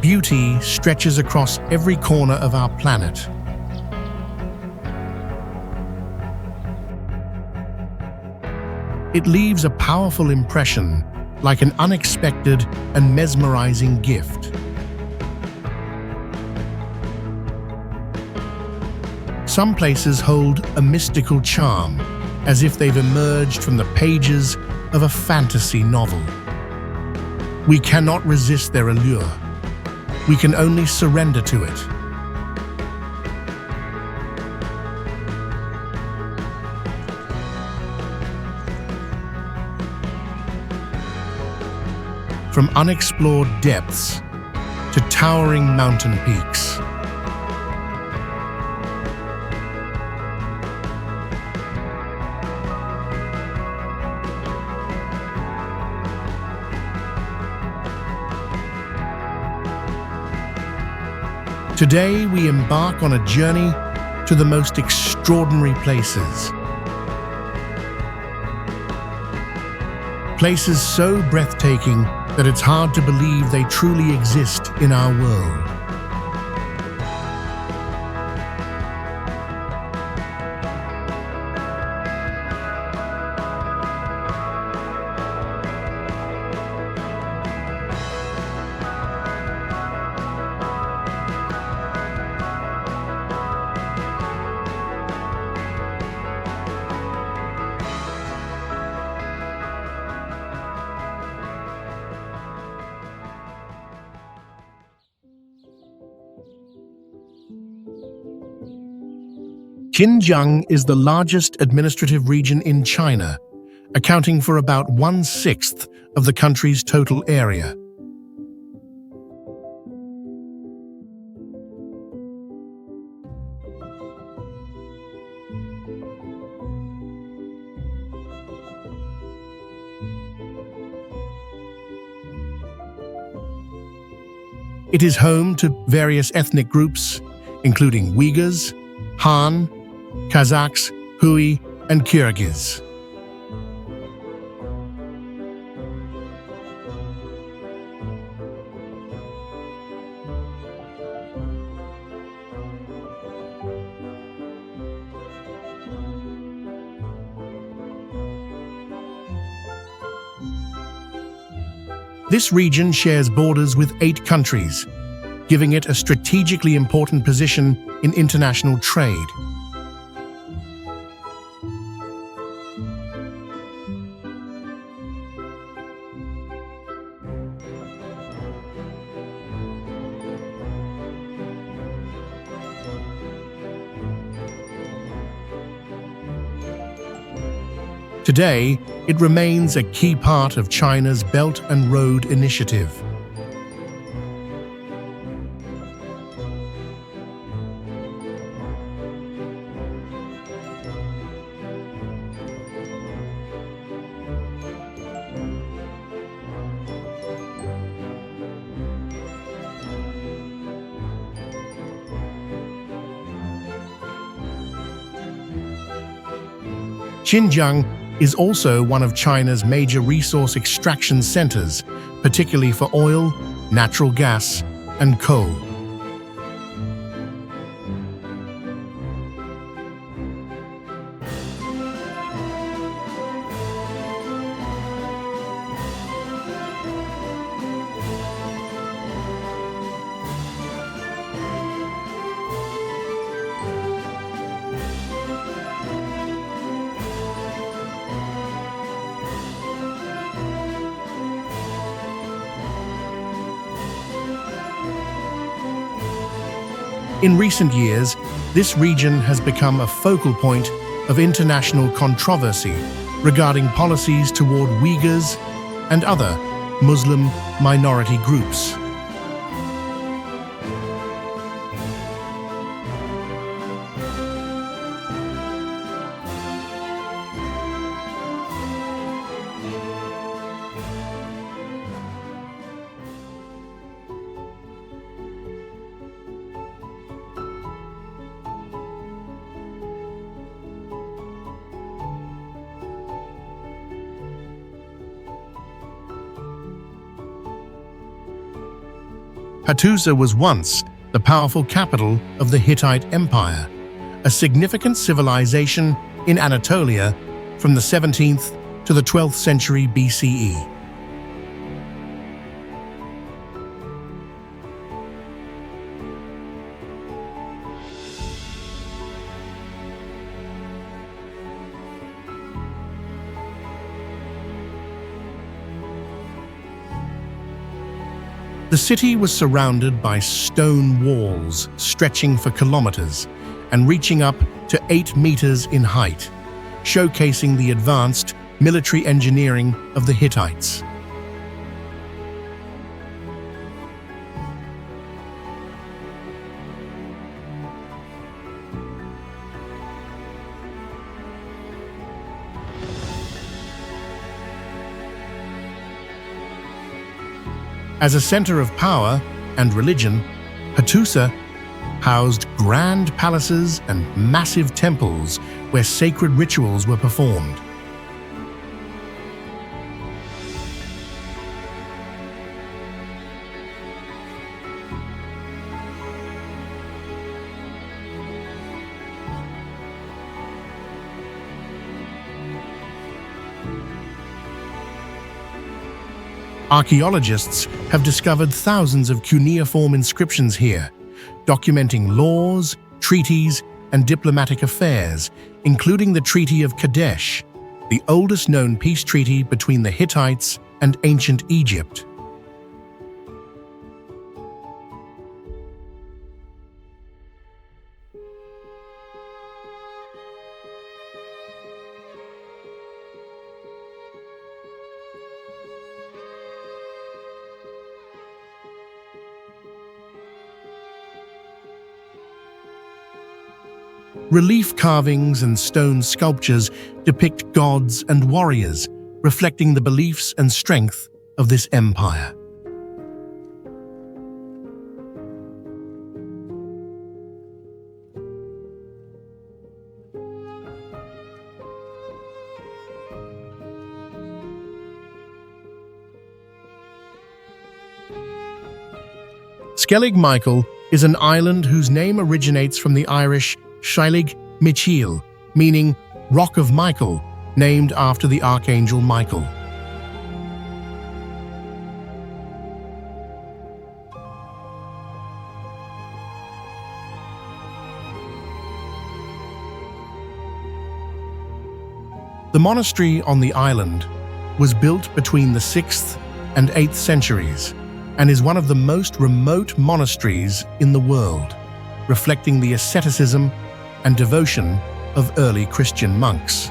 beauty stretches across every corner of our planet. It leaves a powerful impression, like an unexpected and mesmerizing gift. Some places hold a mystical charm, as if they've emerged from the pages of a fantasy novel. We cannot resist their allure. We can only surrender to it. From unexplored depths to towering mountain peaks. Today, we embark on a journey to the most extraordinary places. Places so breathtaking that it's hard to believe they truly exist in our world. Xinjiang is the largest administrative region in China, accounting for about 1/6 of the country's total area. It is home to various ethnic groups, including Uyghurs, Han, Kazakhs, Hui, and Kyrgyz. This region shares borders with 8 countries, giving it a strategically important position in international trade. Today, it remains a key part of China's Belt and Road Initiative. Xinjiang is also one of China's major resource extraction centers, particularly for oil, natural gas, and coal. In recent years, this region has become a focal point of international controversy regarding policies toward Uyghurs and other Muslim minority groups. Hattusa was once the powerful capital of the Hittite Empire, a significant civilization in Anatolia from the 17th to the 12th century BCE. The city was surrounded by stone walls stretching for kilometers and reaching up to 8 meters in height, showcasing the advanced military engineering of the Hittites. As a center of power and religion, Hattusa housed grand palaces and massive temples where sacred rituals were performed. Archaeologists have discovered thousands of cuneiform inscriptions here, documenting laws, treaties, and diplomatic affairs, including the Treaty of Kadesh, the oldest known peace treaty between the Hittites and ancient Egypt. Relief carvings and stone sculptures depict gods and warriors, reflecting the beliefs and strength of this empire. Skellig Michael is an island whose name originates from the Irish Scaoileadh Michael, meaning Rock of Michael, named after the Archangel Michael. The monastery on the island was built between the 6th and 8th centuries and is one of the most remote monasteries in the world, reflecting the asceticism and devotion of early Christian monks.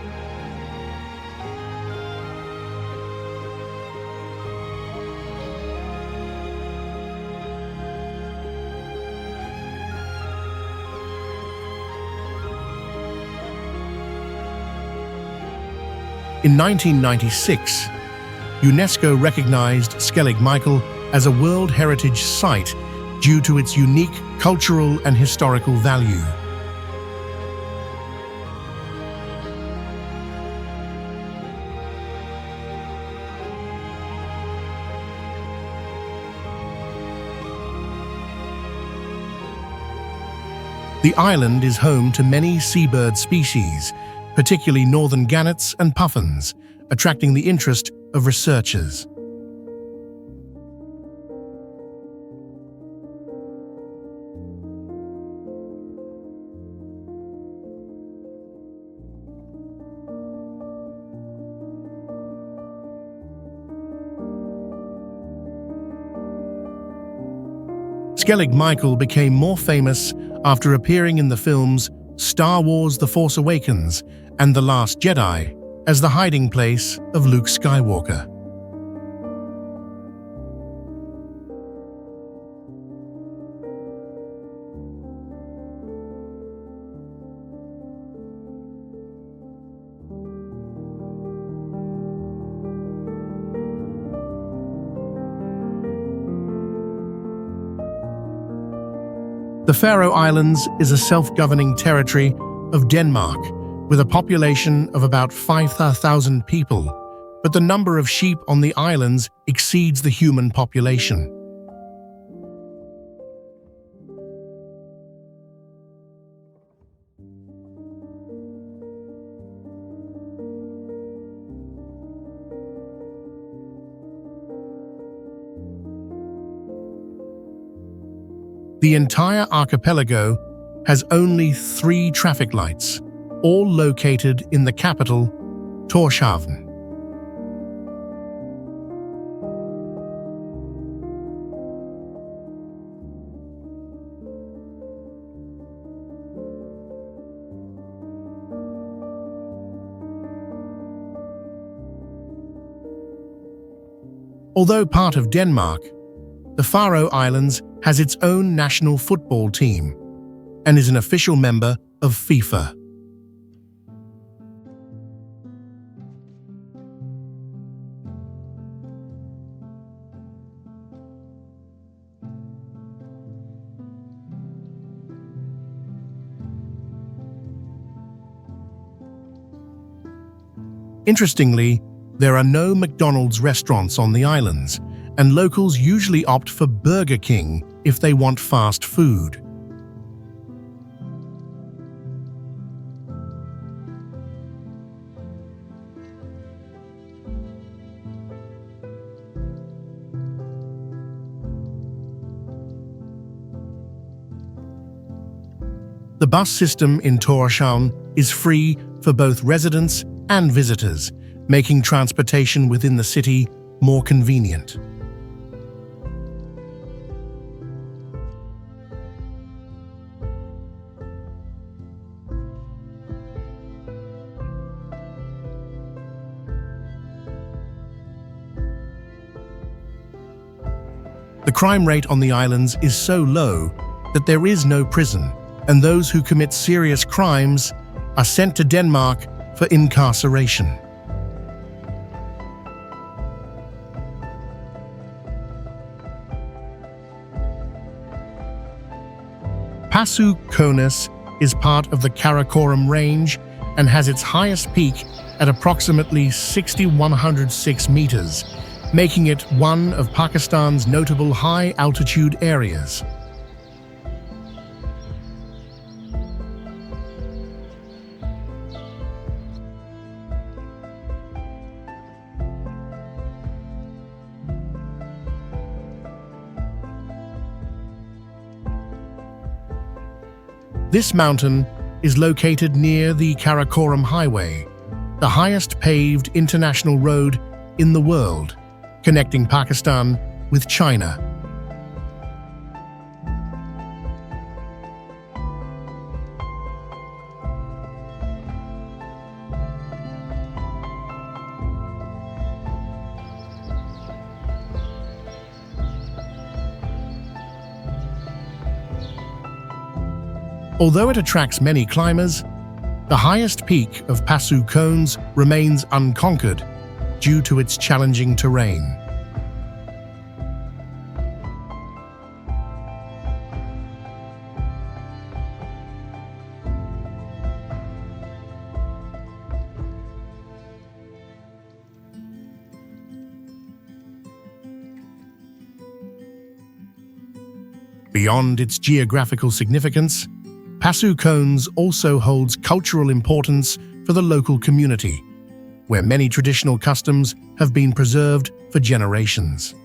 In 1996, UNESCO recognized Skellig Michael as a World Heritage Site due to its unique cultural and historical value. The island is home to many seabird species, particularly northern gannets and puffins, attracting the interest of researchers. Skellig Michael became more famous after appearing in the films Star Wars: The Force Awakens and The Last Jedi as the hiding place of Luke Skywalker. The Faroe Islands is a self-governing territory of Denmark with a population of about 5,000 people, but the number of sheep on the islands exceeds the human population. The entire archipelago has only 3 traffic lights, all located in the capital, Tórshavn. Although part of Denmark, the Faroe Islands has its own national football team and is an official member of FIFA. Interestingly, there are no McDonald's restaurants on the islands, and locals usually opt for Burger King if they want fast food. The bus system in Tórshavn is free for both residents and visitors, making transportation within the city more convenient. The crime rate on the islands is so low that there is no prison, and those who commit serious crimes are sent to Denmark for incarceration. Passu Konus is part of the Karakoram range and has its highest peak at approximately 6,106 meters, making it one of Pakistan's notable high-altitude areas. This mountain is located near the Karakoram Highway, the highest paved international road in the world, connecting Pakistan with China. Although it attracts many climbers, the highest peak of Passu Konus remains unconquered due to its challenging terrain. Beyond its geographical significance, Passu Konus also holds cultural importance for the local community, where many traditional customs have been preserved for generations.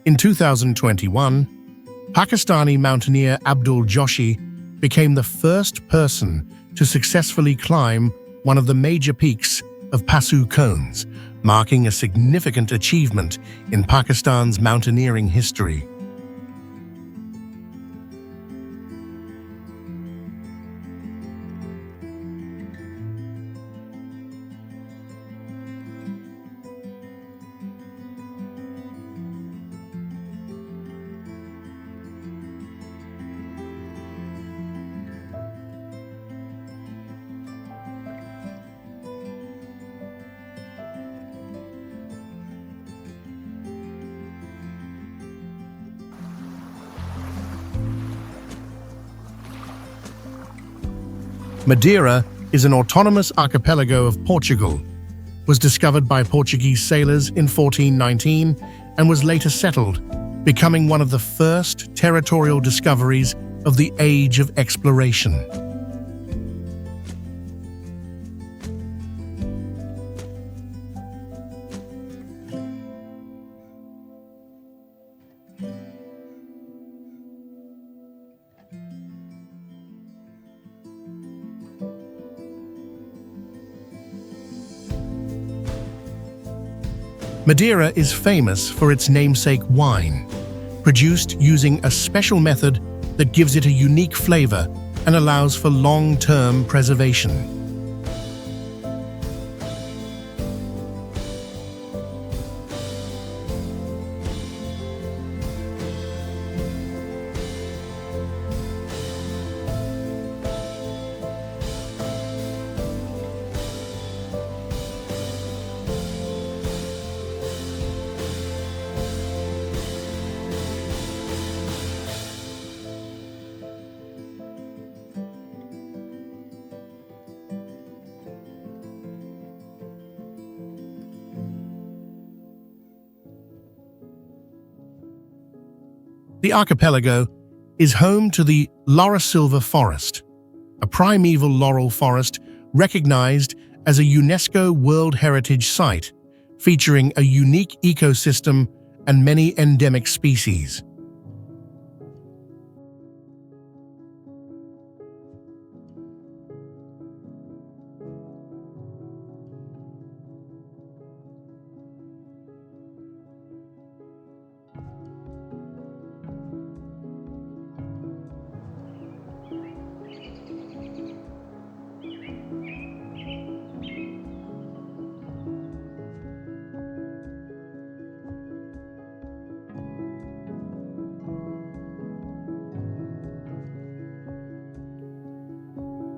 In 2021, Pakistani mountaineer Abdul Joshi became the first person to successfully climb one of the major peaks of Passu Konus, marking a significant achievement in Pakistan's mountaineering history. Madeira is an autonomous archipelago of Portugal, was discovered by Portuguese sailors in 1419 and was later settled, becoming one of the first territorial discoveries of the Age of Exploration. Madeira is famous for its namesake wine, produced using a special method that gives it a unique flavor and allows for long-term preservation. The archipelago is home to the Laurisilva Forest, a primeval laurel forest recognized as a UNESCO World Heritage Site, featuring a unique ecosystem and many endemic species.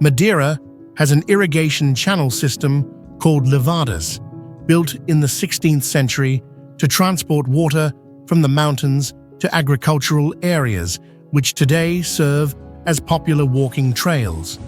Madeira has an irrigation channel system called levadas, built in the 16th century to transport water from the mountains to agricultural areas, which today serve as popular walking trails.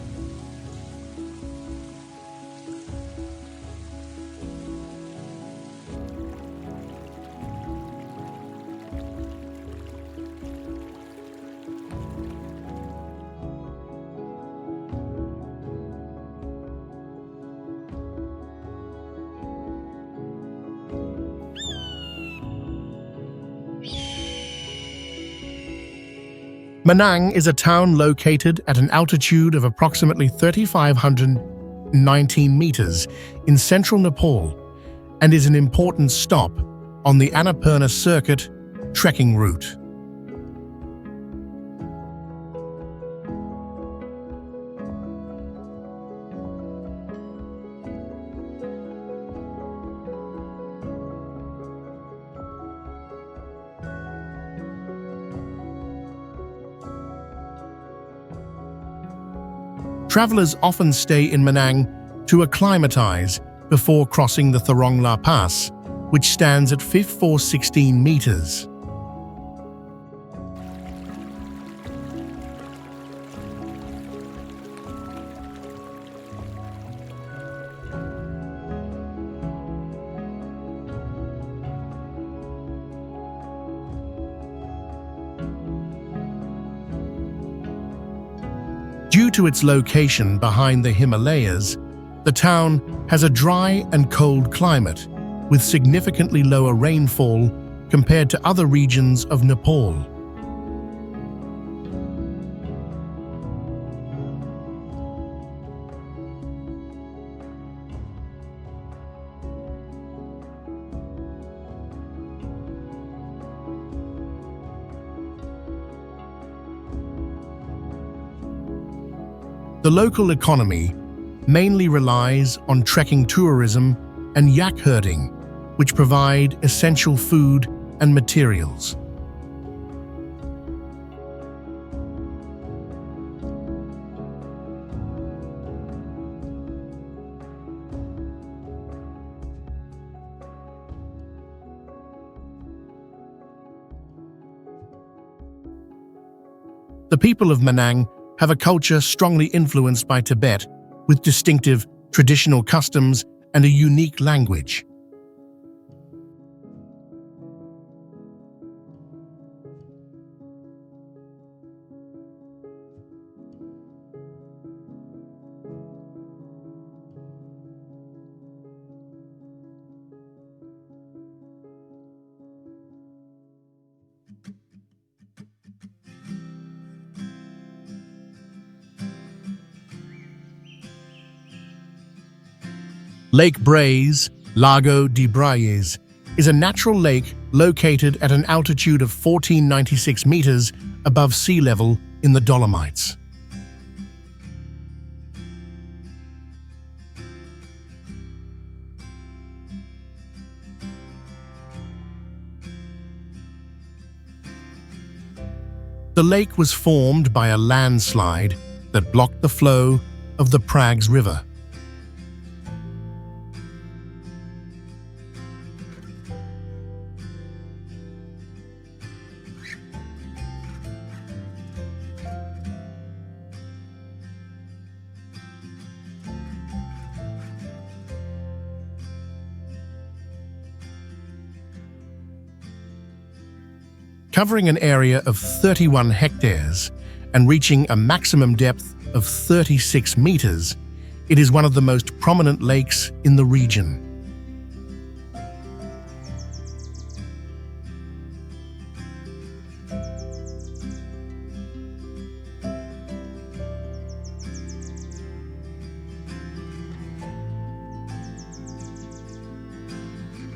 Manang is a town located at an altitude of approximately 3,519 meters in central Nepal and is an important stop on the Annapurna Circuit trekking route. Travelers often stay in Manang to acclimatize before crossing the Thorongla Pass, which stands at 416 meters. Due to its location behind the Himalayas, the town has a dry and cold climate, with significantly lower rainfall compared to other regions of Nepal. The local economy mainly relies on trekking tourism and yak herding, which provide essential food and materials. The people of Manang have a culture strongly influenced by Tibet, with distinctive traditional customs and a unique language. Lake Braies, Lago de Braies, is a natural lake located at an altitude of 1496 meters above sea level in the Dolomites. The lake was formed by a landslide that blocked the flow of the Prags River. Covering an area of 31 hectares and reaching a maximum depth of 36 meters, it is one of the most prominent lakes in the region.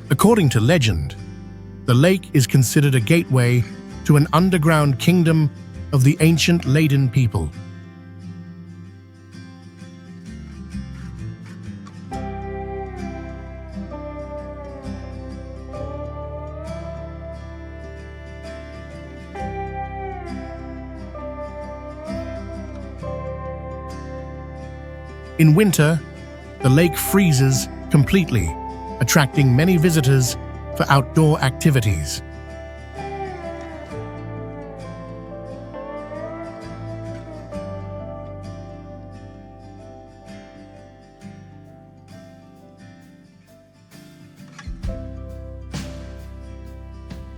According to legend, the lake is considered a gateway to an underground kingdom of the ancient Laden people. In winter, the lake freezes completely, attracting many visitors for outdoor activities.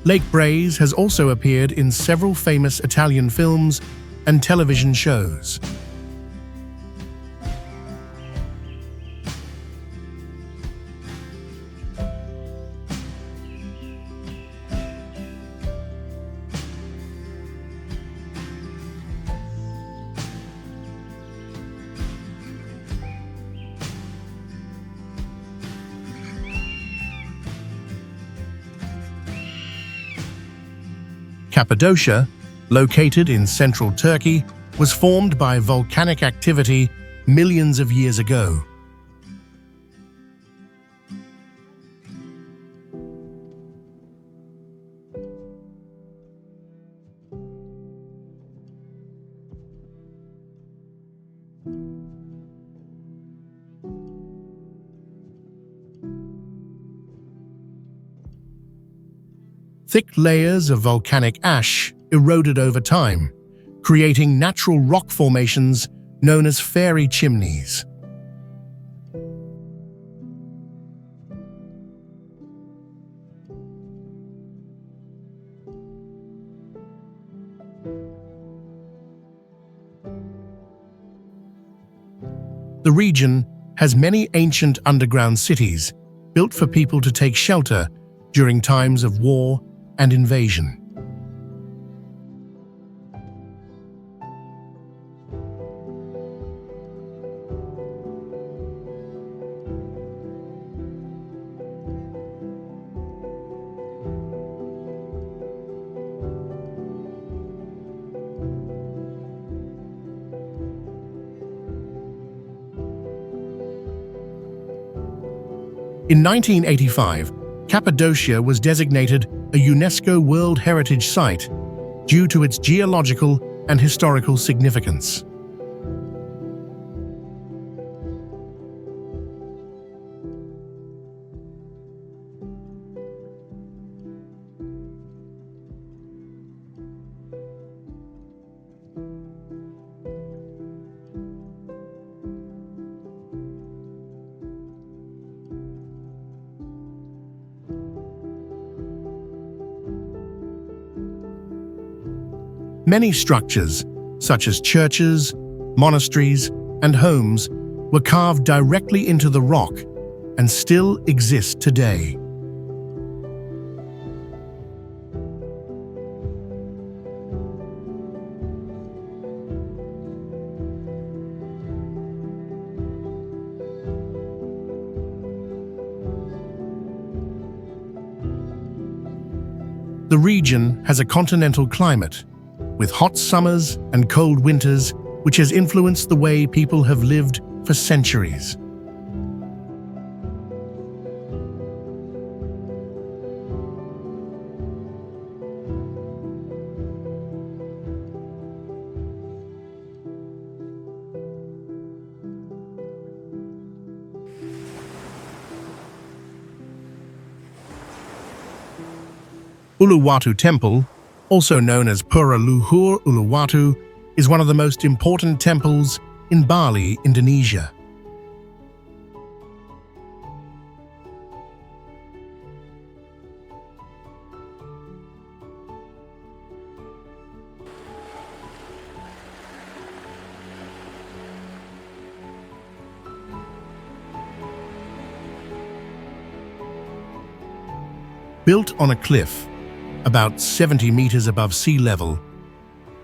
Lake Braies has also appeared in several famous Italian films and television shows. Cappadocia, located in central Turkey, was formed by volcanic activity millions of years ago. Thick layers of volcanic ash eroded over time, creating natural rock formations known as fairy chimneys. The region has many ancient underground cities built for people to take shelter during times of war and invasion. In 1985, Cappadocia was designated a UNESCO World Heritage Site due to its geological and historical significance. Many structures, such as churches, monasteries, and homes, were carved directly into the rock and still exist today. The region has a continental climate, with hot summers and cold winters, which has influenced the way people have lived for centuries. Uluwatu Temple, also known as Pura Luhur Uluwatu, is one of the most important temples in Bali, Indonesia. Built on a cliff, about 70 meters above sea level,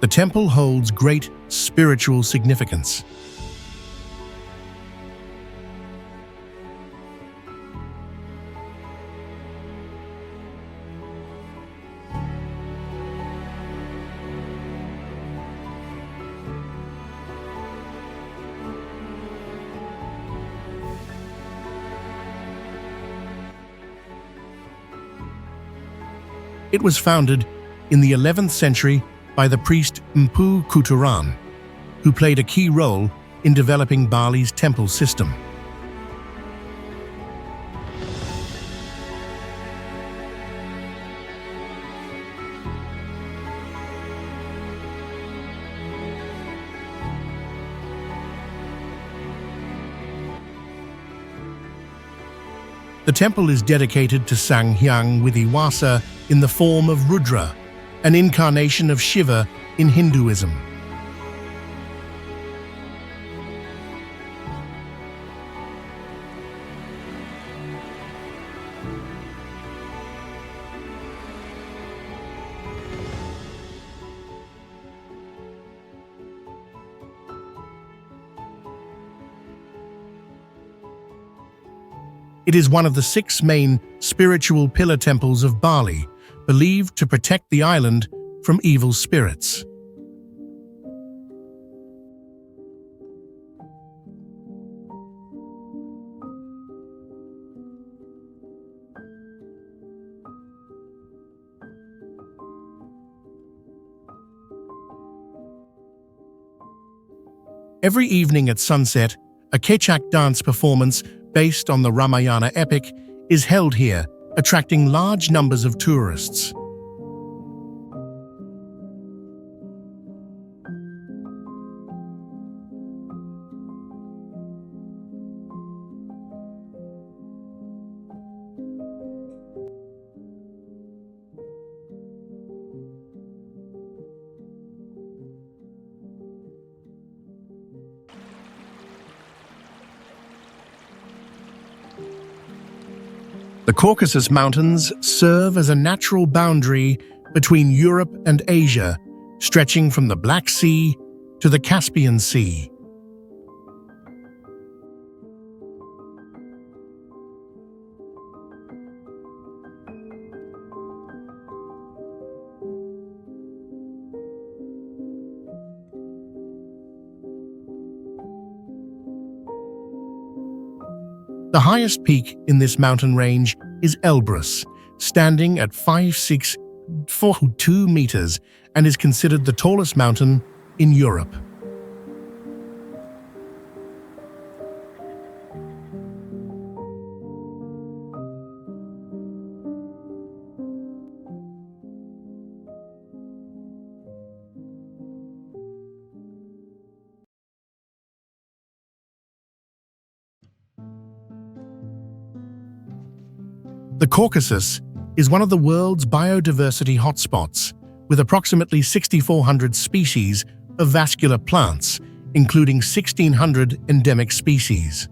the temple holds great spiritual significance. It was founded in the 11th century by the priest Mpu Kuturan, who played a key role in developing Bali's temple system. The temple is dedicated to Sang Hyang Withiwasa in the form of Rudra, an incarnation of Shiva in Hinduism. It is one of the 6 main spiritual pillar temples of Bali, believed to protect the island from evil spirits. Every evening at sunset, a Kecak dance performance based on the Ramayana epic is held here, attracting large numbers of tourists. The Caucasus Mountains serve as a natural boundary between Europe and Asia, stretching from the Black Sea to the Caspian Sea. The highest peak in this mountain range is Elbrus, standing at 5,642 meters and is considered the tallest mountain in Europe. The Caucasus is one of the world's biodiversity hotspots, with approximately 6,400 species of vascular plants, including 1,600 endemic species.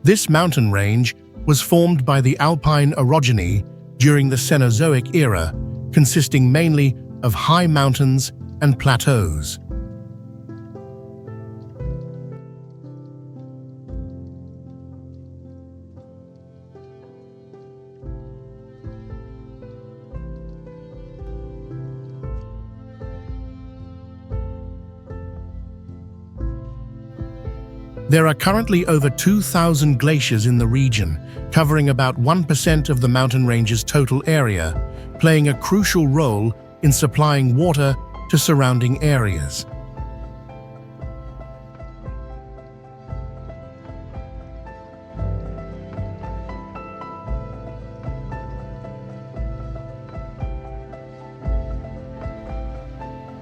This mountain range was formed by the alpine orogeny during the Cenozoic era, consisting mainly of high mountains and plateaus. There are currently over 2,000 glaciers in the region, covering about 1% of the mountain range's total area, playing a crucial role in supplying water to surrounding areas.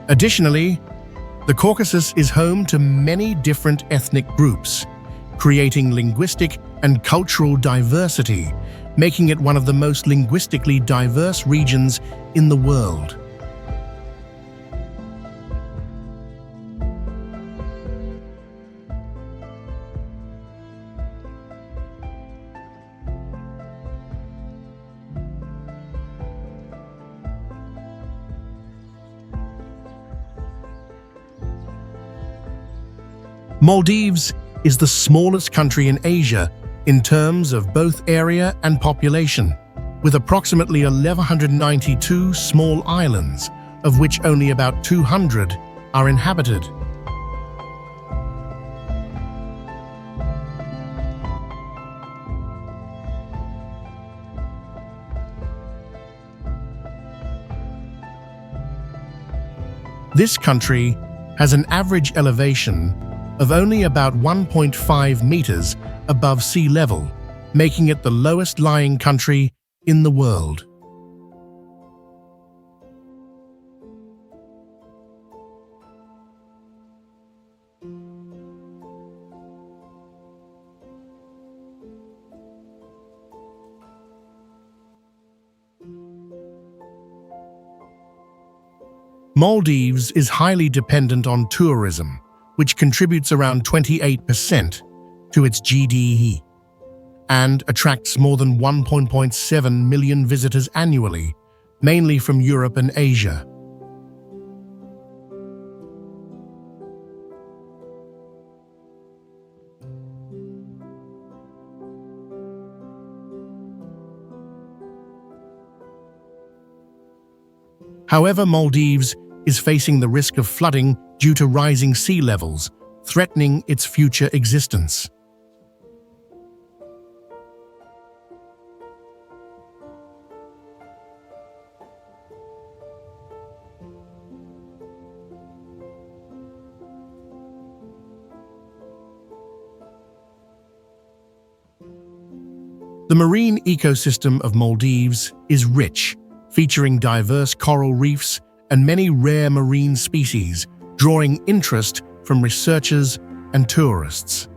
Additionally, the Caucasus is home to many different ethnic groups, creating linguistic and cultural diversity, making it one of the most linguistically diverse regions in the world. Maldives is the smallest country in Asia in terms of both area and population, with approximately 1,192 small islands, of which only about 200 are inhabited. This country has an average elevation of only about 1.5 meters above sea level, making it the lowest lying country in the world. Maldives is highly dependent on tourism, which contributes around 28% to its GDP and attracts more than 1.7 million visitors annually, mainly from Europe and Asia. However, Maldives is facing the risk of flooding due to rising sea levels, threatening its future existence. The marine ecosystem of Maldives is rich, featuring diverse coral reefs and many rare marine species, drawing interest from researchers and tourists.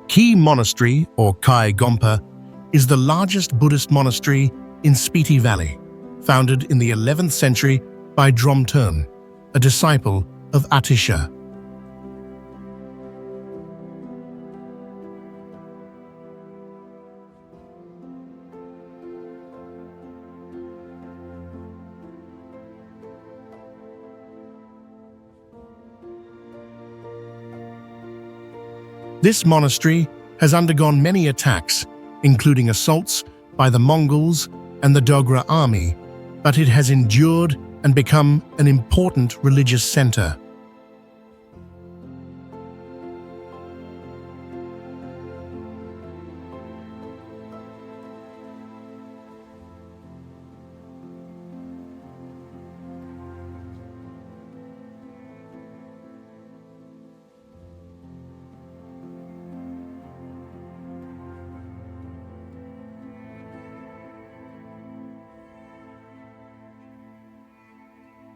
Key Monastery, or Kai Gompa, is the largest Buddhist monastery in Spiti Valley, founded in the 11th century by Dromtön, a disciple of Atisha. This monastery has undergone many attacks, including assaults by the Mongols and the Dogra army, but it has endured and become an important religious center.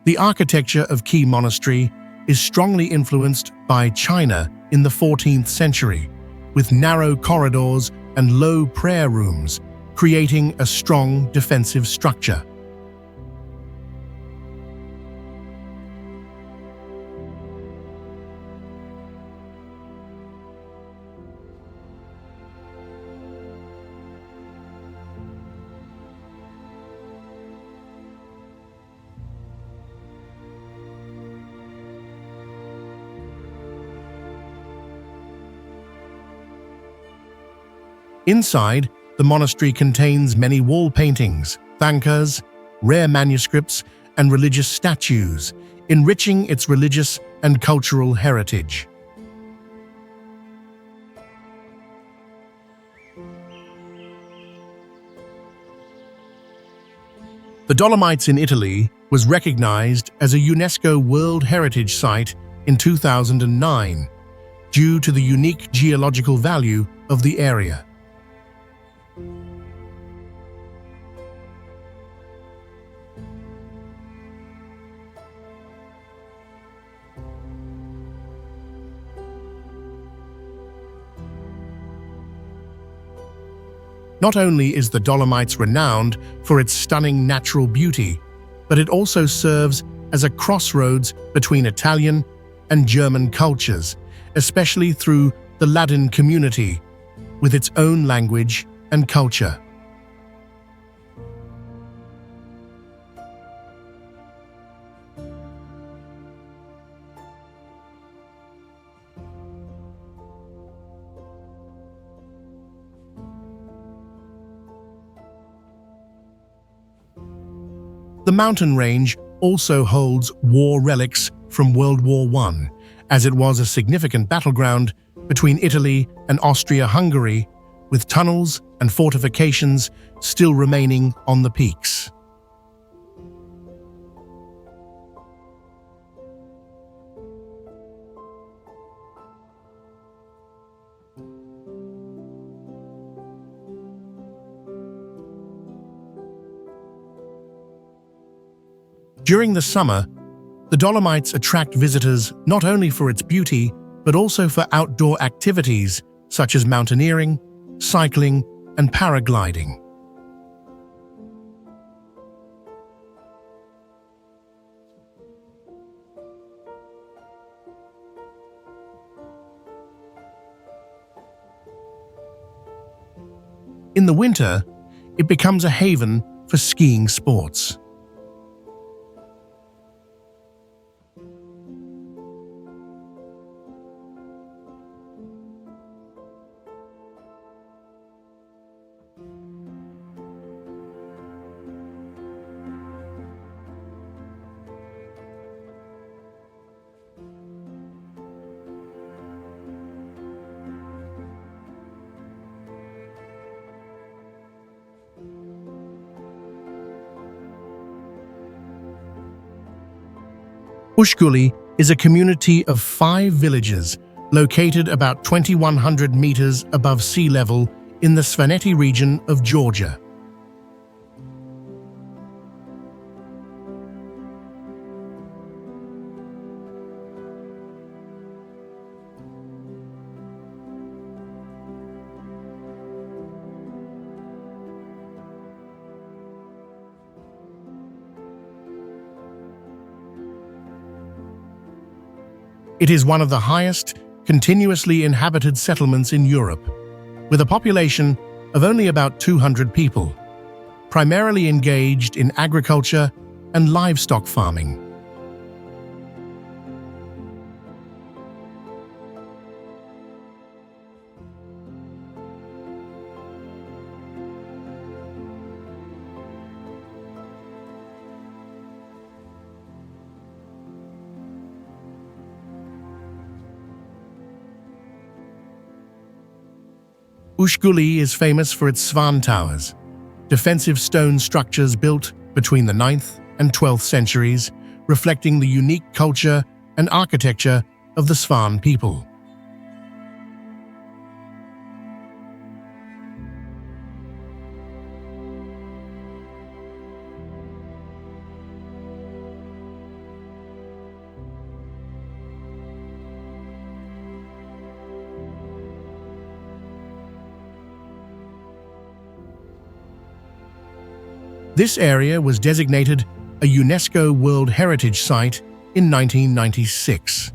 The architecture of Qi Monastery is strongly influenced by China in the 14th century, with narrow corridors and low prayer rooms, creating a strong defensive structure. Inside, the monastery contains many wall paintings, thangkas, rare manuscripts, and religious statues, enriching its religious and cultural heritage. The Dolomites in Italy was recognized as a UNESCO World Heritage Site in 2009 due to the unique geological value of the area. Not only is the Dolomites renowned for its stunning natural beauty, but it also serves as a crossroads between Italian and German cultures, especially through the Latin community, with its own language and culture. The mountain range also holds war relics from World War I, as it was a significant battleground between Italy and Austria-Hungary, with tunnels and fortifications still remaining on the peaks. During the summer, the Dolomites attract visitors not only for its beauty, but also for outdoor activities such as mountaineering, cycling, and paragliding. In the winter, it becomes a haven for skiing sports. Ushguli is a community of 5 villages located about 2,100 meters above sea level in the Svaneti region of Georgia. It is one of the highest, continuously inhabited settlements in Europe, with a population of only about 200 people, primarily engaged in agriculture and livestock farming. Ushguli is famous for its Svan towers, defensive stone structures built between the 9th and 12th centuries, reflecting the unique culture and architecture of the Svan people. This area was designated a UNESCO World Heritage Site in 1996.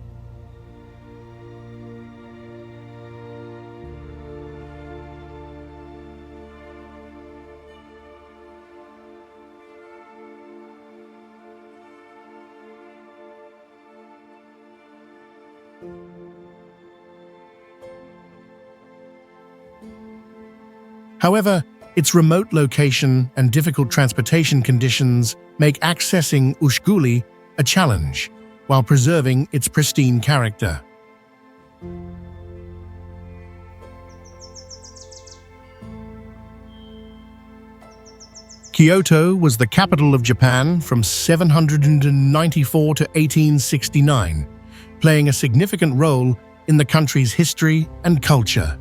However, its remote location and difficult transportation conditions make accessing Ushguli a challenge, while preserving its pristine character. Kyoto was the capital of Japan from 794 to 1869, playing a significant role in the country's history and culture.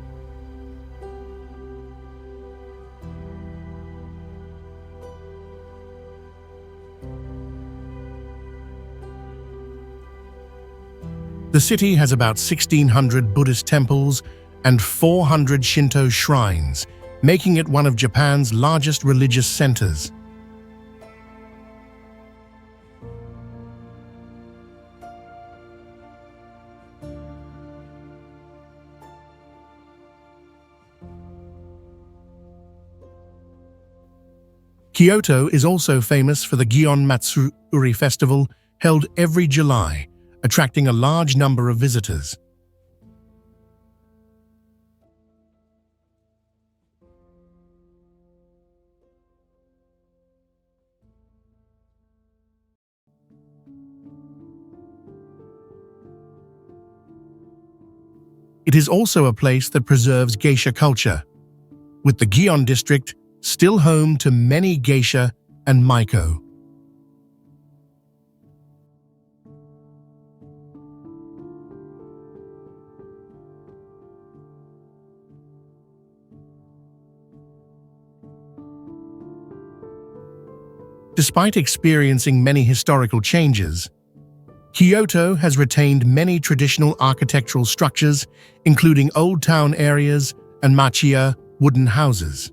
The city has about 1,600 Buddhist temples and 400 Shinto shrines, making it one of Japan's largest religious centers. Kyoto is also famous for the Gion Matsuri festival held every July, attracting a large number of visitors. It is also a place that preserves geisha culture, with the Gion district still home to many geisha and maiko. Despite experiencing many historical changes, Kyoto has retained many traditional architectural structures, including old town areas and machiya wooden houses.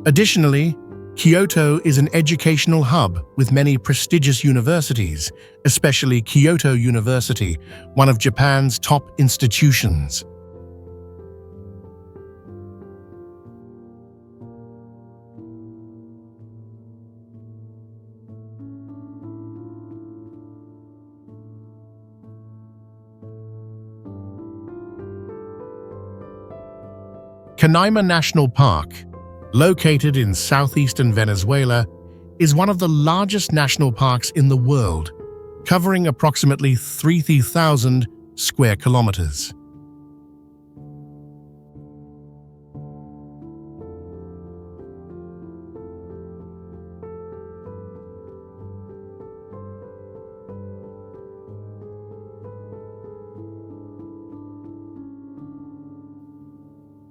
Additionally, Kyoto is an educational hub with many prestigious universities, especially Kyoto University, one of Japan's top institutions. Canaima National Park, located in southeastern Venezuela, is one of the largest national parks in the world, covering approximately 3,000 square kilometers.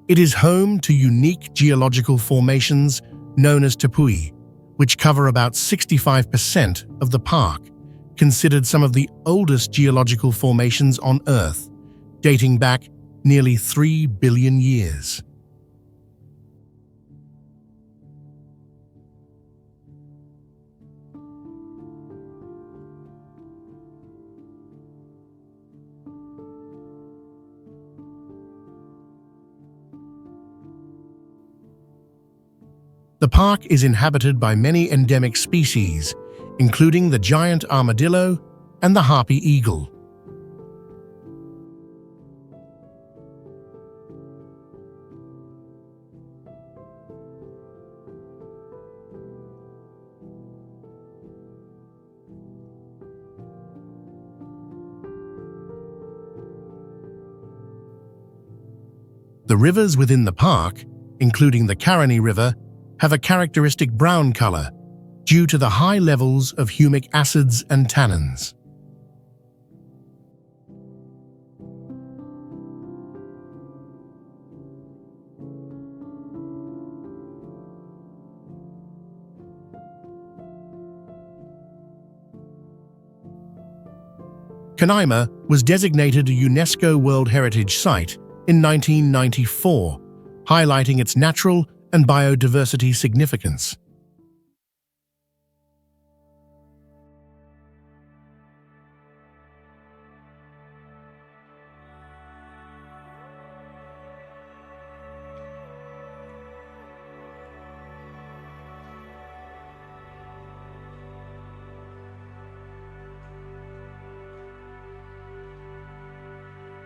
It is home to unique geological formations known as tepui, which cover about 65% of the park, considered some of the oldest geological formations on Earth, dating back nearly 3 billion years. The park is inhabited by many endemic species, including the giant armadillo and the harpy eagle. The rivers within the park, including the Karani River, have a characteristic brown color due to the high levels of humic acids and tannins. Canaima was designated a UNESCO World Heritage Site in 1994, highlighting its natural and biodiversity significance.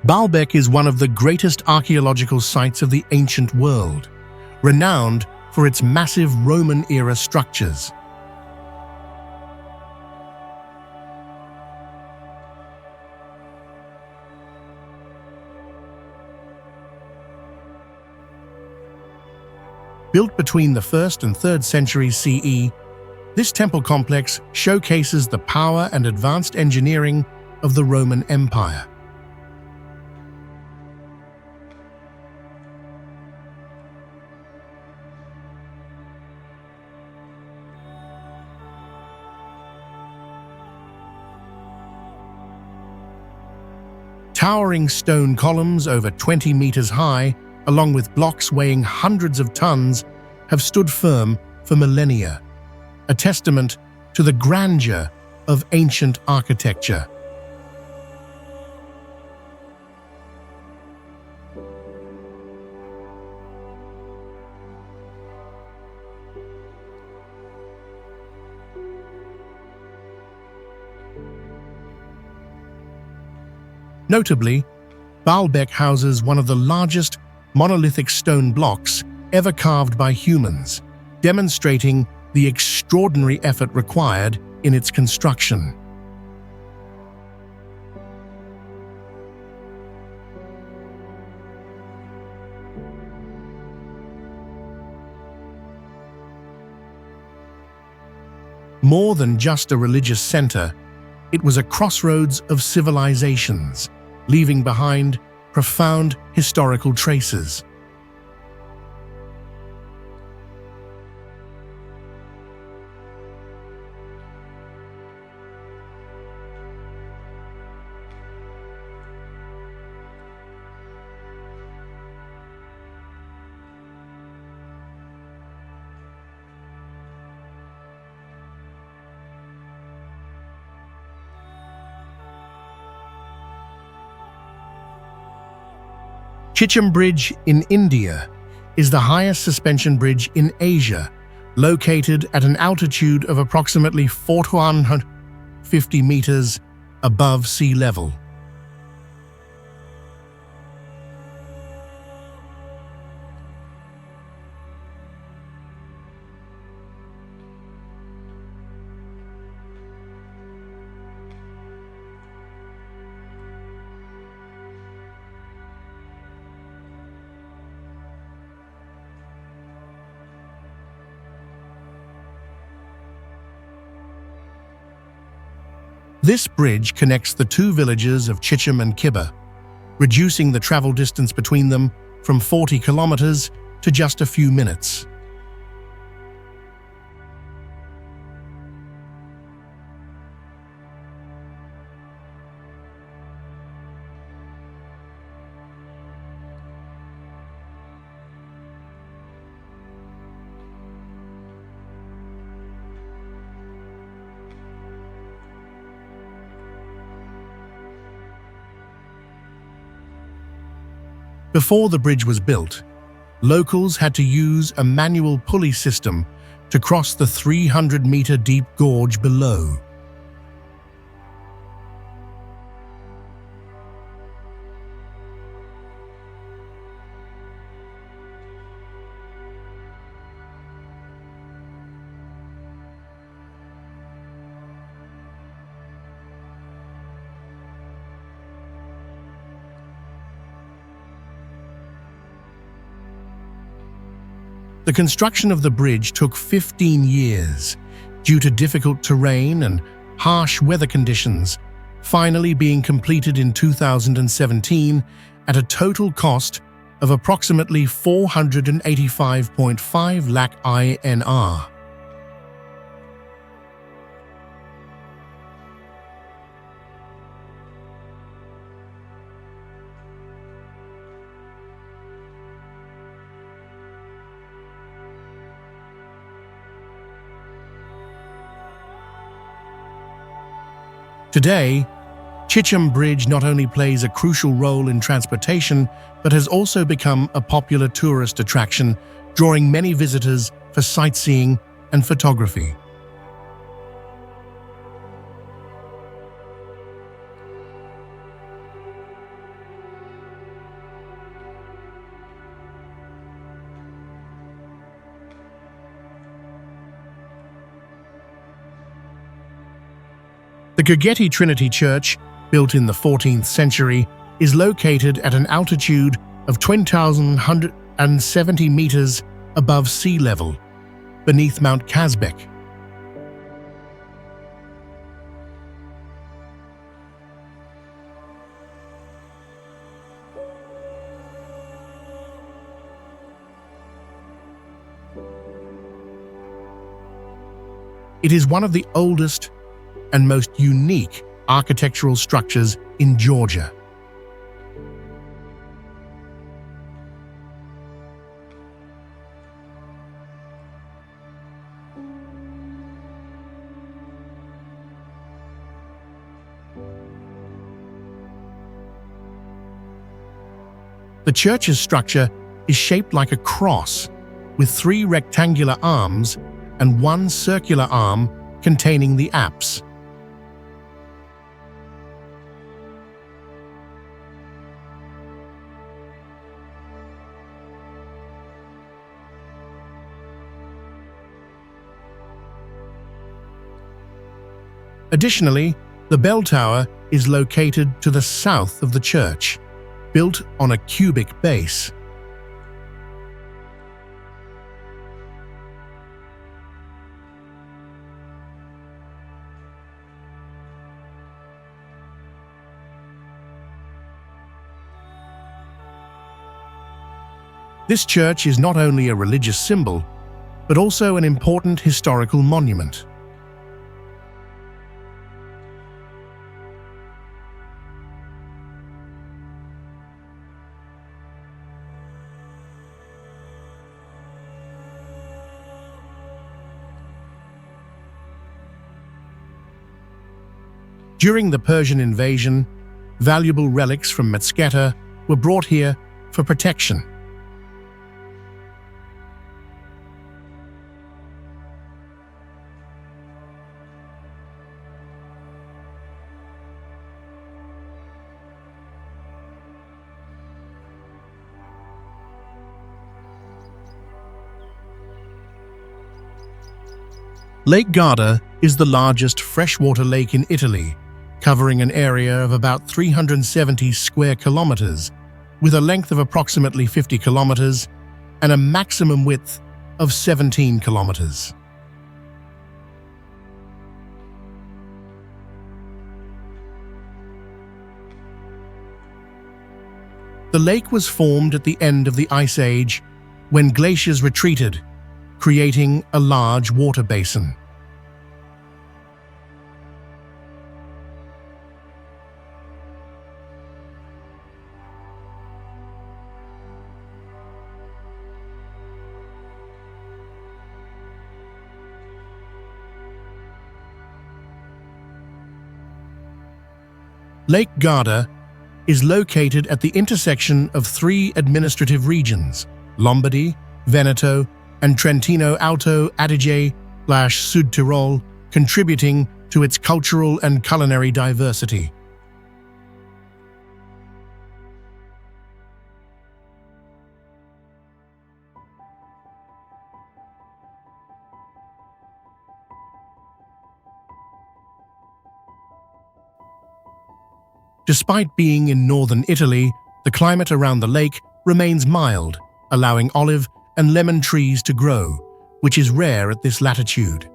Baalbek is one of the greatest archaeological sites of the ancient world, renowned for its massive Roman-era structures. Built between the 1st and 3rd centuries CE, this temple complex showcases the power and advanced engineering of the Roman Empire. Towering stone columns over 20 meters high, along with blocks weighing hundreds of tons, have stood firm for millennia, a testament to the grandeur of ancient architecture. Notably, Baalbek houses one of the largest monolithic stone blocks ever carved by humans, demonstrating the extraordinary effort required in its construction. More than just a religious center, it was a crossroads of civilizations, leaving behind profound historical traces. Chicham Bridge in India is the highest suspension bridge in Asia, located at an altitude of approximately 450 meters above sea level. This bridge connects the two villages of Chicham and Kibba, reducing the travel distance between them from 40 kilometers to just a few minutes. Before the bridge was built, locals had to use a manual pulley system to cross the 300-meter deep gorge below. The construction of the bridge took 15 years due to difficult terrain and harsh weather conditions, finally being completed in 2017 at a total cost of approximately 485.5 lakh INR. Today, Chicham Bridge not only plays a crucial role in transportation, but has also become a popular tourist attraction, drawing many visitors for sightseeing and photography. The Gurgeti Trinity Church, built in the 14th century, is located at an altitude of 20,170 meters above sea level, beneath Mount Kazbek. It is one of the oldest and most unique architectural structures in Georgia. The church's structure is shaped like a cross, with 3 rectangular arms and 1 circular arm containing the apse. Additionally, the bell tower is located to the south of the church, built on a cubic base. This church is not only a religious symbol, but also an important historical monument. During the Persian invasion, valuable relics from Mesquita were brought here for protection. Lake Garda is the largest freshwater lake in Italy, covering an area of about 370 square kilometers, with a length of approximately 50 kilometers and a maximum width of 17 kilometers. The lake was formed at the end of the Ice Age when glaciers retreated, creating a large water basin. Lake Garda is located at the intersection of 3 administrative regions: Lombardy, Veneto, and Trentino Alto Adige/Sud Tyrol, contributing to its cultural and culinary diversity. Despite being in northern Italy, the climate around the lake remains mild, allowing olive and lemon trees to grow, which is rare at this latitude.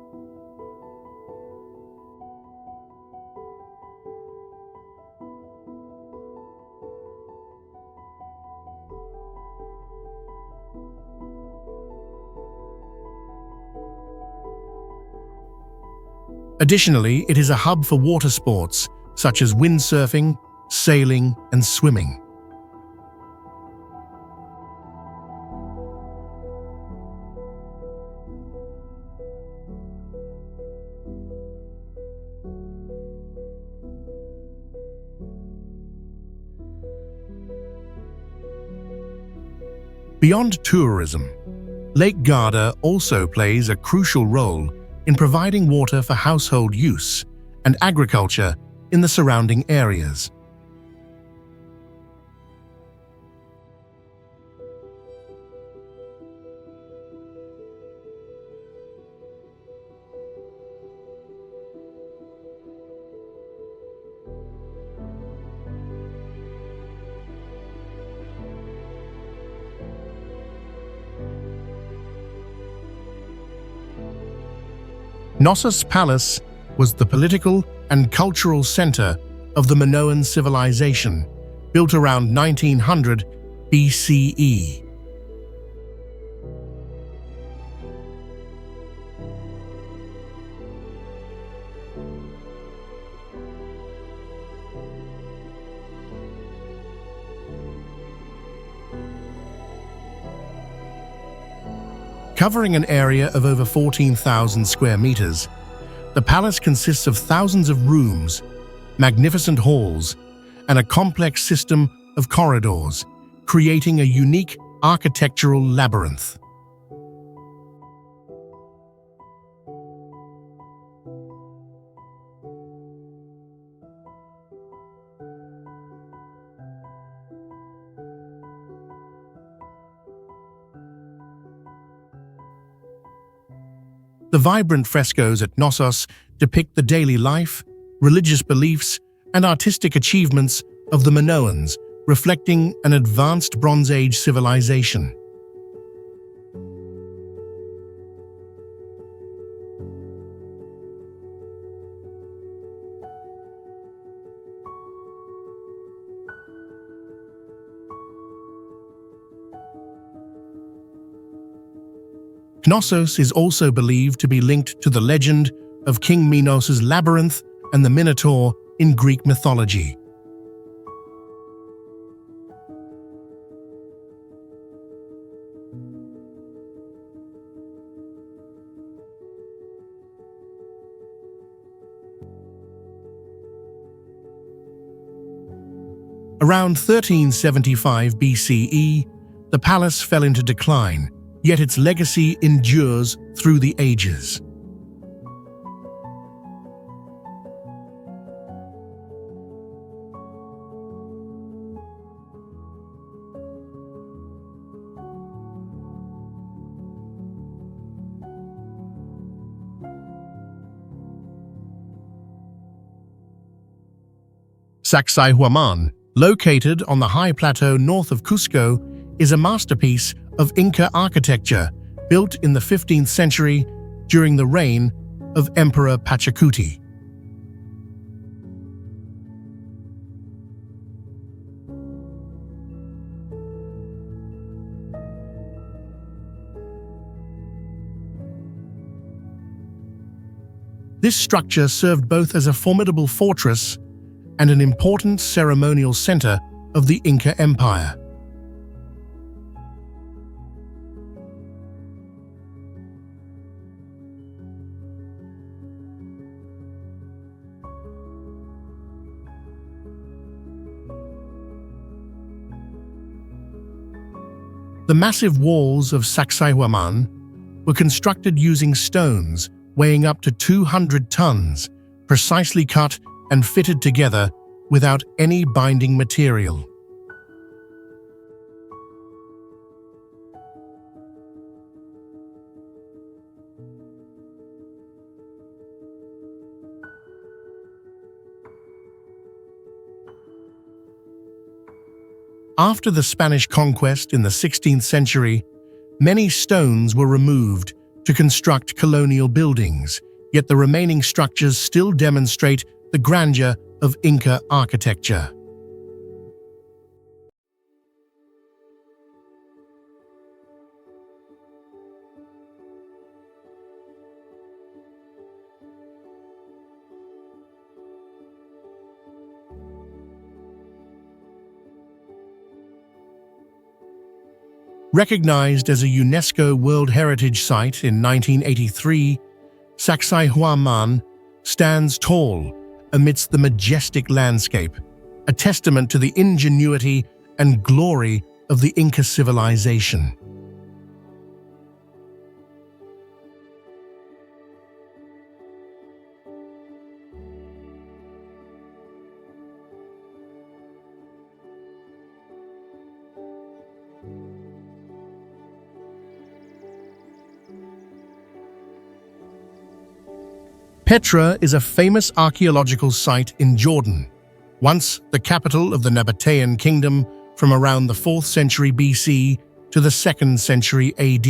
Additionally, it is a hub for water sports, such as windsurfing, sailing, and swimming. Beyond tourism, Lake Garda also plays a crucial role in providing water for household use and agriculture in the surrounding areas. Knossos Palace was the political and cultural center of the Minoan civilization, built around 1900 BCE. Covering an area of over 14,000 square meters, the palace consists of thousands of rooms, magnificent halls, and a complex system of corridors, creating a unique architectural labyrinth. The vibrant frescoes at Knossos depict the daily life, religious beliefs, and artistic achievements of the Minoans, reflecting an advanced Bronze Age civilization. Knossos is also believed to be linked to the legend of King Minos' labyrinth and the Minotaur in Greek mythology. Around 1375 BCE, the palace fell into decline, yet its legacy endures through the ages. Sacsayhuaman, located on the high plateau north of Cusco, is a masterpiece of Inca architecture built in the 15th century during the reign of Emperor Pachacuti. This structure served both as a formidable fortress and an important ceremonial center of the Inca Empire. The massive walls of Sacsayhuaman were constructed using stones weighing up to 200 tons, precisely cut and fitted together without any binding material. After the Spanish conquest in the 16th century, many stones were removed to construct colonial buildings, yet the remaining structures still demonstrate the grandeur of Inca architecture. Recognized as a UNESCO World Heritage Site in 1983, Sacsayhuaman stands tall amidst the majestic landscape, a testament to the ingenuity and glory of the Inca civilization. Petra is a famous archaeological site in Jordan, once the capital of the Nabatean kingdom from around the 4th century BC to the 2nd century AD.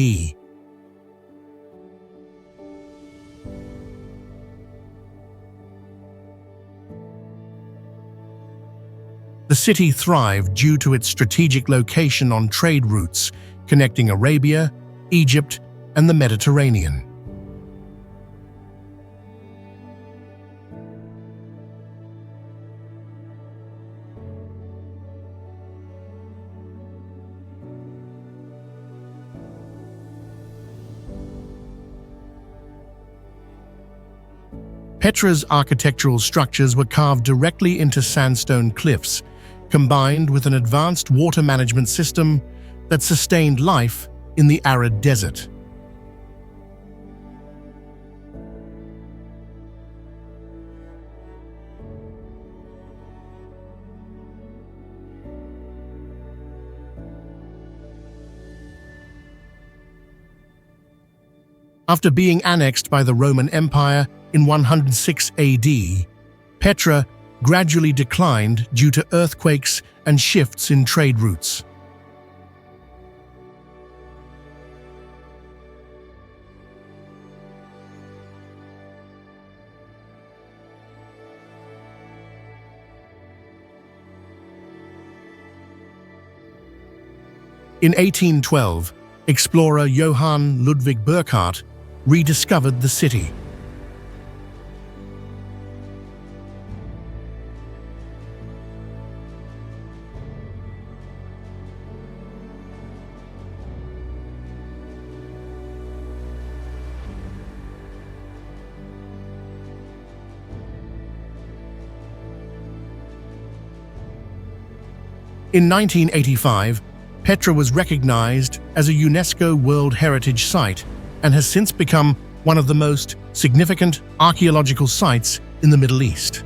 The city thrived due to its strategic location on trade routes connecting Arabia, Egypt, and the Mediterranean. Petra's architectural structures were carved directly into sandstone cliffs, combined with an advanced water management system that sustained life in the arid desert. After being annexed by the Roman Empire in 106 AD, Petra gradually declined due to earthquakes and shifts in trade routes. In 1812, explorer Johann Ludwig Burckhardt rediscovered the city. In 1985, Petra was recognized as a UNESCO World Heritage Site and has since become one of the most significant archaeological sites in the Middle East.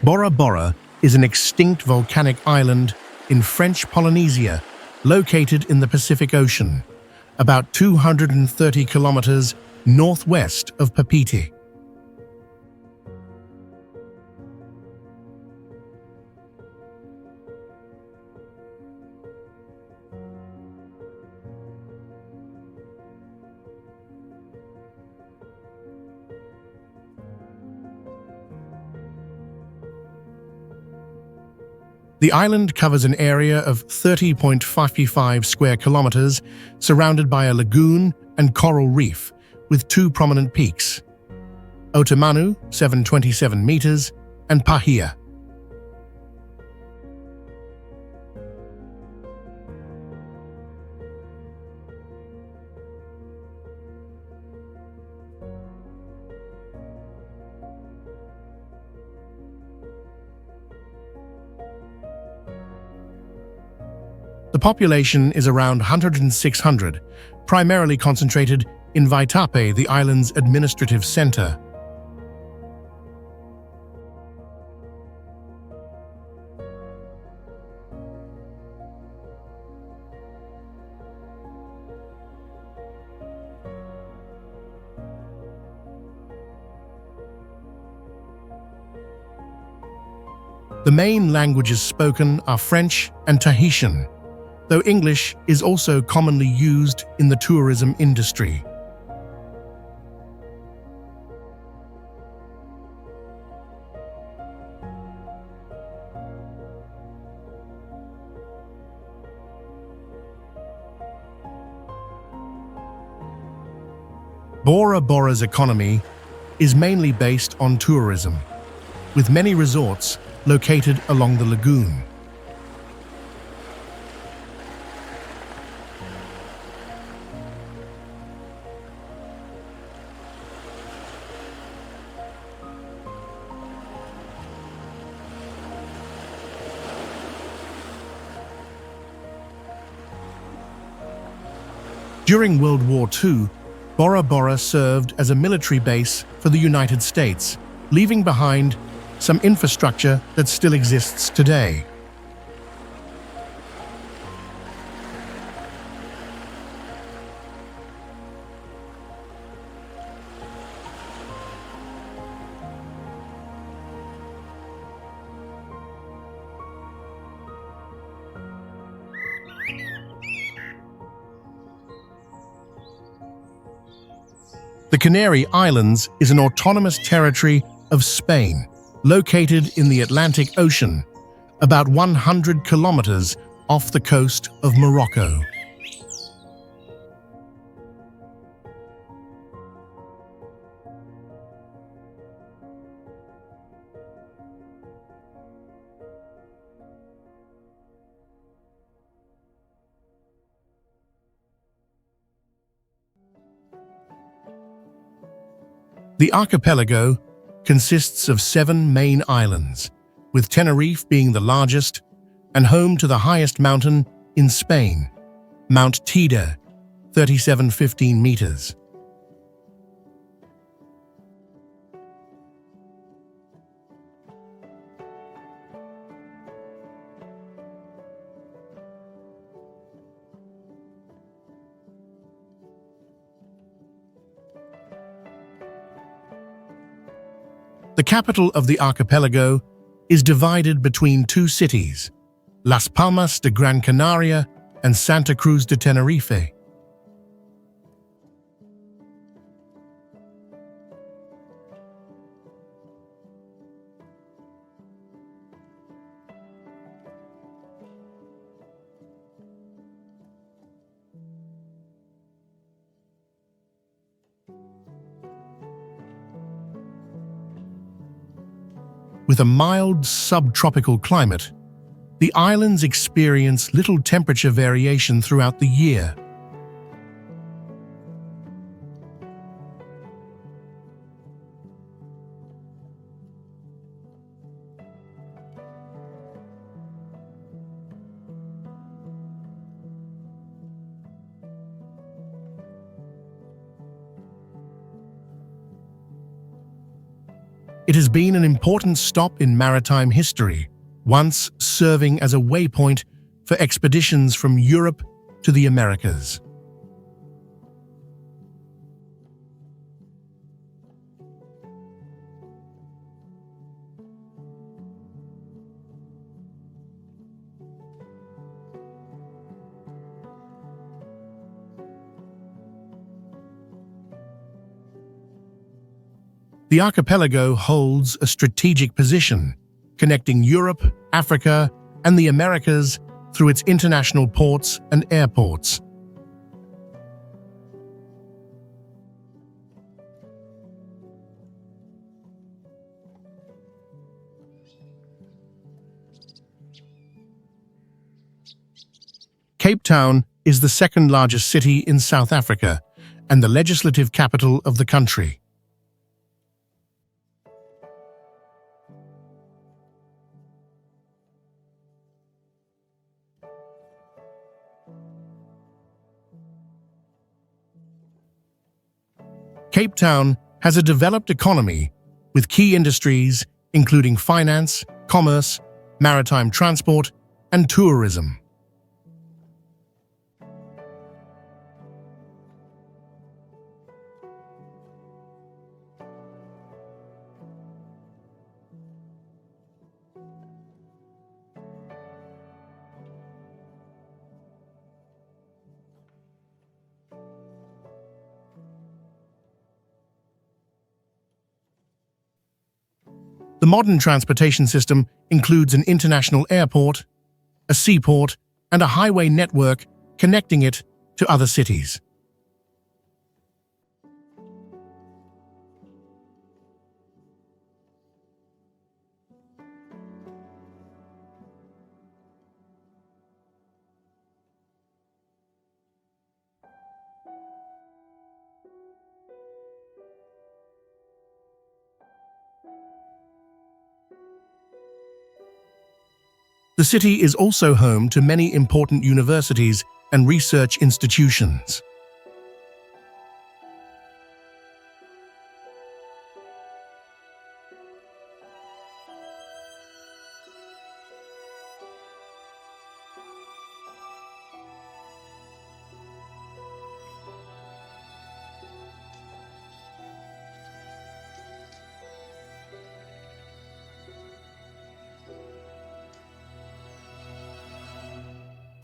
Bora Bora is an extinct volcanic island in French Polynesia, located in the Pacific Ocean, about 230 kilometers northwest of Papeete. The island covers an area of 30.55 square kilometers, surrounded by a lagoon and coral reef, with two prominent peaks: Otamanu, 727 meters, and Pahia. The population is around 106, primarily concentrated in Vaitape, the island's administrative center. The main languages spoken are French and Tahitian, though English is also commonly used in the tourism industry. Bora Bora's economy is mainly based on tourism, with many resorts located along the lagoon. During World War II, Bora Bora served as a military base for the United States, leaving behind some infrastructure that still exists today. The Canary Islands is an autonomous territory of Spain, located in the Atlantic Ocean, about 100 kilometers off the coast of Morocco. The archipelago consists of 7 main islands, with Tenerife being the largest and home to the highest mountain in Spain, Mount Teide, 3,715 meters. The capital of the archipelago is divided between 2 cities, Las Palmas de Gran Canaria and Santa Cruz de Tenerife. With a mild subtropical climate, the islands experience little temperature variation throughout the year. It has been an important stop in maritime history, once serving as a waypoint for expeditions from Europe to the Americas. The archipelago holds a strategic position, connecting Europe, Africa, and the Americas through its international ports and airports. Cape Town is the second largest city in South Africa and the legislative capital of the country. Cape Town has a developed economy with key industries including finance, commerce, maritime transport, and tourism. The modern transportation system includes an international airport, a seaport, and a highway network connecting it to other cities. The city is also home to many important universities and research institutions.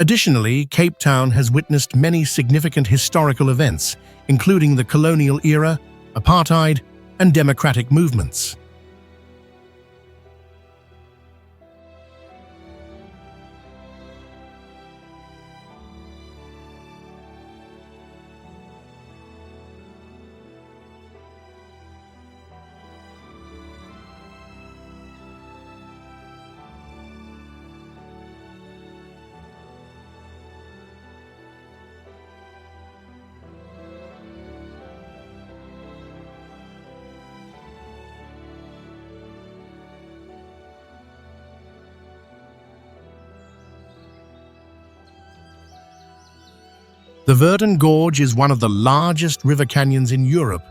Additionally, Cape Town has witnessed many significant historical events, including the colonial era, apartheid, and democratic movements. The Verdun Gorge is one of the largest river canyons in Europe,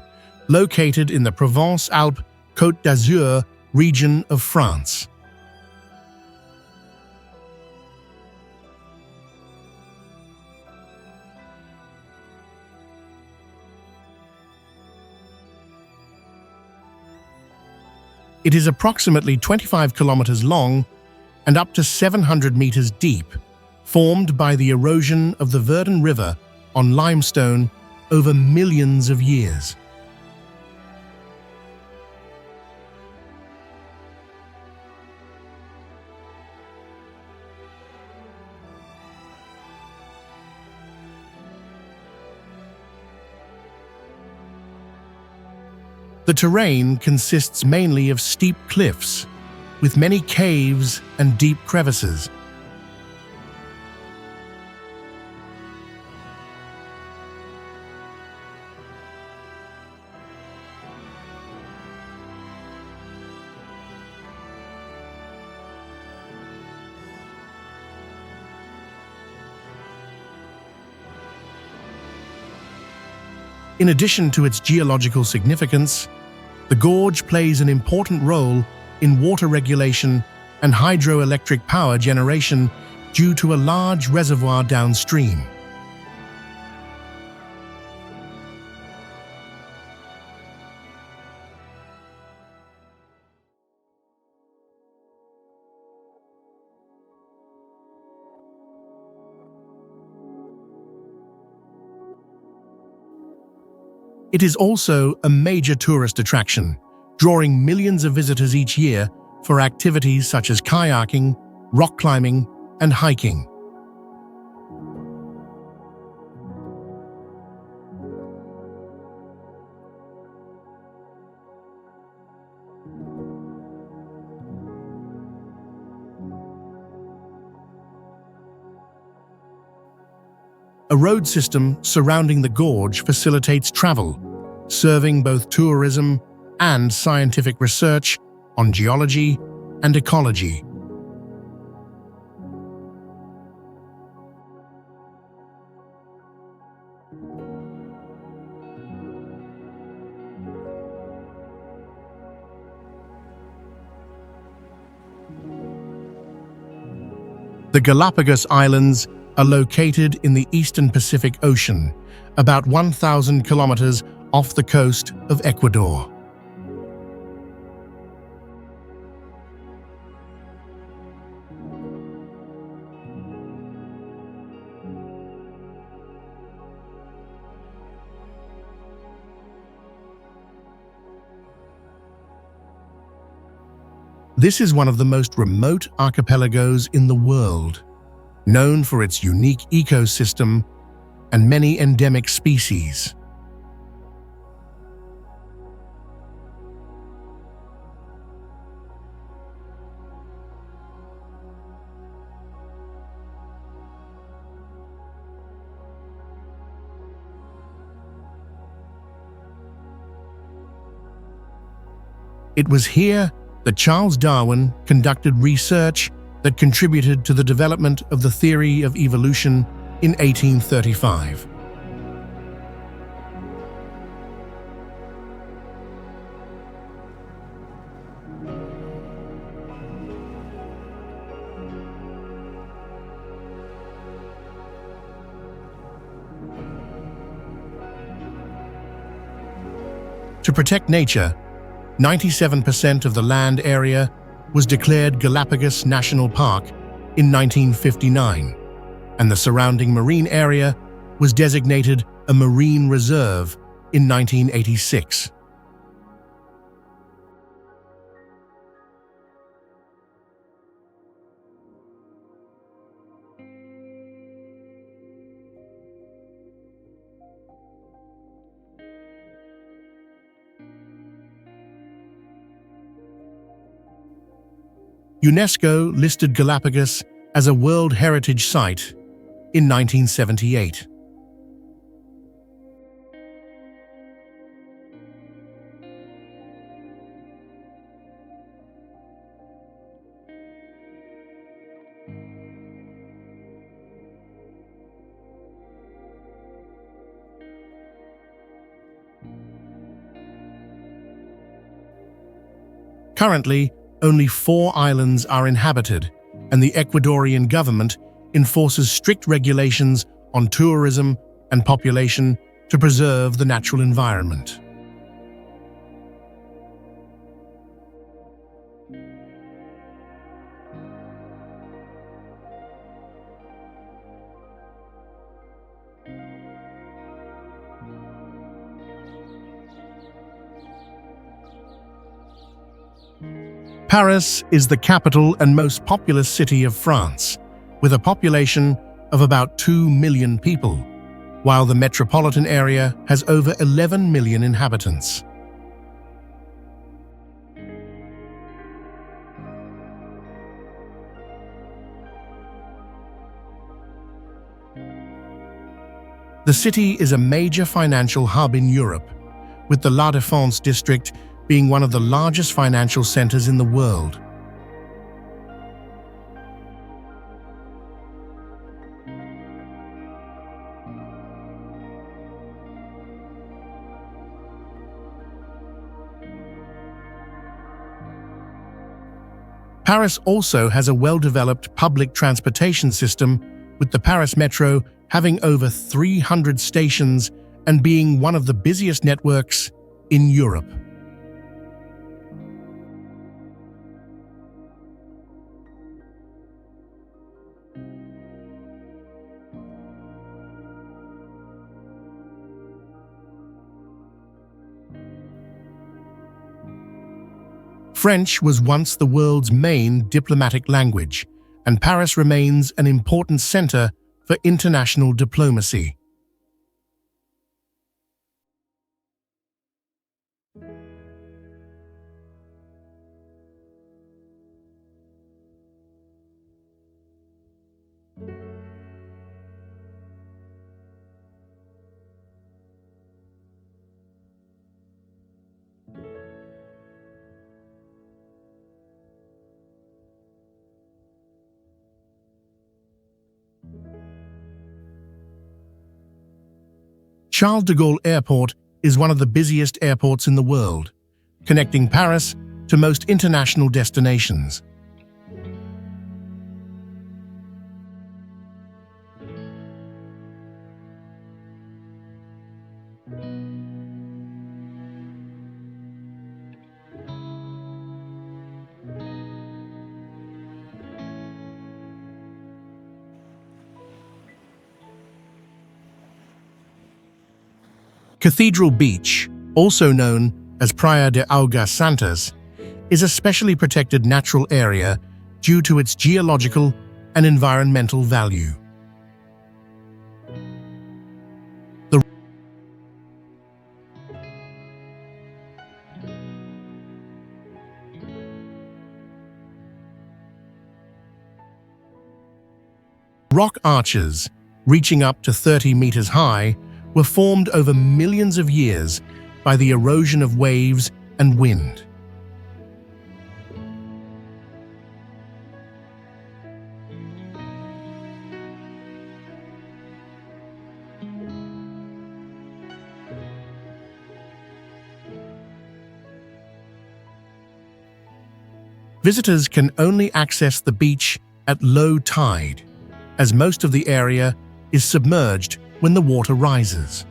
located in the Provence-Alpes-Côte d'Azur region of France. It is approximately 25 kilometers long and up to 700 meters deep, formed by the erosion of the Verdun River on limestone over millions of years. The terrain consists mainly of steep cliffs, with many caves and deep crevices. In addition to its geological significance, the gorge plays an important role in water regulation and hydroelectric power generation due to a large reservoir downstream. It is also a major tourist attraction, drawing millions of visitors each year for activities such as kayaking, rock climbing, and hiking. A road system surrounding the gorge facilitates travel, serving both tourism and scientific research on geology and ecology. The Galapagos Islands are located in the eastern Pacific Ocean, about 1,000 kilometers off the coast of Ecuador. This is one of the most remote archipelagos in the world, known for its unique ecosystem and many endemic species. It was here that Charles Darwin conducted research that contributed to the development of the theory of evolution in 1835. To protect nature, 97% of the land area was declared Galapagos National Park in 1959, and the surrounding marine area was designated a marine reserve in 1986. UNESCO listed Galapagos as a World Heritage Site in 1978. Currently, only 4 islands are inhabited, and the Ecuadorian government enforces strict regulations on tourism and population to preserve the natural environment. Paris is the capital and most populous city of France, with a population of about 2 million people, while the metropolitan area has over 11 million inhabitants. The city is a major financial hub in Europe, with the La Défense district being one of the largest financial centers in the world. Paris also has a well-developed public transportation system, with the Paris Metro having over 300 stations and being one of the busiest networks in Europe. French was once the world's main diplomatic language, and Paris remains an important center for international diplomacy. Charles de Gaulle Airport is one of the busiest airports in the world, connecting Paris to most international destinations. Cathedral Beach, also known as Praia de Augas Santas, is a specially protected natural area due to its geological and environmental value. The rock arches, reaching up to 30 meters high, were formed over millions of years by the erosion of waves and wind. Visitors can only access the beach at low tide, as most of the area is submerged when the water rises.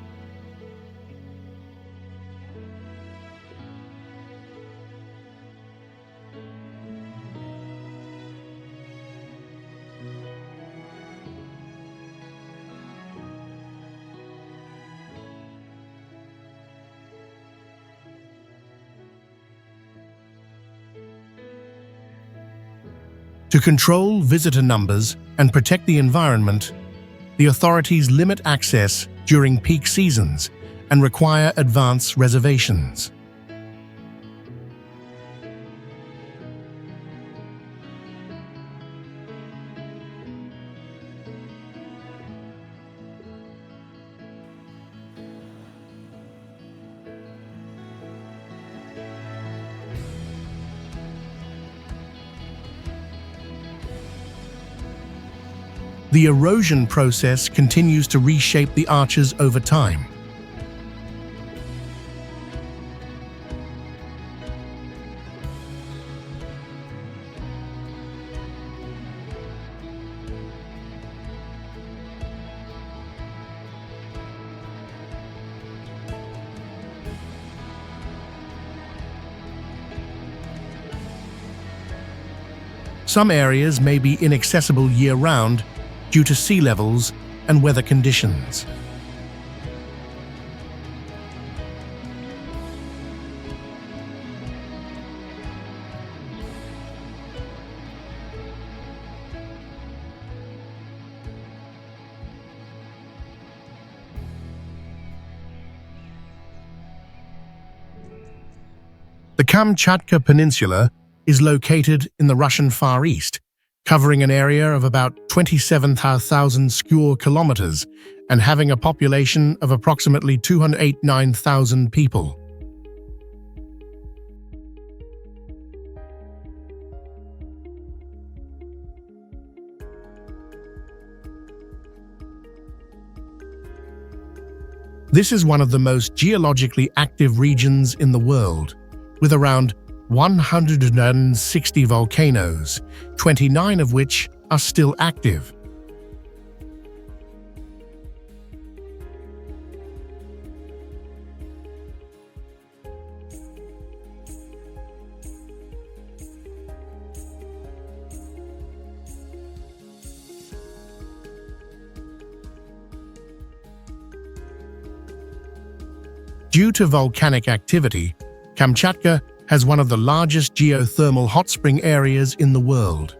To control visitor numbers and protect the environment, the authorities limit access during peak seasons and require advance reservations. The erosion process continues to reshape the arches over time. Some areas may be inaccessible year-round due to sea levels and weather conditions. The Kamchatka Peninsula is located in the Russian Far East, covering an area of about 27,000 square kilometers and having a population of approximately 289,000 people. This is one of the most geologically active regions in the world, with around 160 volcanoes, 29 of which are still active. Due to volcanic activity, Kamchatka has one of the largest geothermal hot spring areas in the world.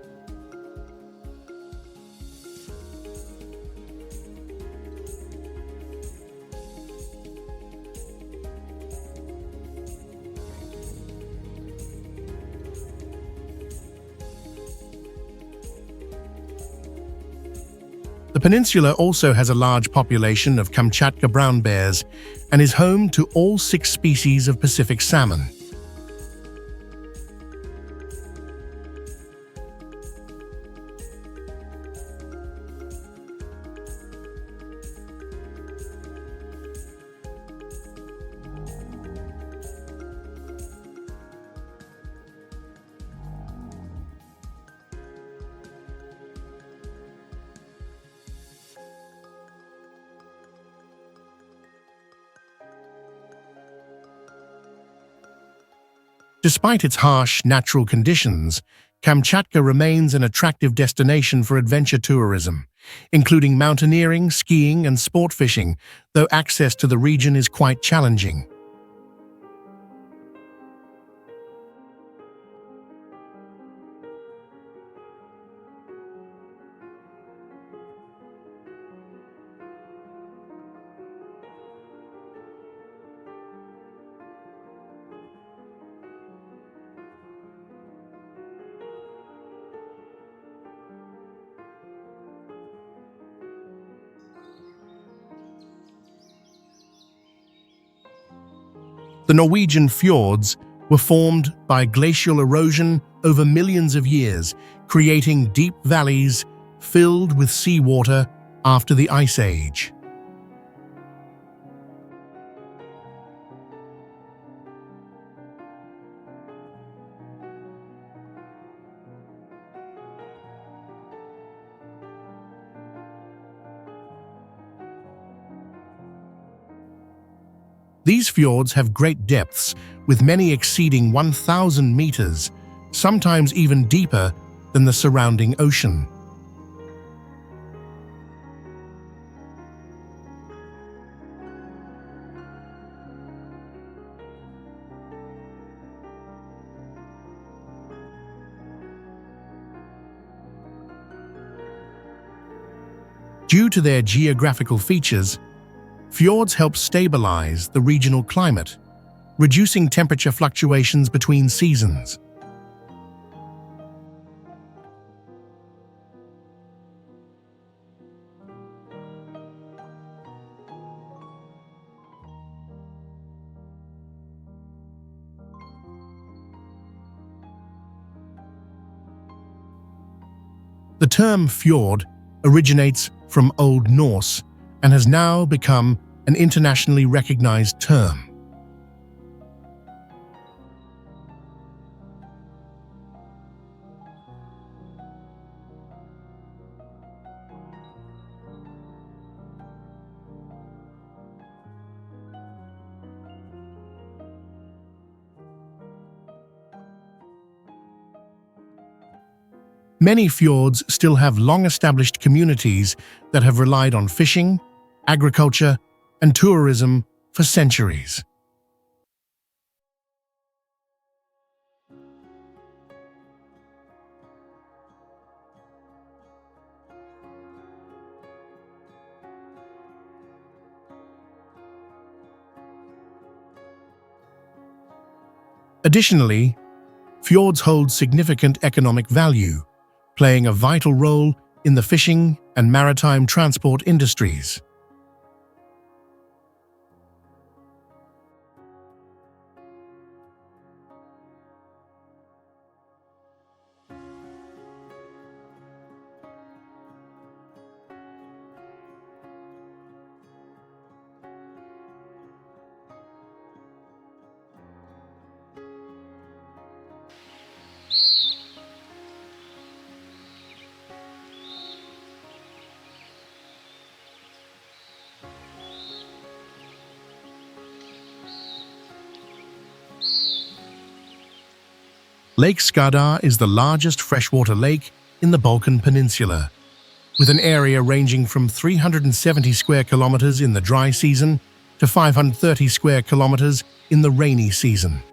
The peninsula also has a large population of Kamchatka brown bears and is home to all 6 species of Pacific salmon. Despite its harsh natural conditions, Kamchatka remains an attractive destination for adventure tourism, including mountaineering, skiing, and sport fishing, though access to the region is quite challenging. The Norwegian fjords were formed by glacial erosion over millions of years, creating deep valleys filled with seawater after the Ice Age. These fjords have great depths, with many exceeding 1,000 meters, sometimes even deeper than the surrounding ocean. Due to their geographical features, fjords help stabilize the regional climate, reducing temperature fluctuations between seasons. The term fjord originates from Old Norse and has now become an internationally recognized term. Many fjords still have long-established communities that have relied on fishing, agriculture, and tourism for centuries. Additionally, fjords hold significant economic value, playing a vital role in the fishing and maritime transport industries. Lake Skadar is the largest freshwater lake in the Balkan Peninsula, with an area ranging from 370 square kilometers in the dry season to 530 square kilometers in the rainy season.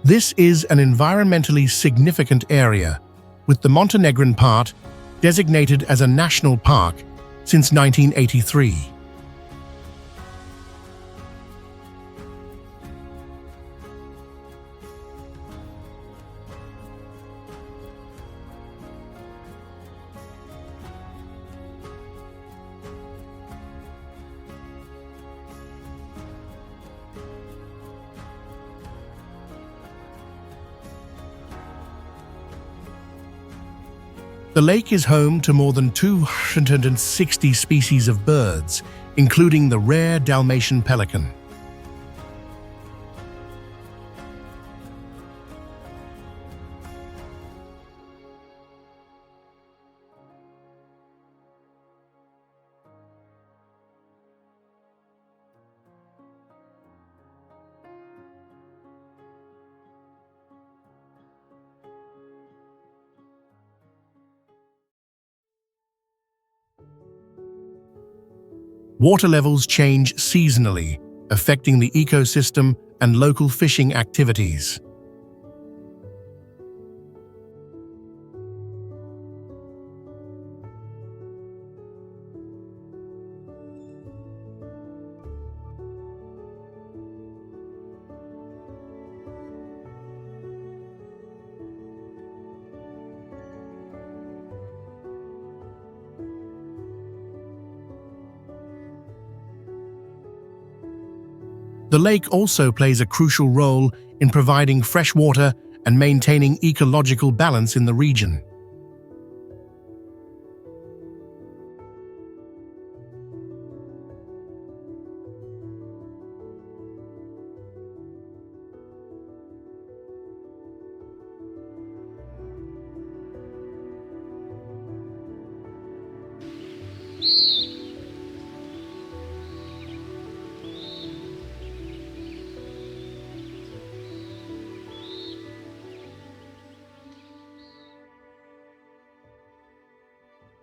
This is an environmentally significant area, with the Montenegrin part designated as a national park since 1983. The lake is home to more than 260 species of birds, including the rare Dalmatian pelican. Water levels change seasonally, affecting the ecosystem and local fishing activities. The lake also plays a crucial role in providing fresh water and maintaining ecological balance in the region.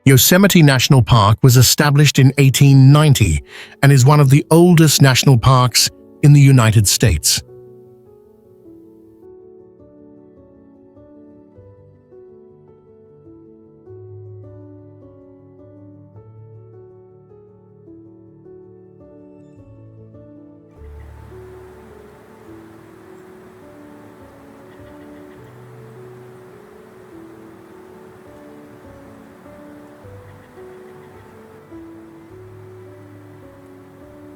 Yosemite National Park was established in 1890 and is one of the oldest national parks in the United States.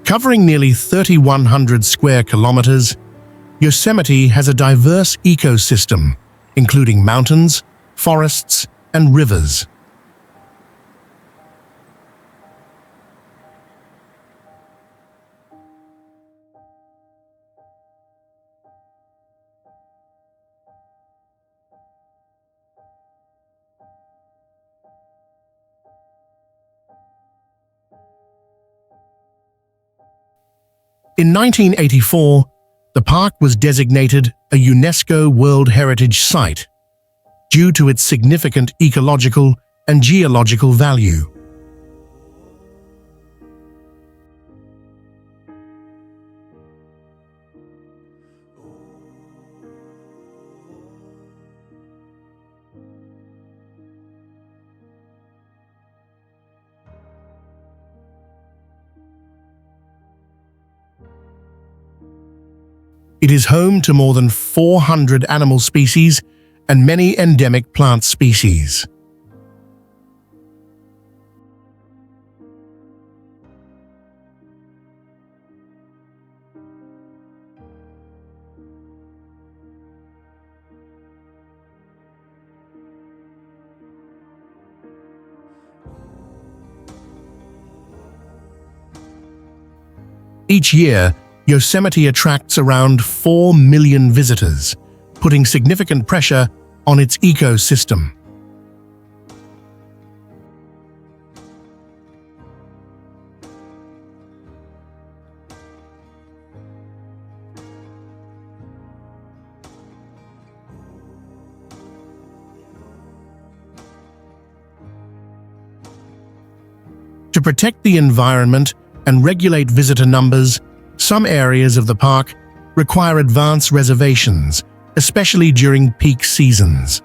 Covering nearly 3,100 square kilometers, Yosemite has a diverse ecosystem, including mountains, forests, and rivers. In 1984, the park was designated a UNESCO World Heritage Site due to its significant ecological and geological value. It is home to more than 400 animal species and many endemic plant species. Each year, Yosemite attracts around 4 million visitors, putting significant pressure on its ecosystem. To protect the environment and regulate visitor numbers, some areas of the park require advance reservations, especially during peak seasons.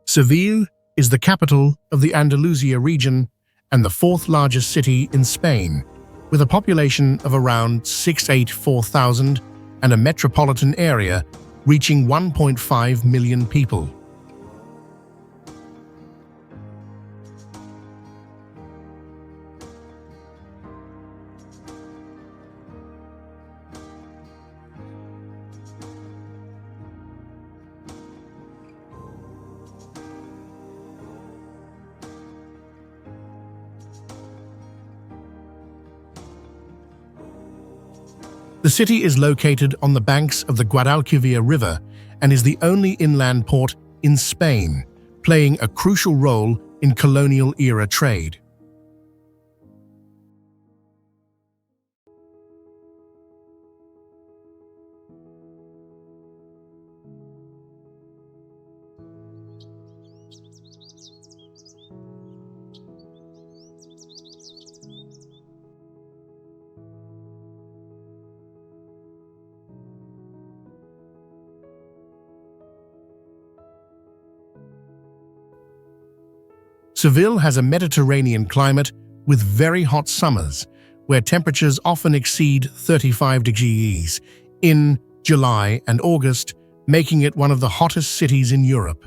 Seville is the capital of the Andalusia region and the fourth largest city in Spain, with a population of around 684,000 and a metropolitan area reaching 1.5 million people. The city is located on the banks of the Guadalquivir River and is the only inland port in Spain, playing a crucial role in colonial-era trade. Seville has a Mediterranean climate with very hot summers, where temperatures often exceed 35 degrees in July and August, making it one of the hottest cities in Europe.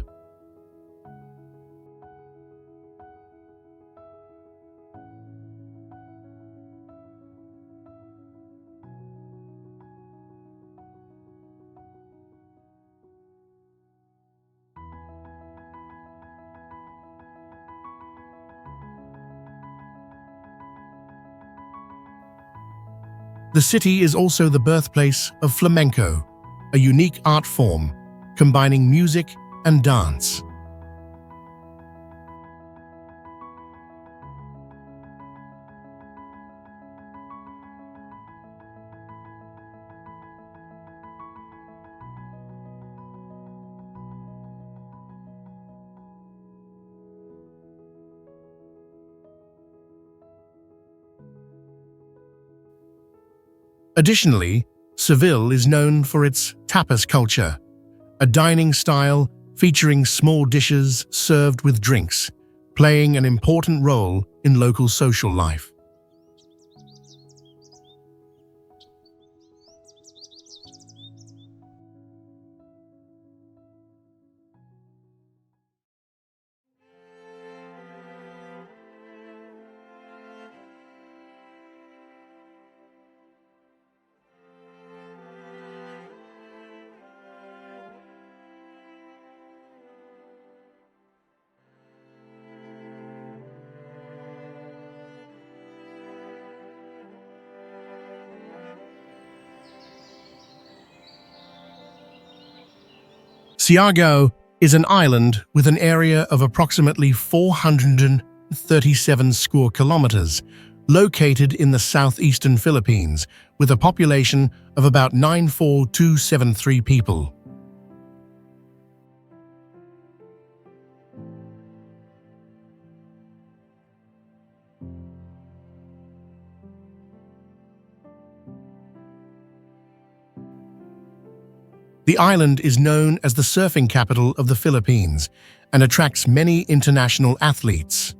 The city is also the birthplace of flamenco, a unique art form combining music and dance. Additionally, Seville is known for its tapas culture, a dining style featuring small dishes served with drinks, playing an important role in local social life. Siargao is an island with an area of approximately 437 square kilometers, located in the southeastern Philippines, with a population of about 94273 people. The island is known as the surfing capital of the Philippines and attracts many international athletes.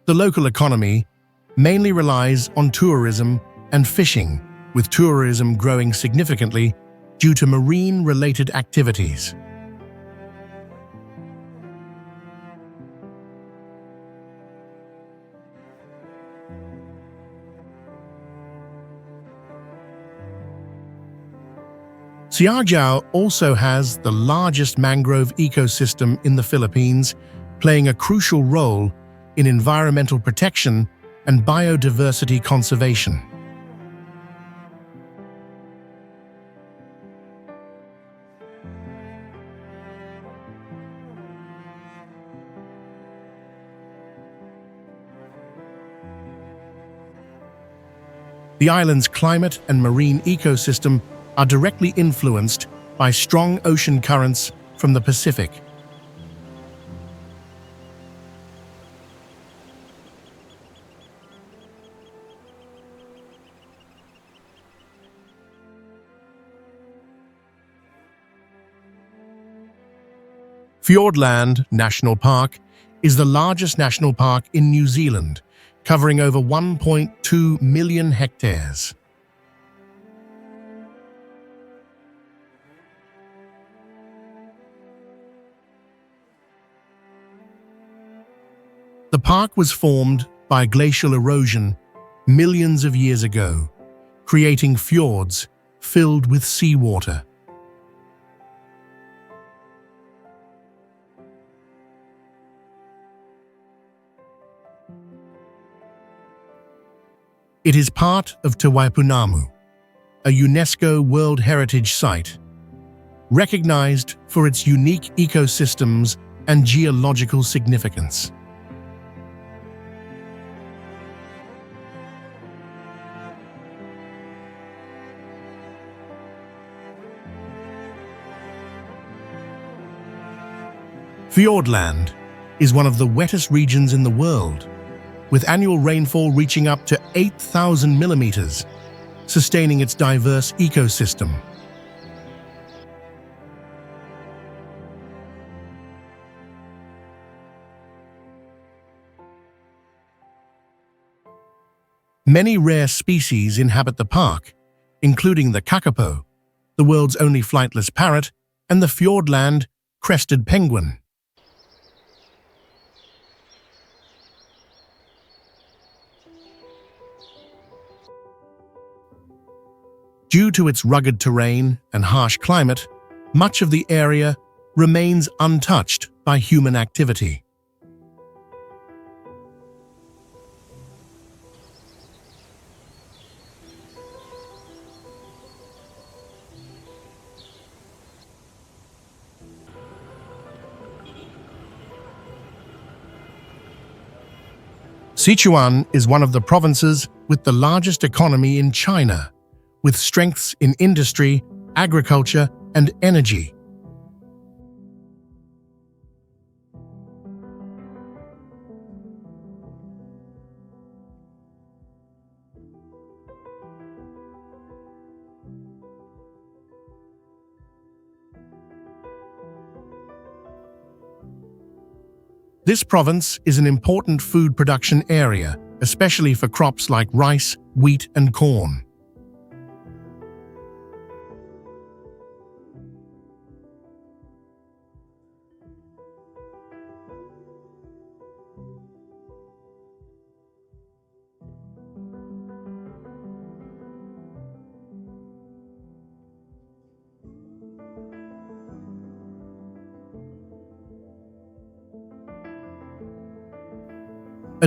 The local economy mainly relies on tourism and fishing, with tourism growing significantly due to marine-related activities. Siargao also has the largest mangrove ecosystem in the Philippines, playing a crucial role in environmental protection and biodiversity conservation. The island's climate and marine ecosystem are directly influenced by strong ocean currents from the Pacific. Fiordland National Park is the largest national park in New Zealand, covering over 1.2 million hectares. The park was formed by glacial erosion millions of years ago, creating fjords filled with seawater. It is part of Tawaipunamu, a UNESCO World Heritage Site, recognized for its unique ecosystems and geological significance. Fiordland is one of the wettest regions in the world, with annual rainfall reaching up to 8,000 millimeters, sustaining its diverse ecosystem. Many rare species inhabit the park, including the kakapo, the world's only flightless parrot, and the fjordland crested penguin. Due to its rugged terrain and harsh climate, much of the area remains untouched by human activity. Sichuan is one of the provinces with the largest economy in China, with strengths in industry, agriculture, and energy. This province is an important food production area, especially for crops like rice, wheat, and corn.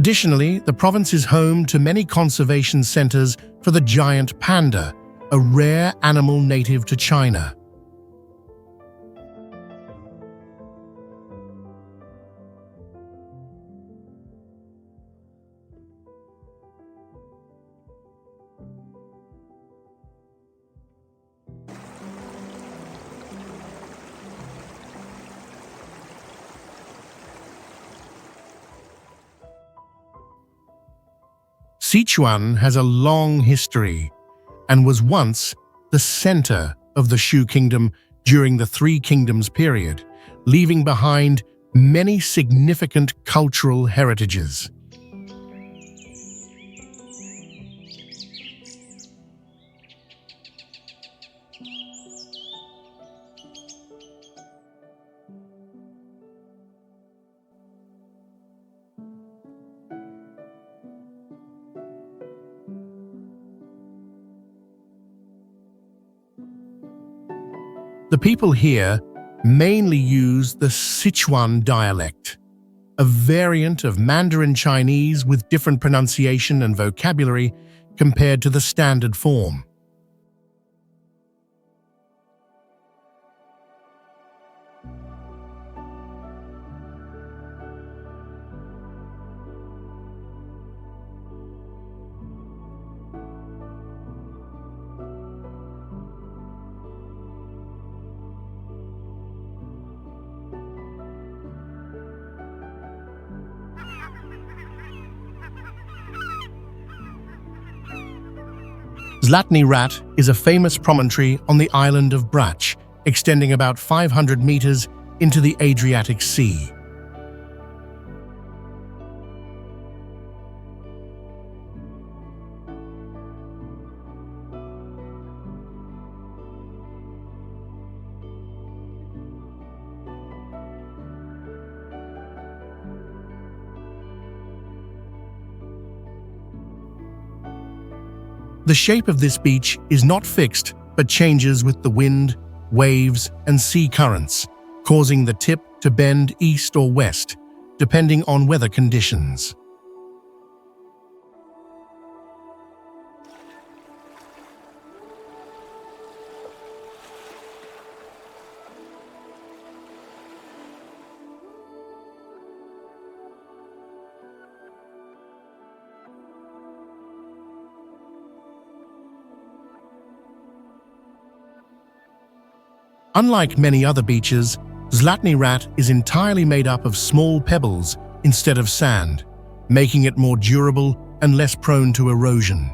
Additionally, the province is home to many conservation centers for the giant panda, a rare animal native to China. Sichuan has a long history and was once the center of the Shu Kingdom during the Three Kingdoms period, leaving behind many significant cultural heritages. The people here mainly use the Sichuan dialect, a variant of Mandarin Chinese with different pronunciation and vocabulary compared to the standard form. Zlatny Rat is a famous promontory on the island of Brach, extending about 500 meters into the Adriatic Sea. The shape of this beach is not fixed but changes with the wind, waves, and sea currents, causing the tip to bend east or west, depending on weather conditions. Unlike many other beaches, Zlatny Rat is entirely made up of small pebbles instead of sand, making it more durable and less prone to erosion.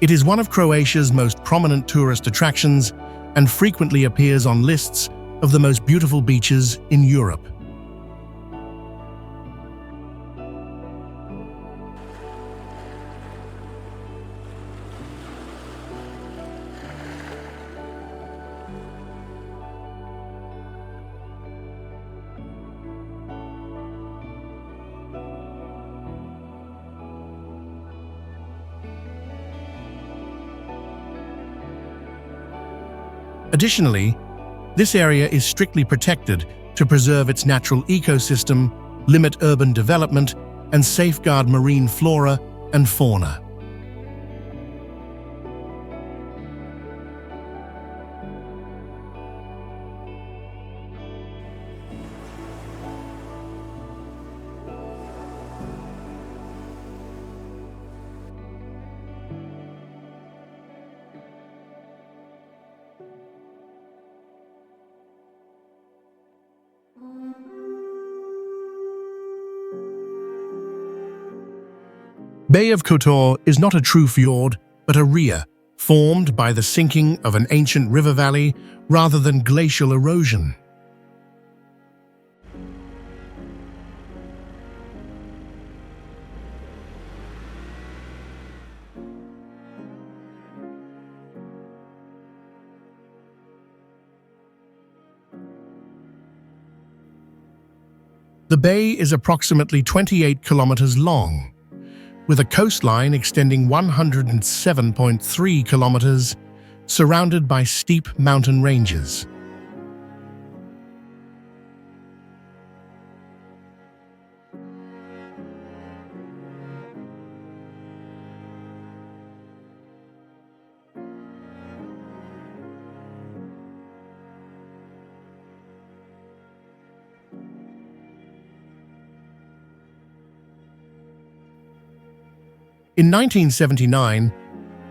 It is one of Croatia's most prominent tourist attractions and frequently appears on lists of the most beautiful beaches in Europe. Additionally, this area is strictly protected to preserve its natural ecosystem, limit urban development, and safeguard marine flora and fauna. Bay of Kotor is not a true fjord, but a ria, formed by the sinking of an ancient river valley rather than glacial erosion. The bay is approximately 28 kilometers long, with a coastline extending 107.3 kilometers, surrounded by steep mountain ranges. In 1979,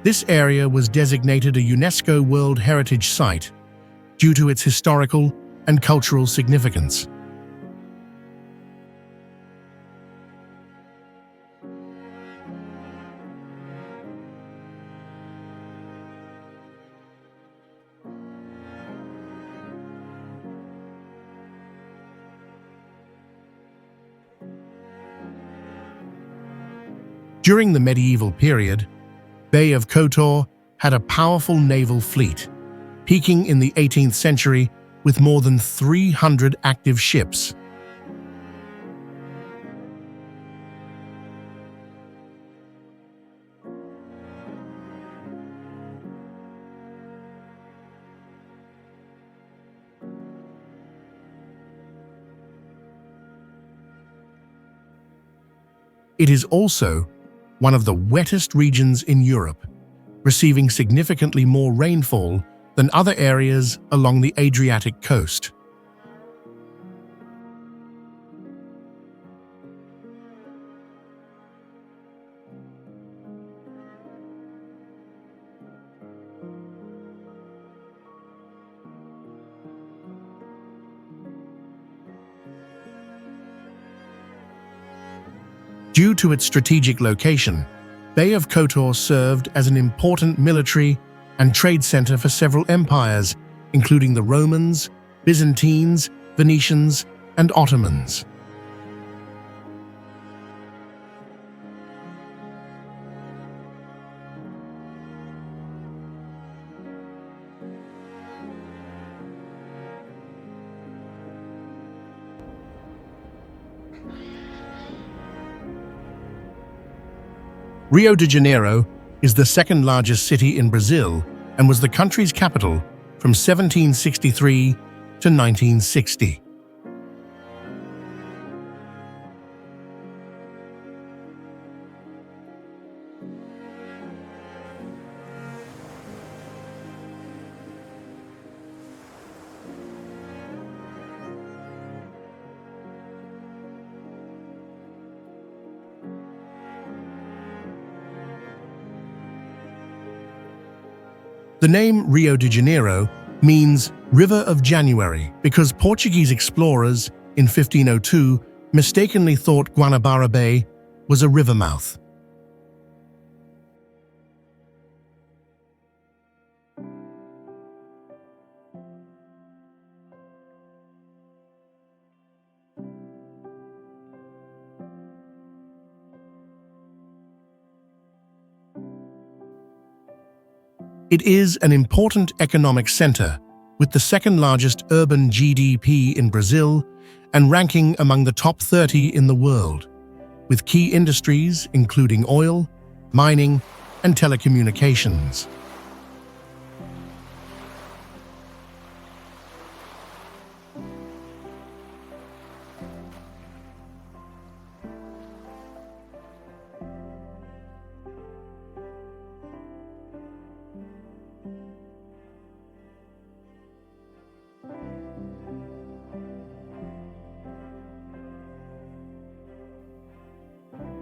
this area was designated a UNESCO World Heritage Site due to its historical and cultural significance. During the medieval period, Bay of Kotor had a powerful naval fleet, peaking in the 18th century with more than 300 active ships. It is also one of the wettest regions in Europe, receiving significantly more rainfall than other areas along the Adriatic coast. Due to its strategic location, Bay of Kotor served as an important military and trade center for several empires, including the Romans, Byzantines, Venetians, and Ottomans. Rio de Janeiro is the second largest city in Brazil and was the country's capital from 1763 to 1960. The name Rio de Janeiro means River of January because Portuguese explorers in 1502, mistakenly thought Guanabara Bay was a river mouth. It is an important economic center, with the second largest urban GDP in Brazil and ranking among the top 30 in the world, with key industries including oil, mining, and telecommunications.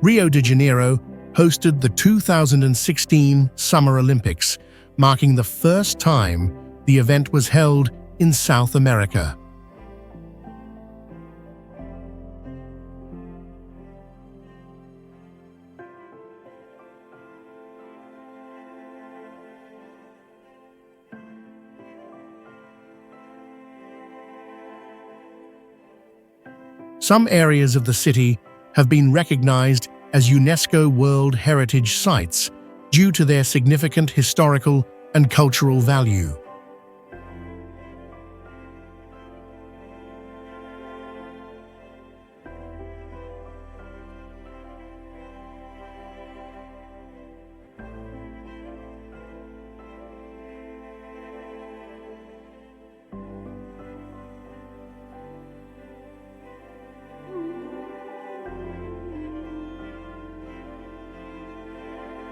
Rio de Janeiro hosted the 2016 Summer Olympics, marking the first time the event was held in South America. Some areas of the city have been recognized as UNESCO World Heritage Sites due to their significant historical and cultural value.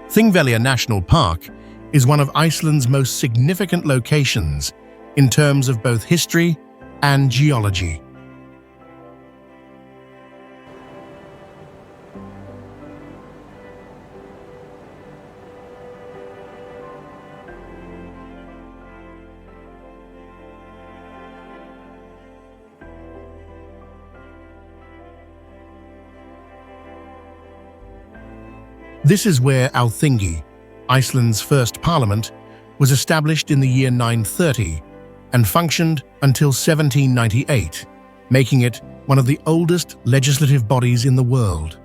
Thingvellir National Park is one of Iceland's most significant locations in terms of both history and geology. This is where Alþingi, Iceland's first parliament, was established in the year 930 and functioned until 1798, making it one of the oldest legislative bodies in the world.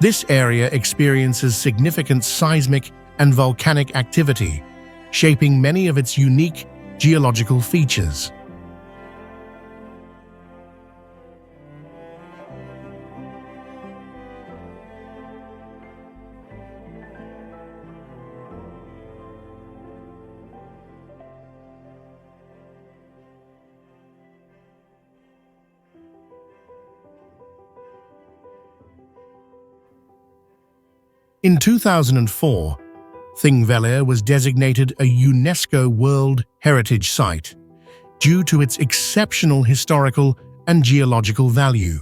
This area experiences significant seismic and volcanic activity, shaping many of its unique geological features. In 2004, Thingvellir was designated a UNESCO World Heritage Site due to its exceptional historical and geological value.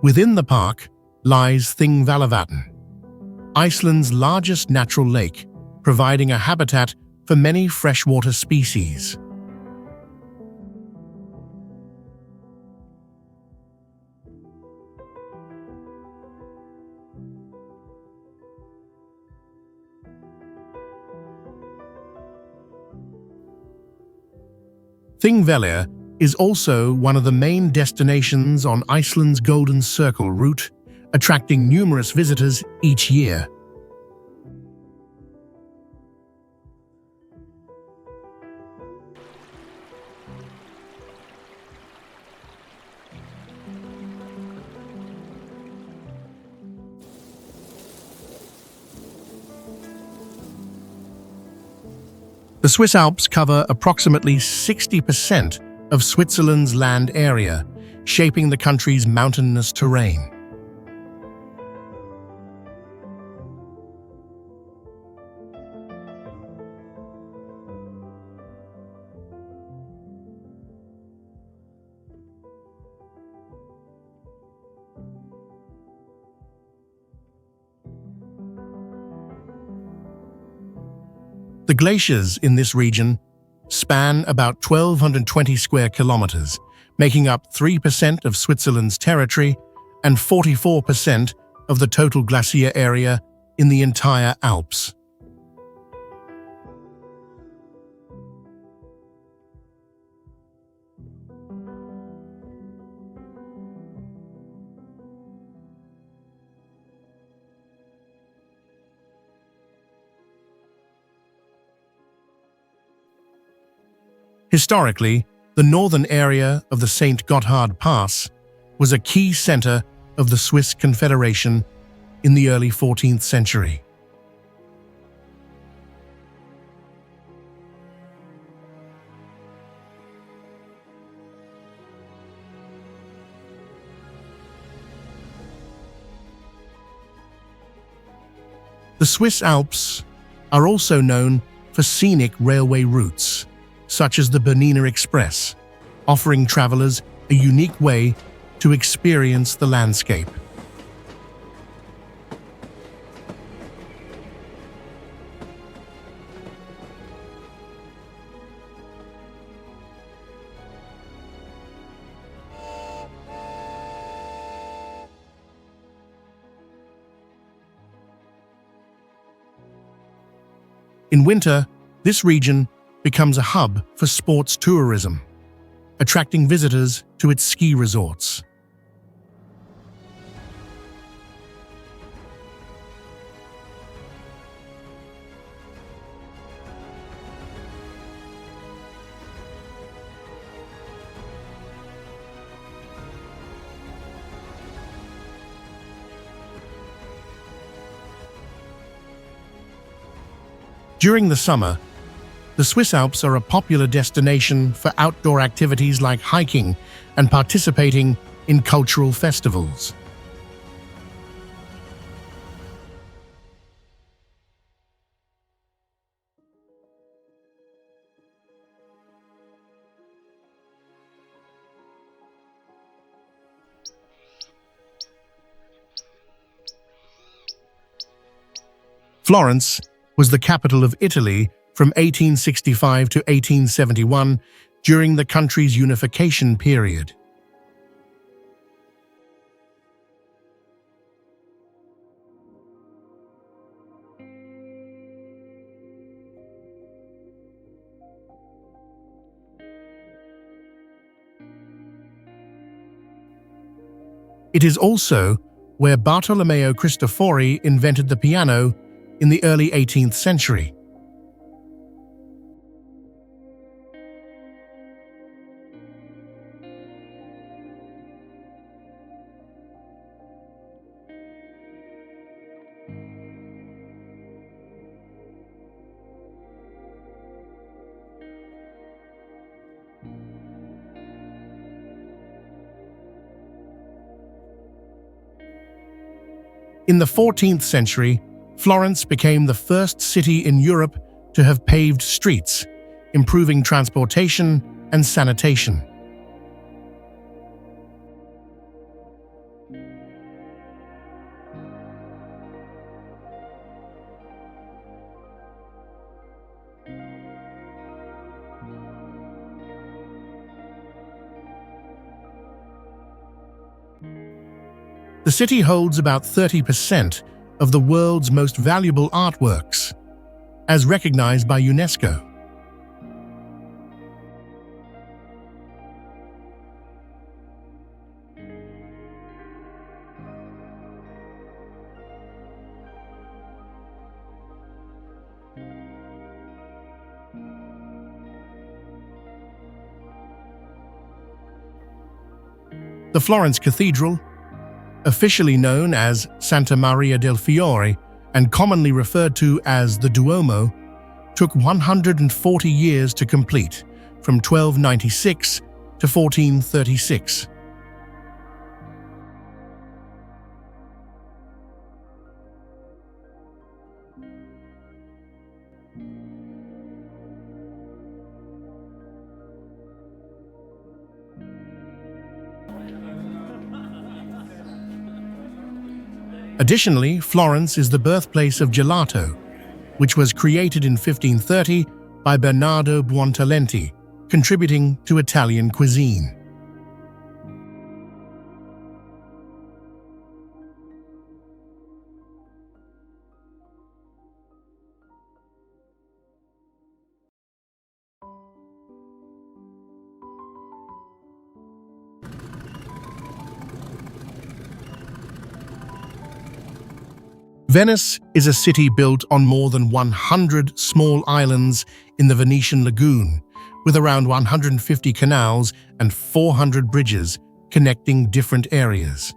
Within the park lies Thingvallavatn, Iceland's largest natural lake, providing a habitat for many freshwater species. Thingvellir is also one of the main destinations on Iceland's Golden Circle route, attracting numerous visitors each year. The Swiss Alps cover approximately 60% of Switzerland's land area, shaping the country's mountainous terrain. The glaciers in this region span about 1,220 square kilometers, making up 3% of Switzerland's territory and 44% of the total glacier area in the entire Alps. Historically, the northern area of the St. Gotthard Pass was a key center of the Swiss Confederation in the early 14th century. The Swiss Alps are also known for scenic railway routes, such as the Bernina Express, offering travelers a unique way to experience the landscape. In winter, this region becomes a hub for sports tourism, attracting visitors to its ski resorts. During the summer, the Swiss Alps are a popular destination for outdoor activities like hiking and participating in cultural festivals. Florence was the capital of Italy from 1865 to 1871 during the country's unification period. It is also where Bartolomeo Cristofori invented the piano in the early 18th century. In the 14th century, Florence became the first city in Europe to have paved streets, improving transportation and sanitation. The city holds about 30% of the world's most valuable artworks, as recognized by UNESCO. The Florence Cathedral, officially known as Santa Maria del Fiore and commonly referred to as the Duomo, took 140 years to complete, from 1296 to 1436. Additionally, Florence is the birthplace of gelato, which was created in 1530 by Bernardo Buontalenti, contributing to Italian cuisine. Venice is a city built on more than 100 small islands in the Venetian lagoon, with around 150 canals and 400 bridges connecting different areas.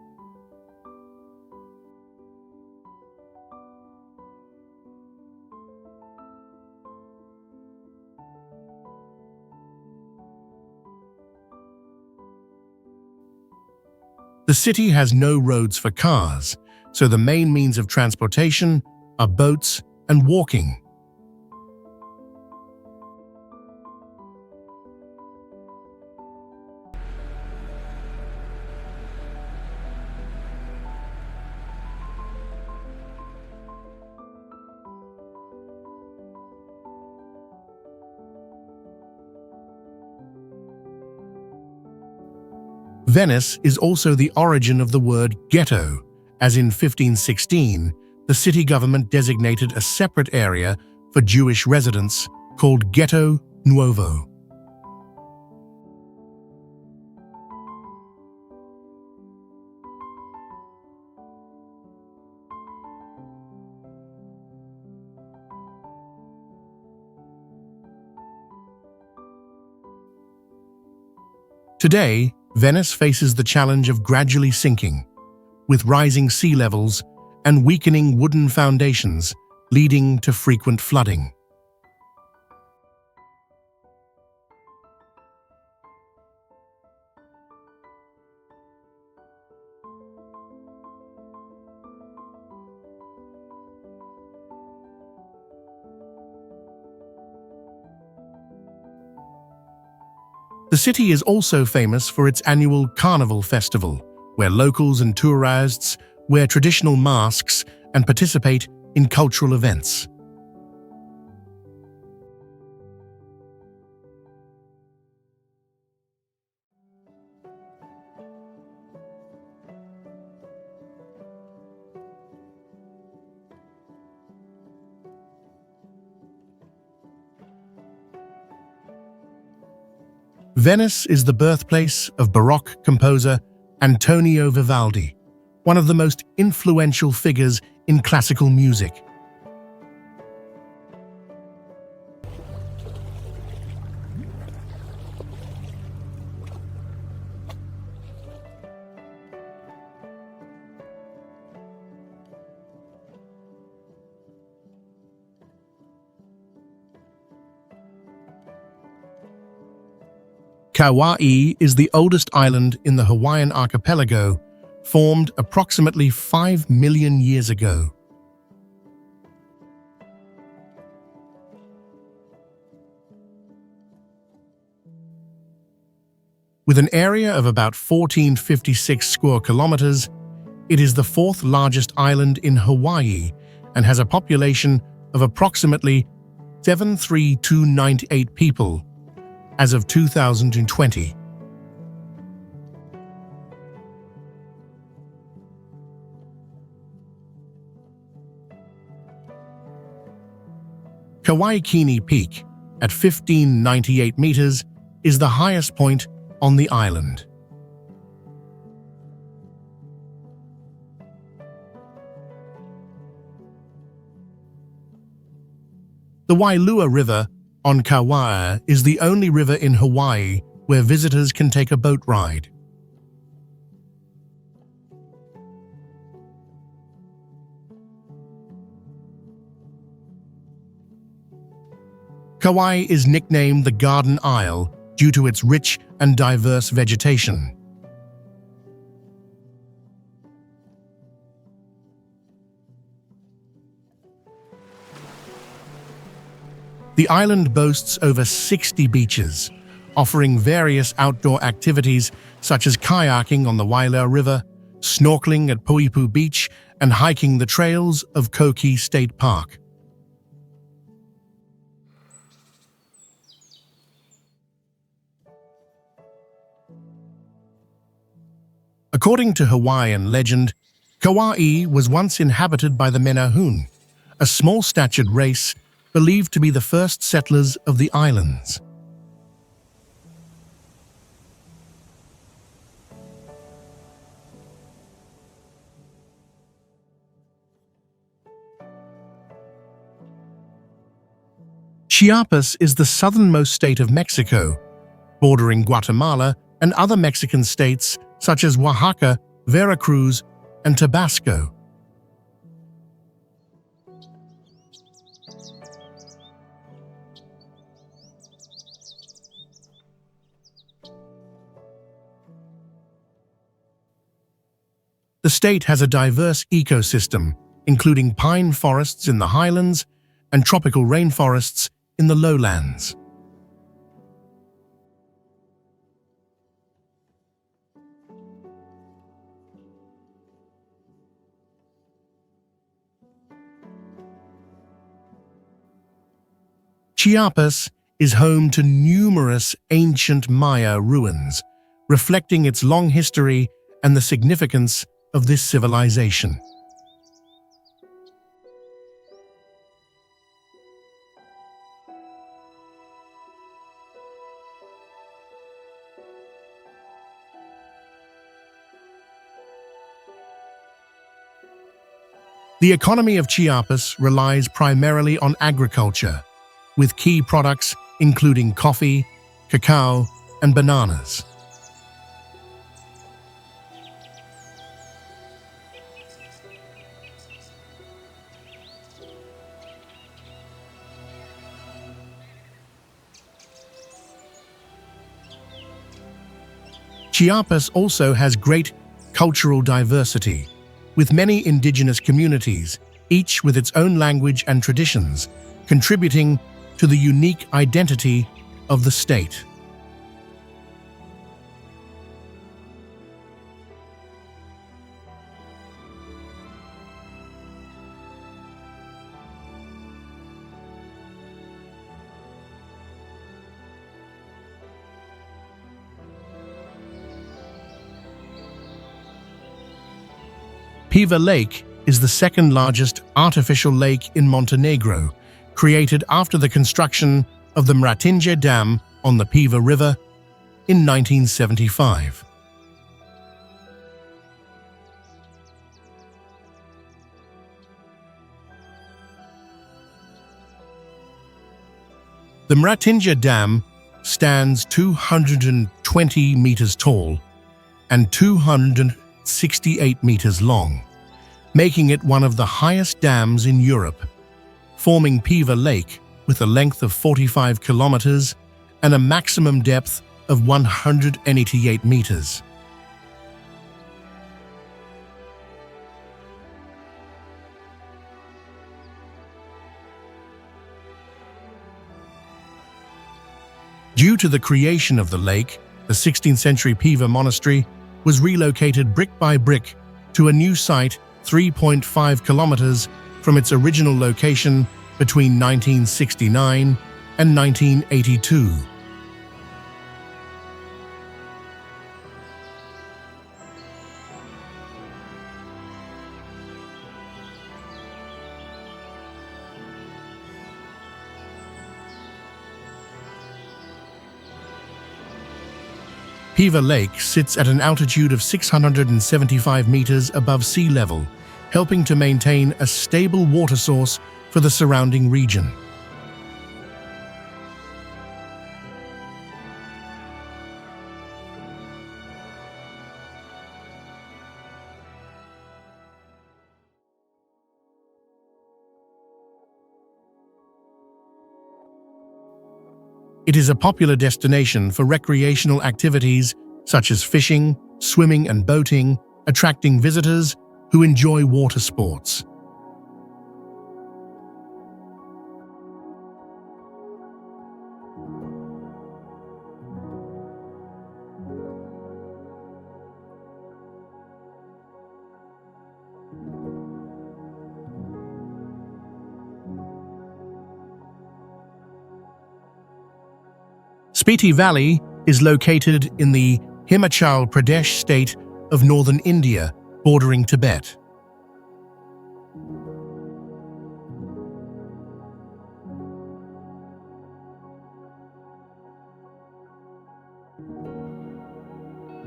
The city has no roads for cars, so the main means of transportation are boats and walking. Venice is also the origin of the word ghetto, as in 1516, the city government designated a separate area for Jewish residents called Ghetto Nuovo. Today, Venice faces the challenge of gradually sinking, with rising sea levels and weakening wooden foundations, leading to frequent flooding. The city is also famous for its annual Carnival Festival, where locals and tourists wear traditional masks and participate in cultural events. Venice is the birthplace of Baroque composer Antonio Vivaldi, one of the most influential figures in classical music. Kauai is the oldest island in the Hawaiian archipelago, formed approximately 5 million years ago. With an area of about 1456 square kilometers, it is the fourth largest island in Hawaii and has a population of approximately 73298 people as of 2020. Kauaikini Peak, at 1598 meters, is the highest point on the island. The Wailua River on Kauai is the only river in Hawaii where visitors can take a boat ride. Kauai is nicknamed the Garden Isle due to its rich and diverse vegetation. The island boasts over 60 beaches, offering various outdoor activities such as kayaking on the Wailea River, snorkeling at Puipu Beach, and hiking the trails of Koki State Park. According to Hawaiian legend, Kauai was once inhabited by the Menehune, a small-statured race believed to be the first settlers of the islands. Chiapas is the southernmost state of Mexico, bordering Guatemala and other Mexican states such as Oaxaca, Veracruz, and Tabasco. The state has a diverse ecosystem, including pine forests in the highlands and tropical rainforests in the lowlands. Chiapas is home to numerous ancient Maya ruins, reflecting its long history and the significance of this civilization. The economy of Chiapas relies primarily on agriculture, with key products including coffee, cacao, and bananas. Chiapas also has great cultural diversity, with many indigenous communities, each with its own language and traditions, contributing to the unique identity of the state. Piva Lake is the second largest artificial lake in Montenegro, created after the construction of the Mratinje Dam on the Piva River in 1975. The Mratinje Dam stands 220 meters tall and 268 meters long, making it one of the highest dams in Europe, forming Piva Lake with a length of 45 kilometers and a maximum depth of 188 meters. Due to the creation of the lake, the 16th century Piva Monastery was relocated brick by brick to a new site 3.5 kilometers from its original location between 1969 and 1982. Piva Lake sits at an altitude of 675 meters above sea level, helping to maintain a stable water source for the surrounding region. It is a popular destination for recreational activities such as fishing, swimming and boating, attracting visitors who enjoy water sports. Spiti Valley is located in the Himachal Pradesh state of northern India, bordering Tibet.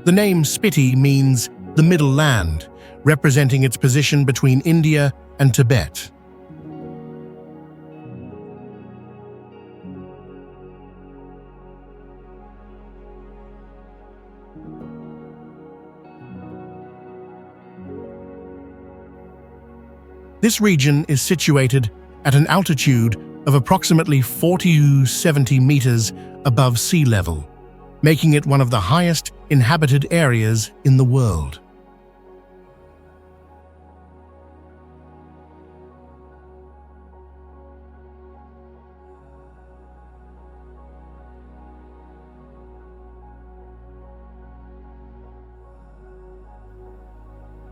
The name Spiti means the Middle Land, representing its position between India and Tibet. This region is situated at an altitude of approximately 40 to 70 meters above sea level, making it one of the highest inhabited areas in the world.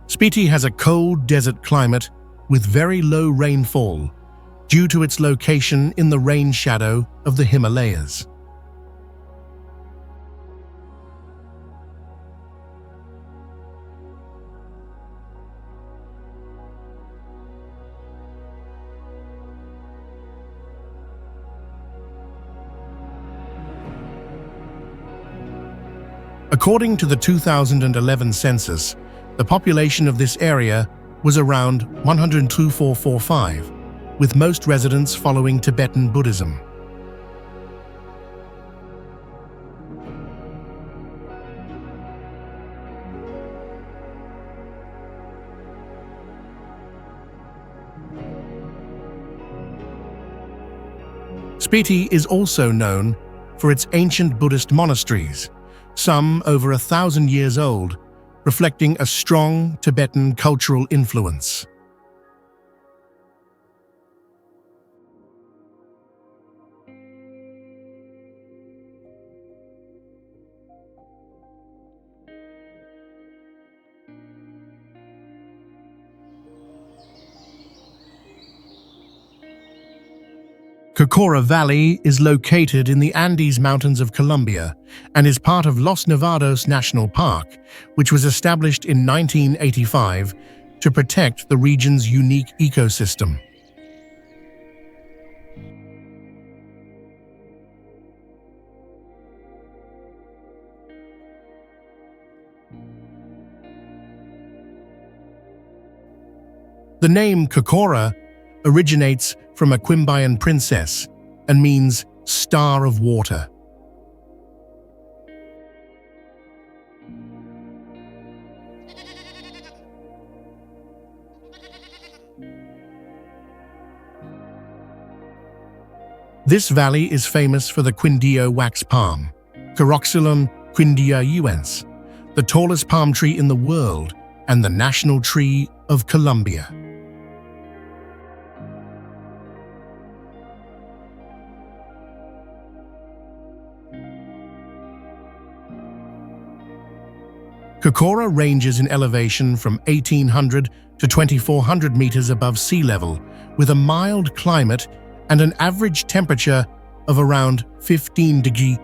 Spiti has a cold desert climate with very low rainfall due to its location in the rain shadow of the Himalayas. According to the 2011 census, the population of this area was around 102,445, with most residents following Tibetan Buddhism. Spiti is also known for its ancient Buddhist monasteries, some over 1,000 years old, reflecting a strong Tibetan cultural influence. Cocora Valley is located in the Andes Mountains of Colombia and is part of Los Nevados National Park, which was established in 1985 to protect the region's unique ecosystem. The name Cocora originates from a Quimbayan princess and means star of water. This valley is famous for the Quindio wax palm, Caroxylon quindiauense, the tallest palm tree in the world and the national tree of Colombia. Cocora ranges in elevation from 1,800 to 2,400 meters above sea level, with a mild climate and an average temperature of around 15 degrees.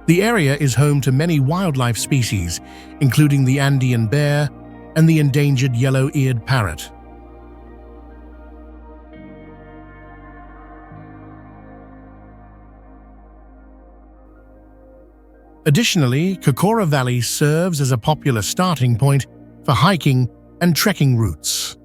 The area is home to many wildlife species, including the Andean bear and the endangered yellow-eared parrot. Additionally, Cocora Valley serves as a popular starting point for hiking and trekking routes.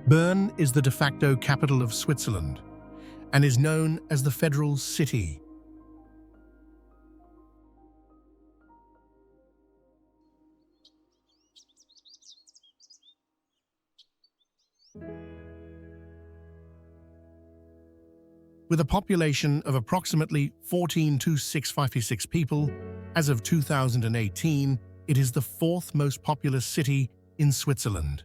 Bern is the de facto capital of Switzerland and is known as the Federal City. With a population of approximately 14,656 people, as of 2018, it is the fourth most populous city in Switzerland.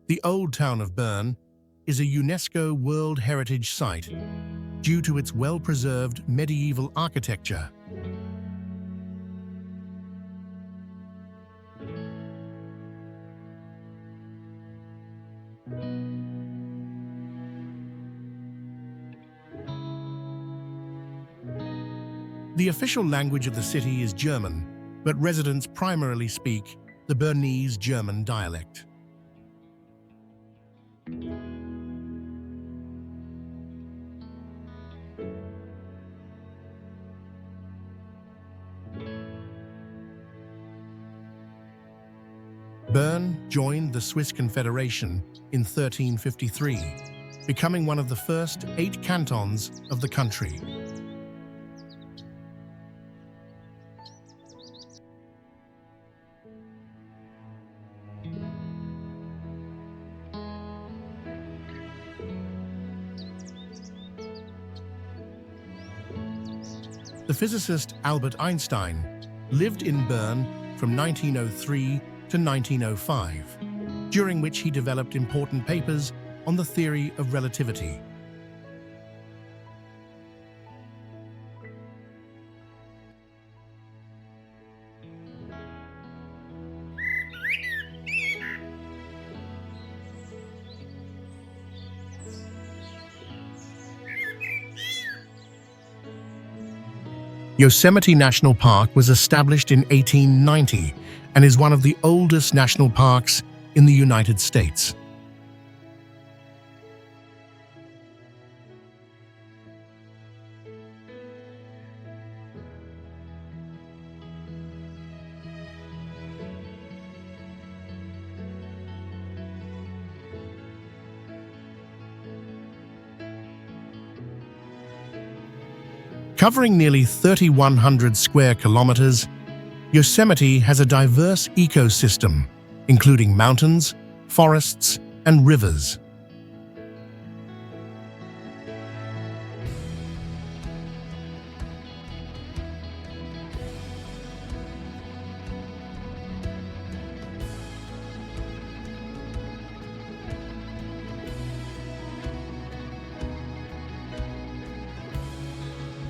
The Old Town of Bern is a UNESCO World Heritage Site due to its well-preserved medieval architecture. The official language of the city is German, but residents primarily speak the Bernese German dialect. Bern joined the Swiss Confederation in 1353, becoming one of the first 8 cantons of the country. The physicist Albert Einstein lived in Bern from 1903 to 1905, during which he developed important papers on the theory of relativity. Yosemite National Park was established in 1890 and is one of the oldest national parks in the United States. Covering nearly 3,100 square kilometers, Yosemite has a diverse ecosystem, including mountains, forests, and rivers.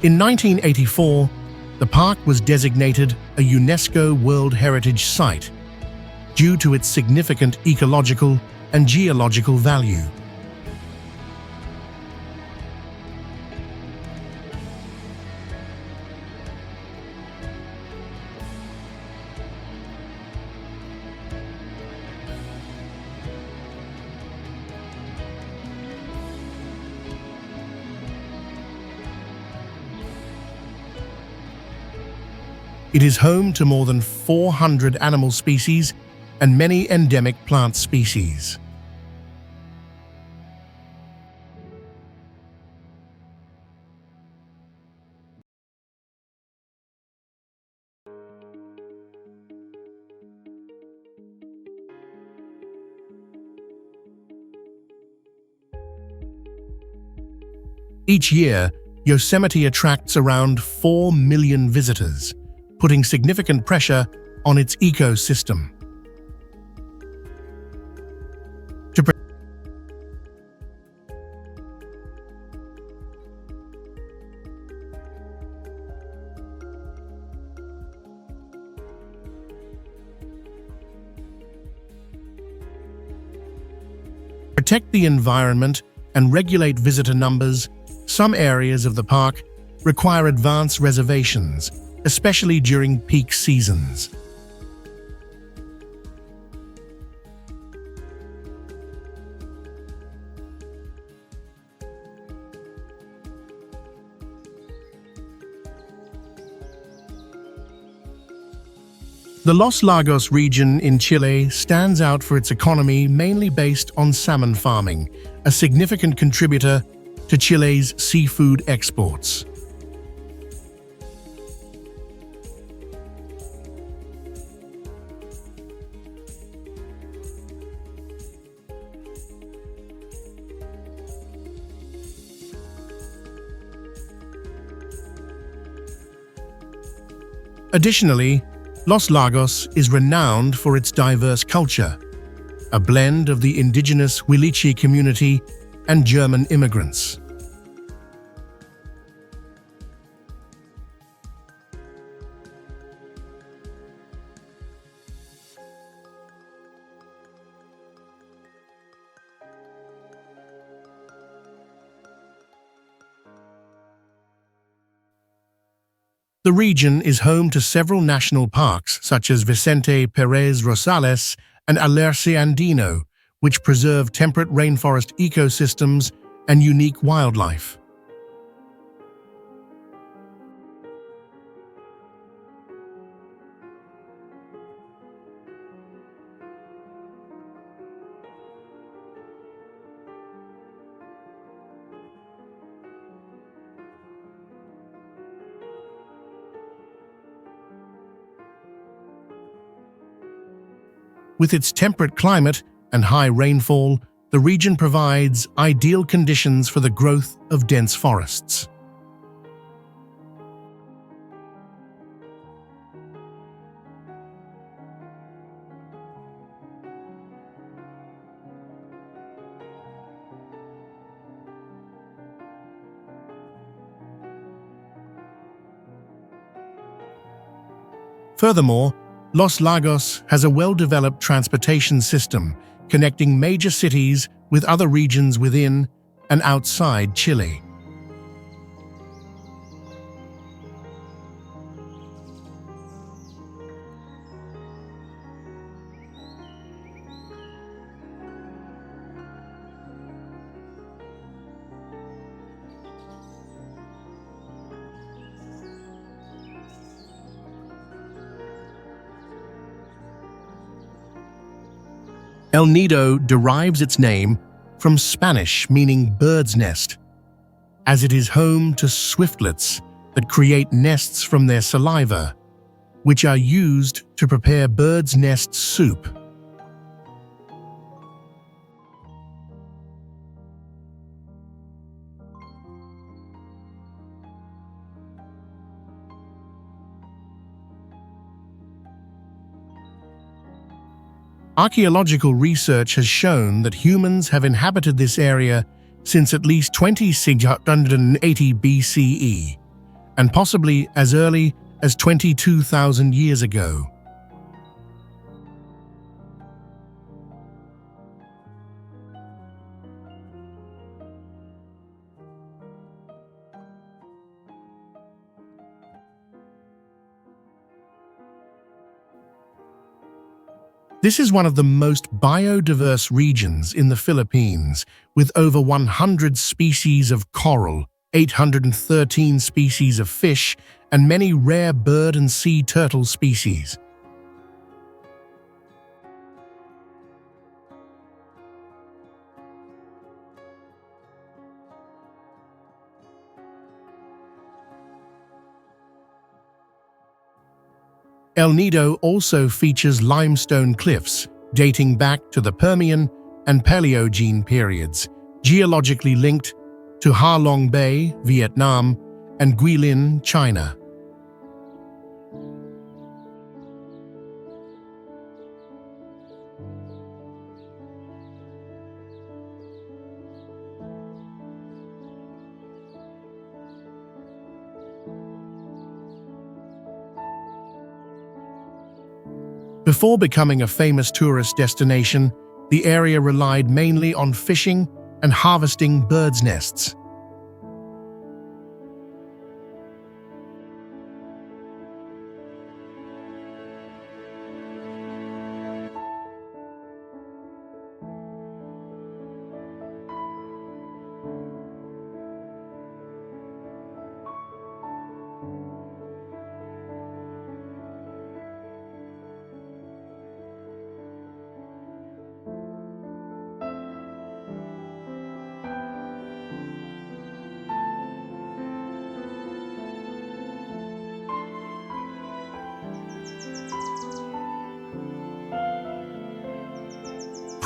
In 1984, the park was designated a UNESCO World Heritage Site due to its significant ecological and geological value. It is home to more than 400 animal species and many endemic plant species. Each year, Yosemite attracts around 4 million visitors, putting significant pressure on its ecosystem. Protect the environment and regulate visitor numbers, some areas of the park require advance reservations, especially during peak seasons. The Los Lagos region in Chile stands out for its economy mainly based on salmon farming, a significant contributor to Chile's seafood exports. Additionally, Los Lagos is renowned for its diverse culture, a blend of the indigenous Huilliche community and German immigrants. The region is home to several national parks such as Vicente Pérez Rosales and Alerce Andino, which preserve temperate rainforest ecosystems and unique wildlife. With its temperate climate and high rainfall, the region provides ideal conditions for the growth of dense forests. Furthermore, Los Lagos has a well-developed transportation system connecting major cities with other regions within and outside Chile. El Nido derives its name from Spanish meaning bird's nest, as it is home to swiftlets that create nests from their saliva, which are used to prepare bird's nest soup. Archaeological research has shown that humans have inhabited this area since at least 2680 BCE, and possibly as early as 22,000 years ago. This is one of the most biodiverse regions in the Philippines, with over 100 species of coral, 813 species of fish, and many rare bird and sea turtle species. El Nido also features limestone cliffs dating back to the Permian and Paleogene periods, geologically linked to Ha Long Bay, Vietnam, and Guilin, China. Before becoming a famous tourist destination, the area relied mainly on fishing and harvesting birds' nests.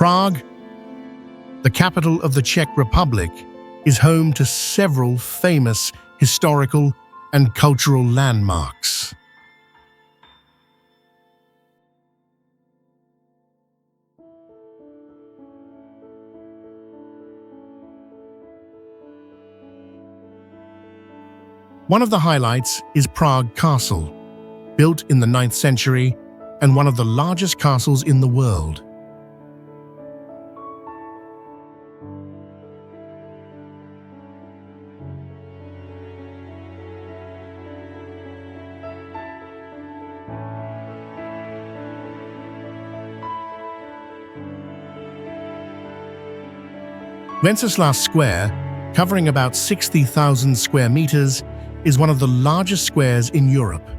Prague, the capital of the Czech Republic, is home to several famous historical and cultural landmarks. One of the highlights is Prague Castle, built in the 9th century and one of the largest castles in the world. Wenceslas Square, covering about 60,000 square meters, is one of the largest squares in Europe.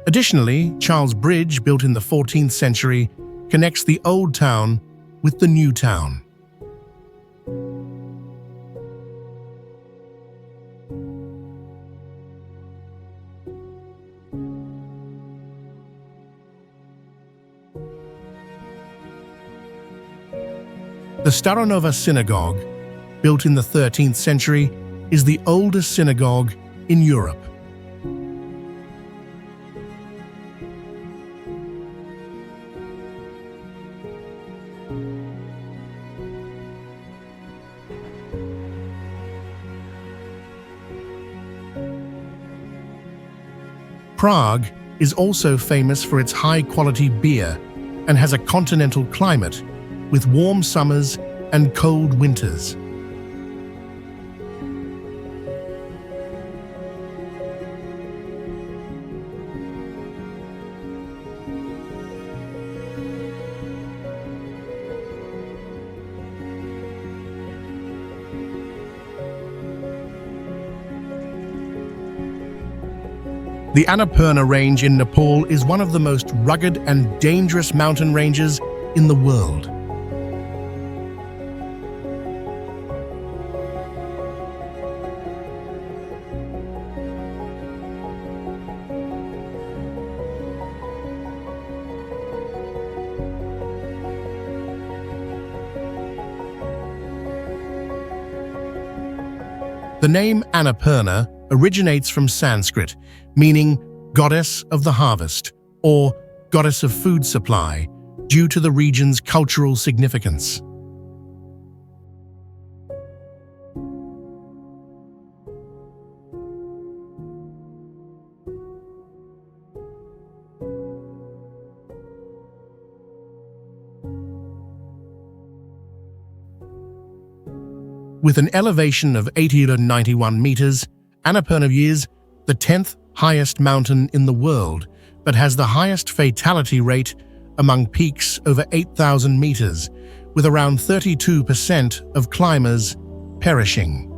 Additionally, Charles Bridge, built in the 14th century, connects the Old Town with the New Town. The Staronova Synagogue, built in the 13th century, is the oldest synagogue in Europe. Prague is also famous for its high-quality beer and has a continental climate with warm summers and cold winters. The Annapurna Range in Nepal is one of the most rugged and dangerous mountain ranges in the world. The name Annapurna originates from Sanskrit, meaning goddess of the harvest or goddess of food supply, due to the region's cultural significance. With an elevation of 891 meters, Annapurna is the 10th highest mountain in the world, but has the highest fatality rate among peaks over 8,000 meters, with around 32% of climbers perishing.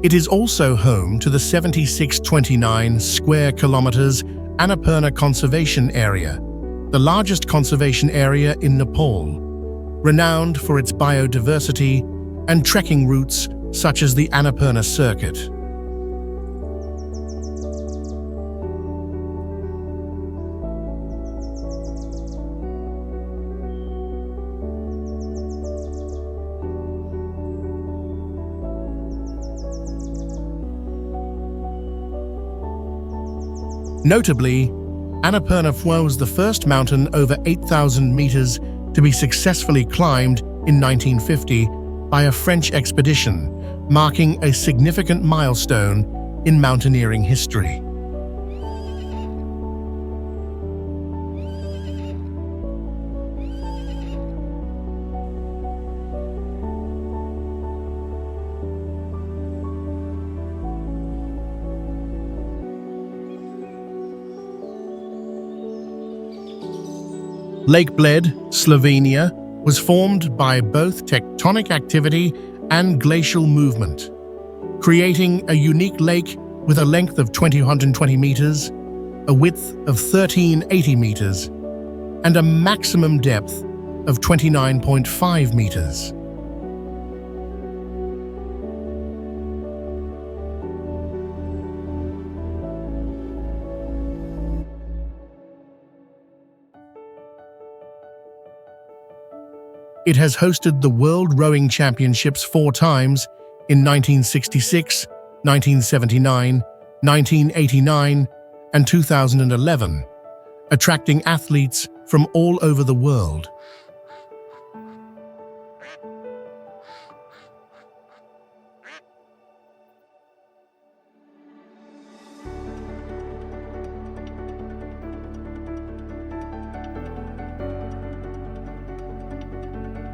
It is also home to the 7629 square kilometers Annapurna Conservation Area, the largest conservation area in Nepal, renowned for its biodiversity and trekking routes such as the Annapurna Circuit. Notably, Annapurna was the first mountain over 8,000 meters to be successfully climbed in 1950 by a French expedition, marking a significant milestone in mountaineering history. Lake Bled, Slovenia, was formed by both tectonic activity and glacial movement, creating a unique lake with a length of 2,220 meters, a width of 1,380 meters, and a maximum depth of 29.5 meters. It has hosted the World Rowing Championships 4 times in 1966, 1979, 1989, and 2011, attracting athletes from all over the world.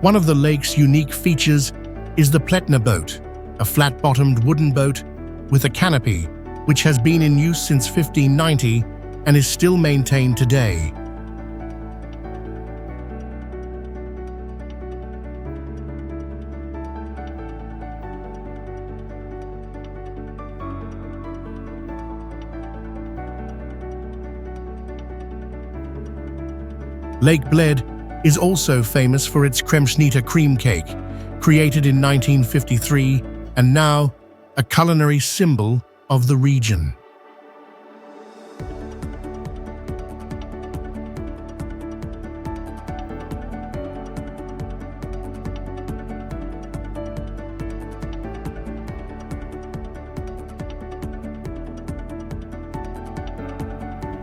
One of the lake's unique features is the Pletna boat, a flat-bottomed wooden boat with a canopy, which has been in use since 1590 and is still maintained today. Lake Bled is also famous for its kremschnitter cream cake, created in 1953 and now a culinary symbol of the region.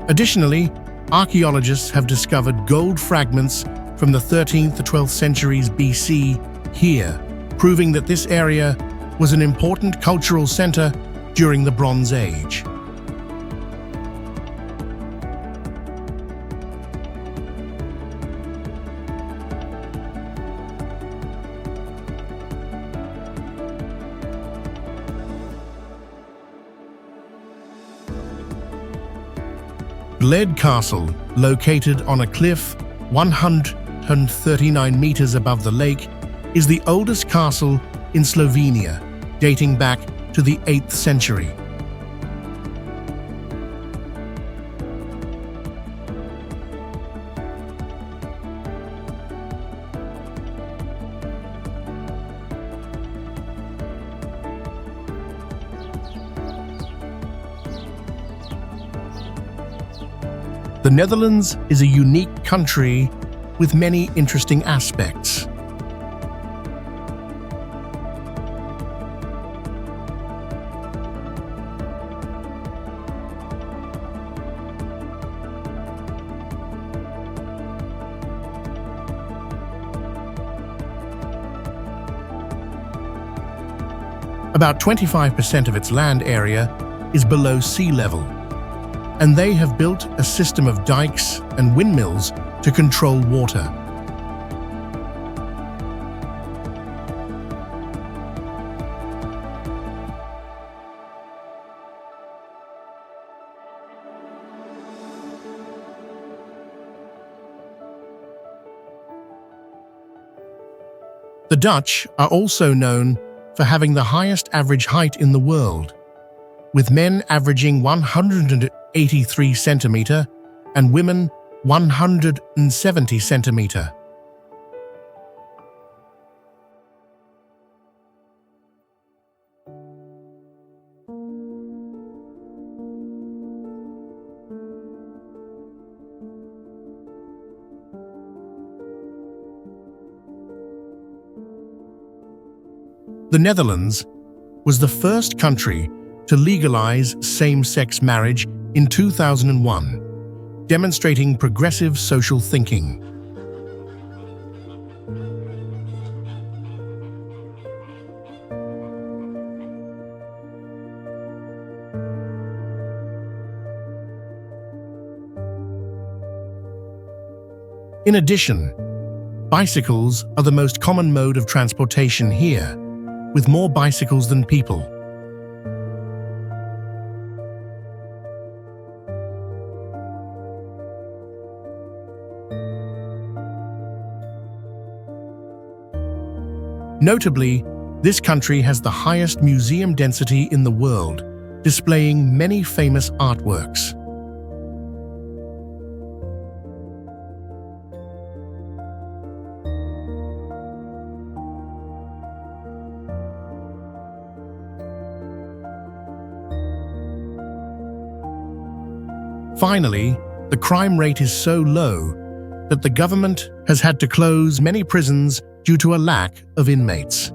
Additionally, archaeologists have discovered gold fragments from the 13th to 12th centuries BC here, proving that this area was an important cultural center during the Bronze Age. Bled Castle, located on a cliff 139 meters above the lake, is the oldest castle in Slovenia, dating back to the 8th century. The Netherlands is a unique country with many interesting aspects. About 25% of its land area is below sea level, and they have built a system of dikes and windmills to control water. The Dutch are also known for having the highest average height in the world, with men averaging 183 centimeter and women 170 centimeter. The Netherlands was the first country to legalize same-sex marriage in 2001, demonstrating progressive social thinking. In addition, bicycles are the most common mode of transportation here, with more bicycles than people. Notably, this country has the highest museum density in the world, displaying many famous artworks. Finally, the crime rate is so low that the government has had to close many prisons due to a lack of inmates.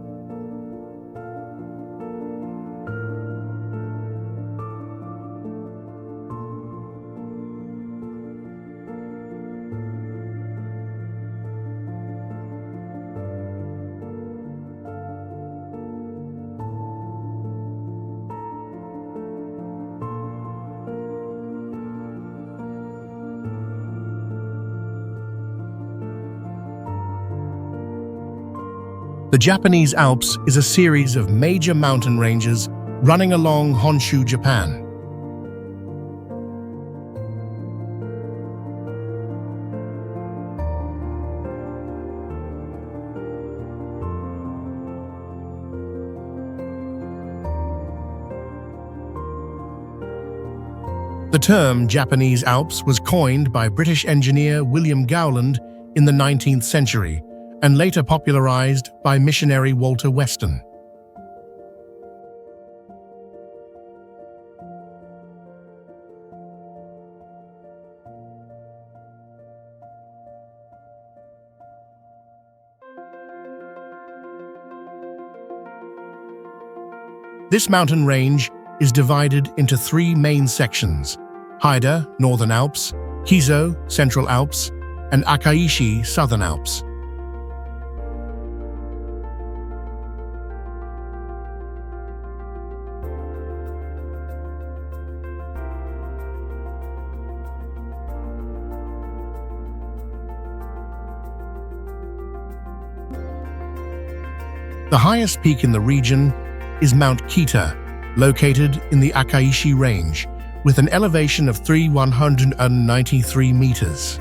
The Japanese Alps is a series of major mountain ranges running along Honshu, Japan. The term Japanese Alps was coined by British engineer William Gowland in the 19th century and later popularized by missionary Walter Weston. This mountain range is divided into three main sections: Haida, Northern Alps; Kizo, Central Alps; and Akaishi, Southern Alps. The highest peak in the region is Mount Kita, located in the Akaishi Range, with an elevation of 3,193 meters.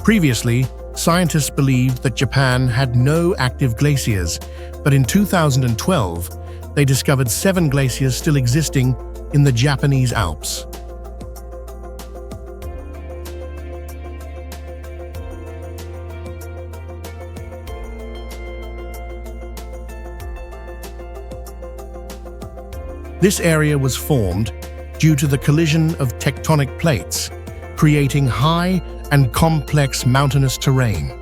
Previously, scientists believed that Japan had no active glaciers, but in 2012, they discovered 7 glaciers still existing in the Japanese Alps. This area was formed due to the collision of tectonic plates, creating high and complex mountainous terrain.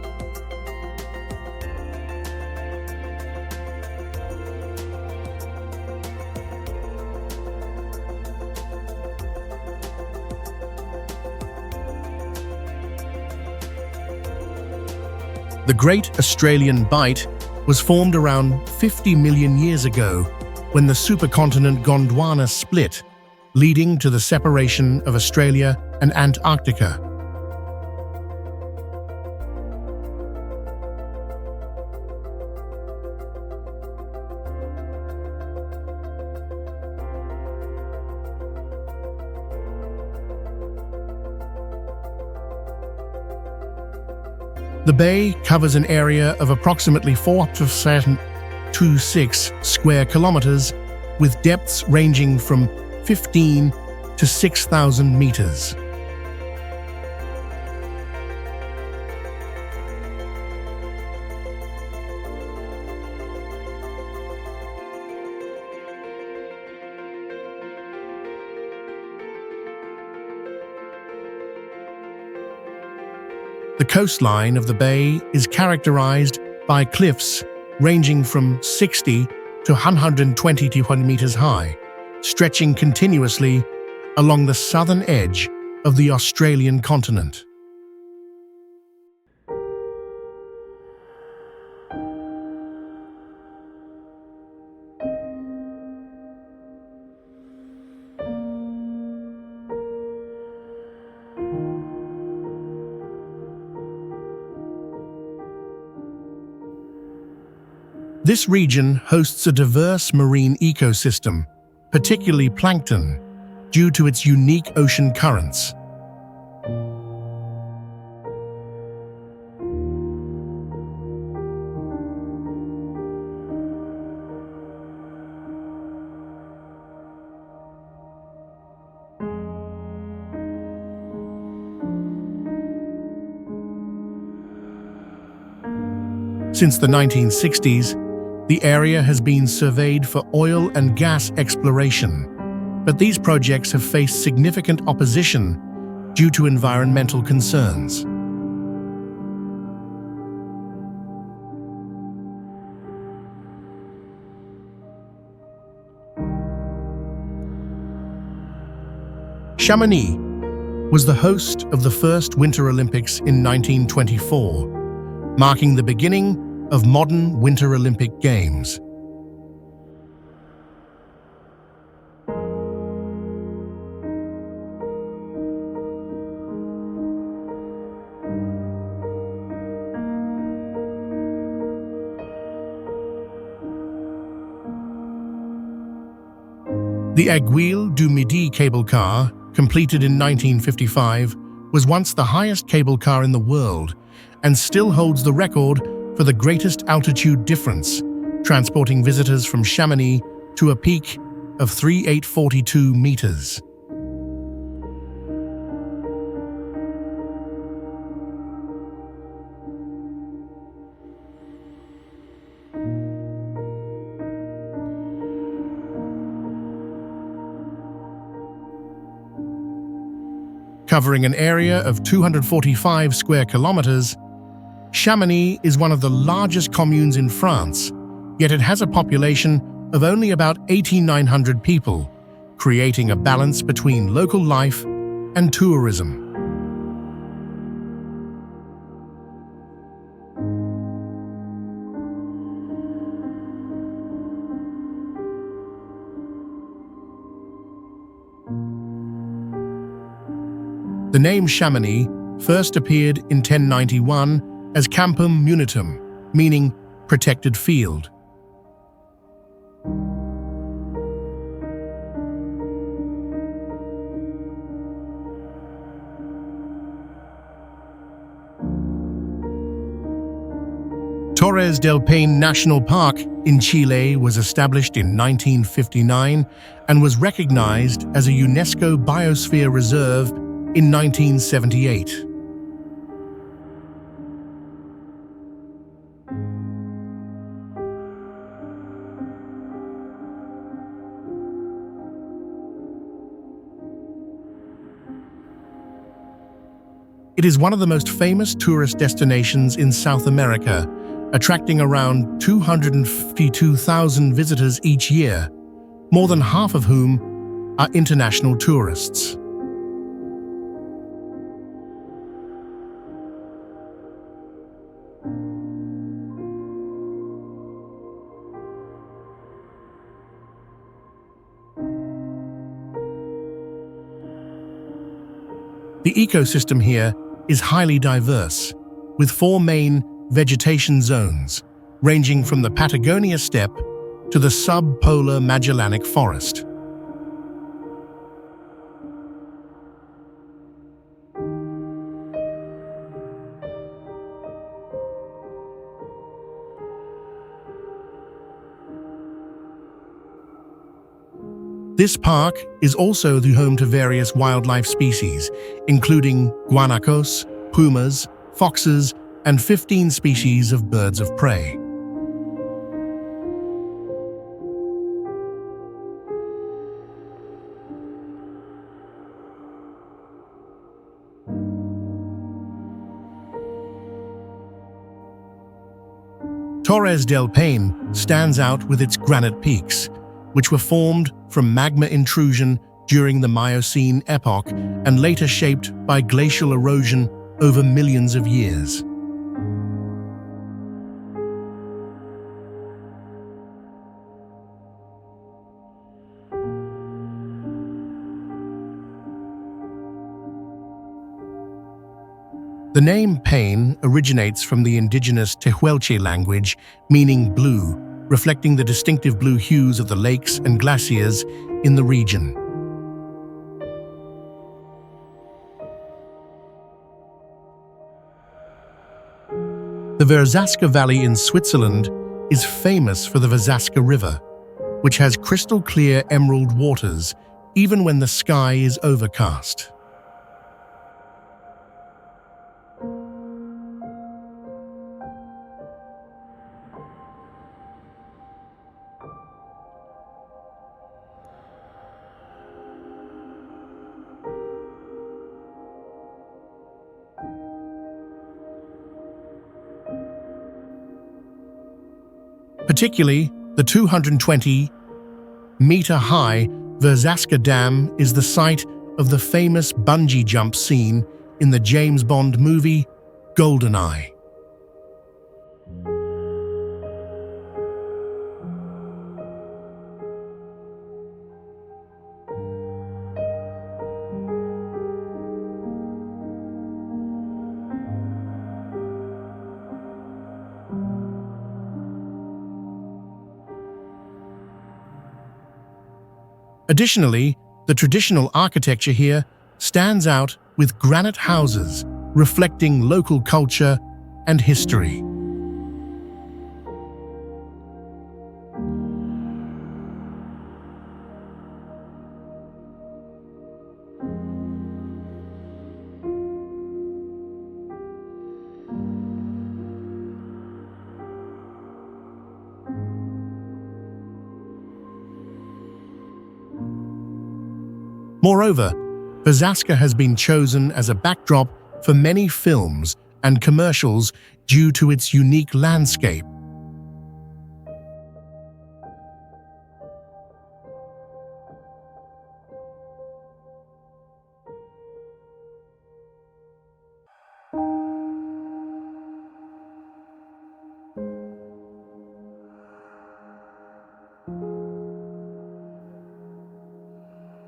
The Great Australian Bight was formed around 50 million years ago when the supercontinent Gondwana split, leading to the separation of Australia and Antarctica. The bay covers an area of approximately 4.26 square kilometers, with depths ranging from 15 to 6,000 meters. The coastline of the bay is characterized by cliffs ranging from 60 to 120 meters high, stretching continuously along the southern edge of the Australian continent. This region hosts a diverse marine ecosystem, particularly plankton, due to its unique ocean currents. Since the 1960s, the area has been surveyed for oil and gas exploration, but these projects have faced significant opposition due to environmental concerns. Chamonix was the host of the first Winter Olympics in 1924, marking the beginning of modern Winter Olympic Games. The Aiguille du Midi cable car, completed in 1955, was once the highest cable car in the world and still holds the record for the greatest altitude difference, transporting visitors from Chamonix to a peak of 3,842 meters. Covering an area of 245 square kilometers, Chamonix is one of the largest communes in France, yet it has a population of only about 8,900 people, creating a balance between local life and tourism. The name Chamonix first appeared in 1091 as Campum Munitum, meaning protected field. Torres del Paine National Park in Chile was established in 1959 and was recognized as a UNESCO Biosphere Reserve in 1978. It is one of the most famous tourist destinations in South America, attracting around 252,000 visitors each year, more than half of whom are international tourists. The ecosystem here is highly diverse, with 4 main vegetation zones, ranging from the Patagonia steppe to the subpolar Magellanic forest. This park is also the home to various wildlife species, including guanacos, pumas, foxes, and 15 species of birds of prey. Torres del Paine stands out with its granite peaks, which were formed from magma intrusion during the Miocene epoch and later shaped by glacial erosion over millions of years. The name Paine originates from the indigenous Tehuelche language, meaning blue, reflecting the distinctive blue hues of the lakes and glaciers in the region. The Verzaska Valley in Switzerland is famous for the Verzaska River, which has crystal-clear emerald waters even when the sky is overcast. Particularly, the 220-meter-high Verzaska Dam is the site of the famous bungee jump scene in the James Bond movie GoldenEye. Additionally, the traditional architecture here stands out with granite houses reflecting local culture and history. Moreover, Verzaska has been chosen as a backdrop for many films and commercials due to its unique landscape.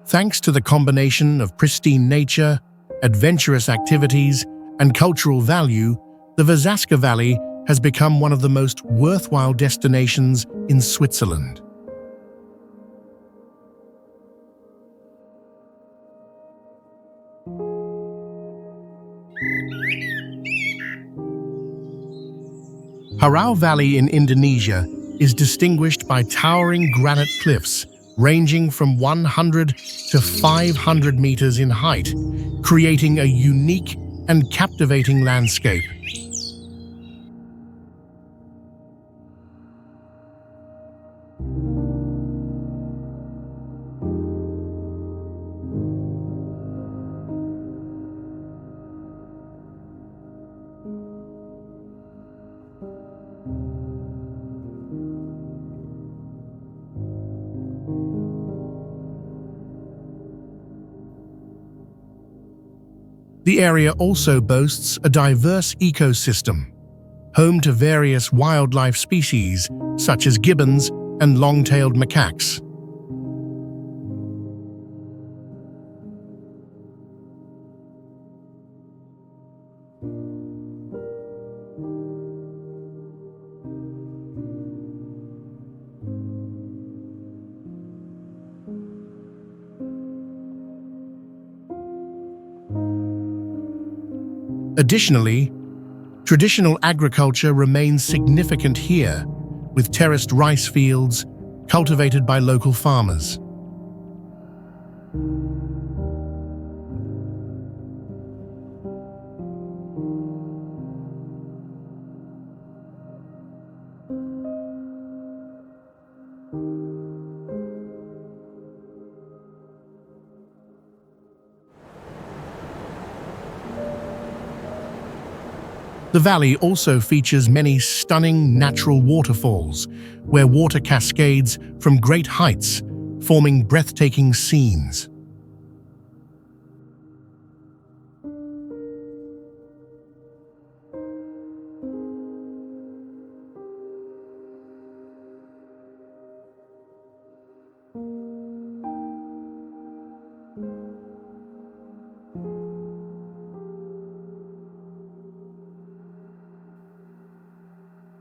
Thanks to the combination of pristine nature, adventurous activities, and cultural value, the Verzaska Valley has become one of the most worthwhile destinations in Switzerland. Harau Valley in Indonesia is distinguished by towering granite cliffs ranging from 100 to 500 meters in height, creating a unique and captivating landscape. The area also boasts a diverse ecosystem, home to various wildlife species such as gibbons and long-tailed macaques. Additionally, traditional agriculture remains significant here, with terraced rice fields cultivated by local farmers. The valley also features many stunning natural waterfalls, where water cascades from great heights, forming breathtaking scenes.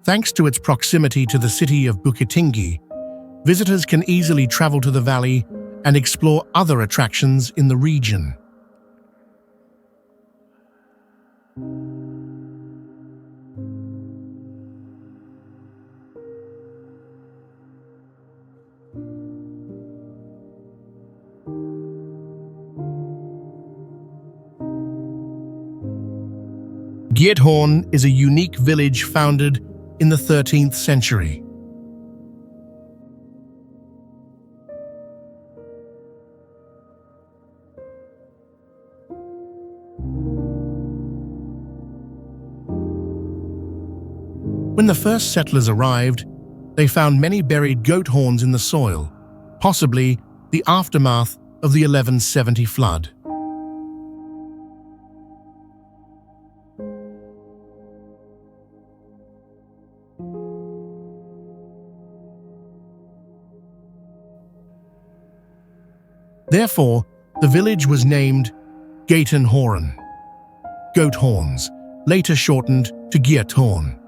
Thanks to its proximity to the city of Bukittinggi, visitors can easily travel to the valley and explore other attractions in the region. Giethorn is a unique village founded in the 13th century. When the first settlers arrived, they found many buried goat horns in the soil, possibly the aftermath of the 1170 flood. Therefore, the village was named Gatenhoren, goat horns, later shortened to Giethorn.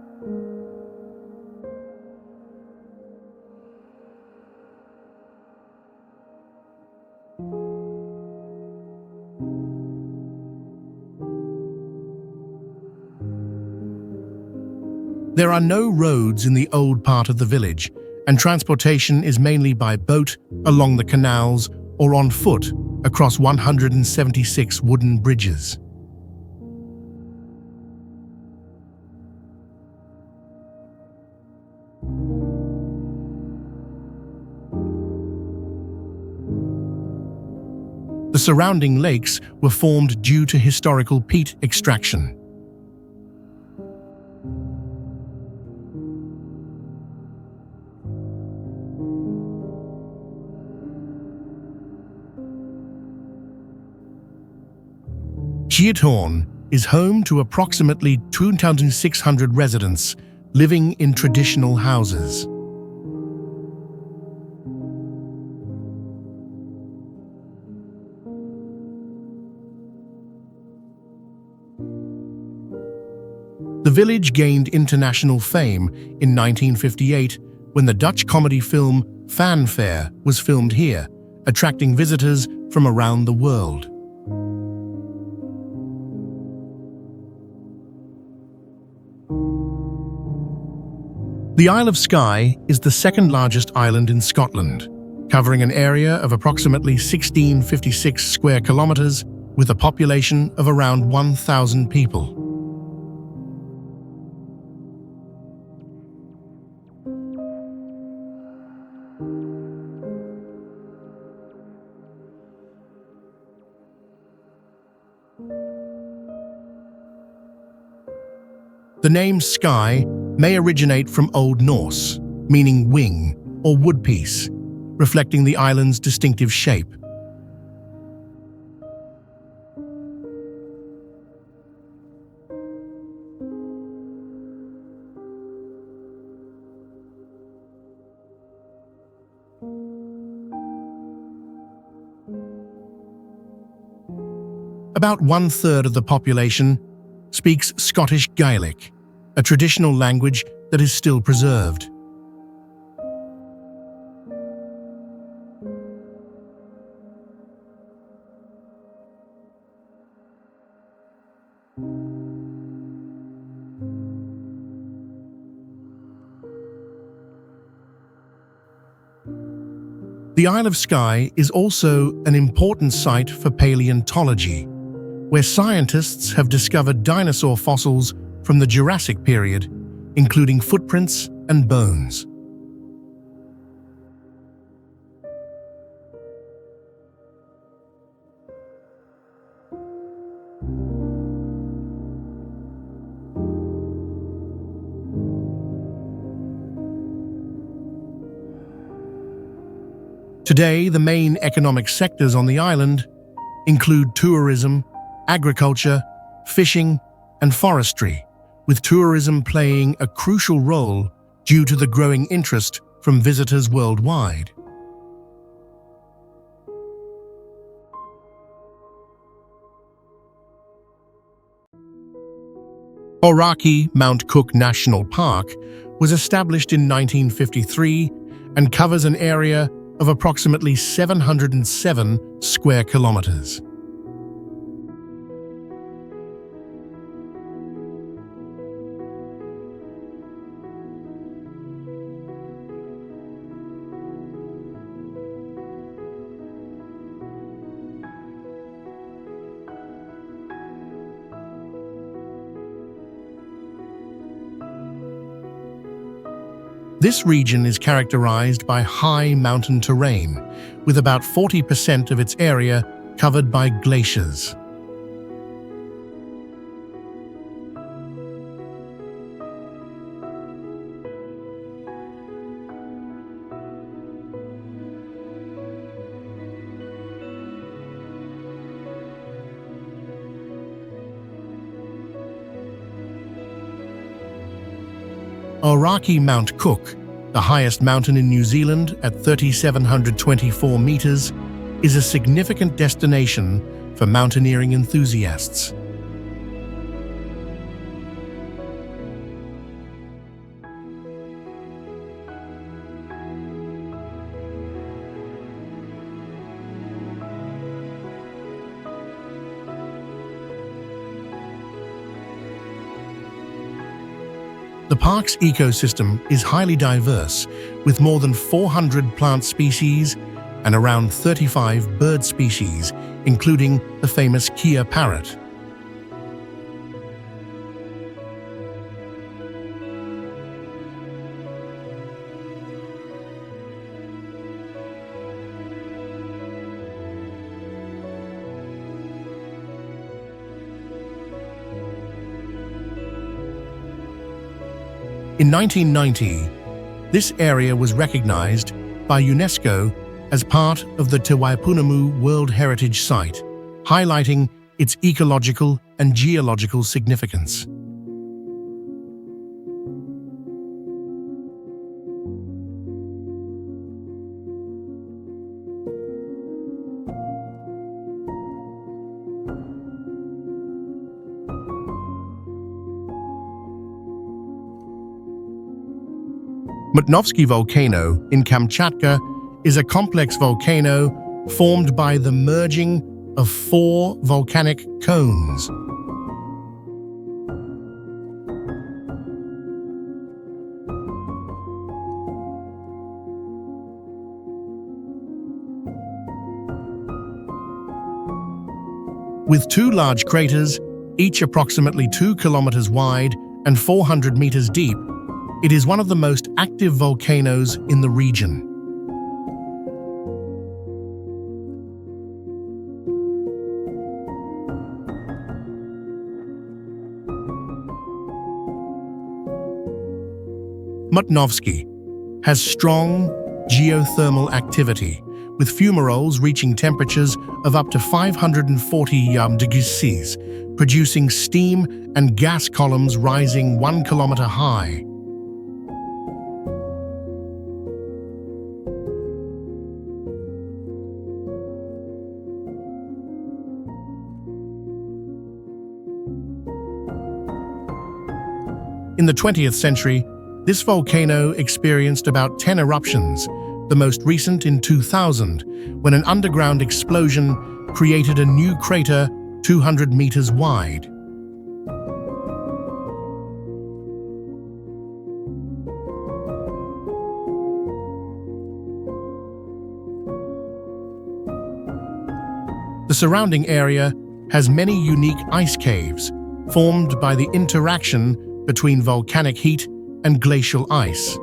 There are no roads in the old part of the village, and transportation is mainly by boat along the canals or on foot across 176 wooden bridges. The surrounding lakes were formed due to historical peat extraction. Giethorn is home to approximately 2,600 residents living in traditional houses. The village gained international fame in 1958 when the Dutch comedy film Fanfare was filmed here, attracting visitors from around the world. The Isle of Skye is the second largest island in Scotland, covering an area of approximately 1,656 square kilometers with a population of around 1,000 people. The name Skye may originate from Old Norse, meaning wing or woodpiece, reflecting the island's distinctive shape. About 1/3 of the population speaks Scottish Gaelic, a traditional language that is still preserved. The Isle of Skye is also an important site for paleontology, where scientists have discovered dinosaur fossils from the Jurassic period, including footprints and bones. Today, the main economic sectors on the island include tourism, agriculture, fishing, and forestry, with tourism playing a crucial role due to the growing interest from visitors worldwide. Aoraki Mount Cook National Park was established in 1953 and covers an area of approximately 707 square kilometers. This region is characterized by high mountain terrain, with about 40% of its area covered by glaciers. Aoraki Mount Cook, the highest mountain in New Zealand at 3,724 meters, is a significant destination for mountaineering enthusiasts. The park's ecosystem is highly diverse, with more than 400 plant species and around 35 bird species, including the famous Kia parrot. In 1990, this area was recognized by UNESCO as part of the Te Waipunamu World Heritage Site, highlighting its ecological and geological significance. Mutnovsky volcano in Kamchatka is a complex volcano formed by the merging of 4 volcanic cones. With 2 large craters, each approximately 2 kilometers wide and 400 meters deep, it is one of the most active volcanoes in the region. Mutnovsky has strong geothermal activity, with fumaroles reaching temperatures of up to 540 degrees Celsius, producing steam and gas columns rising 1 kilometer high. In the 20th century, this volcano experienced about 10 eruptions, the most recent in 2000, when an underground explosion created a new crater 200 meters wide. The surrounding area has many unique ice caves, formed by the interaction between volcanic heat and glacial ice.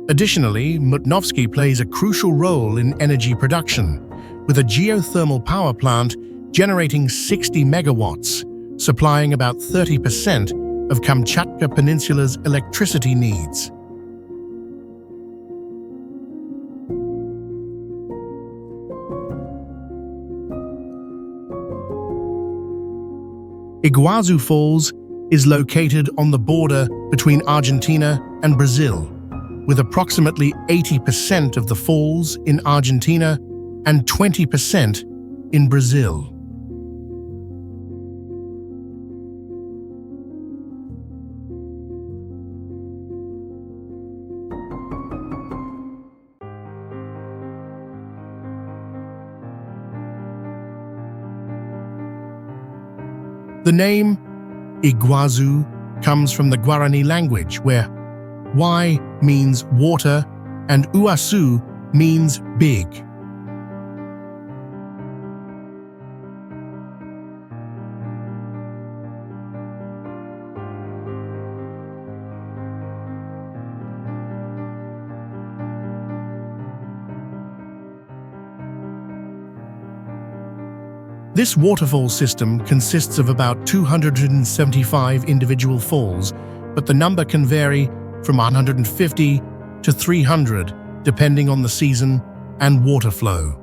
Additionally, Mutnovsky plays a crucial role in energy production, with a geothermal power plant generating 60 megawatts, supplying about 30% of Kamchatka Peninsula's electricity needs. Iguazu Falls is located on the border between Argentina and Brazil, with approximately 80% of the falls in Argentina and 20% in Brazil. The name Iguazu comes from the Guarani language, where Y means water and Uasu means big. This waterfall system consists of about 275 individual falls, but the number can vary from 150 to 300 depending on the season and water flow.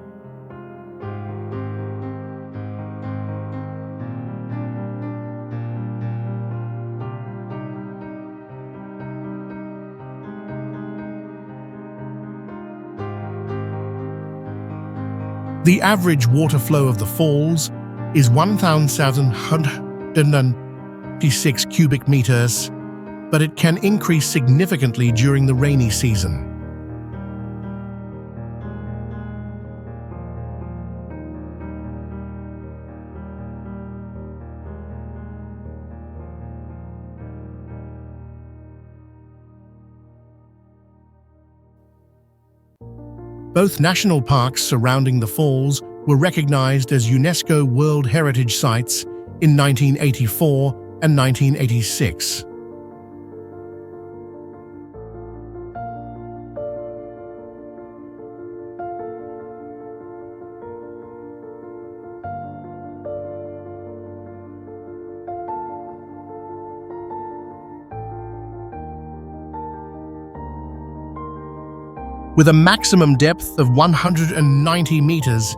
The average water flow of the falls is 1,756 cubic meters, but it can increase significantly during the rainy season. Both national parks surrounding the falls were recognized as UNESCO World Heritage Sites in 1984 and 1986. With a maximum depth of 190 meters,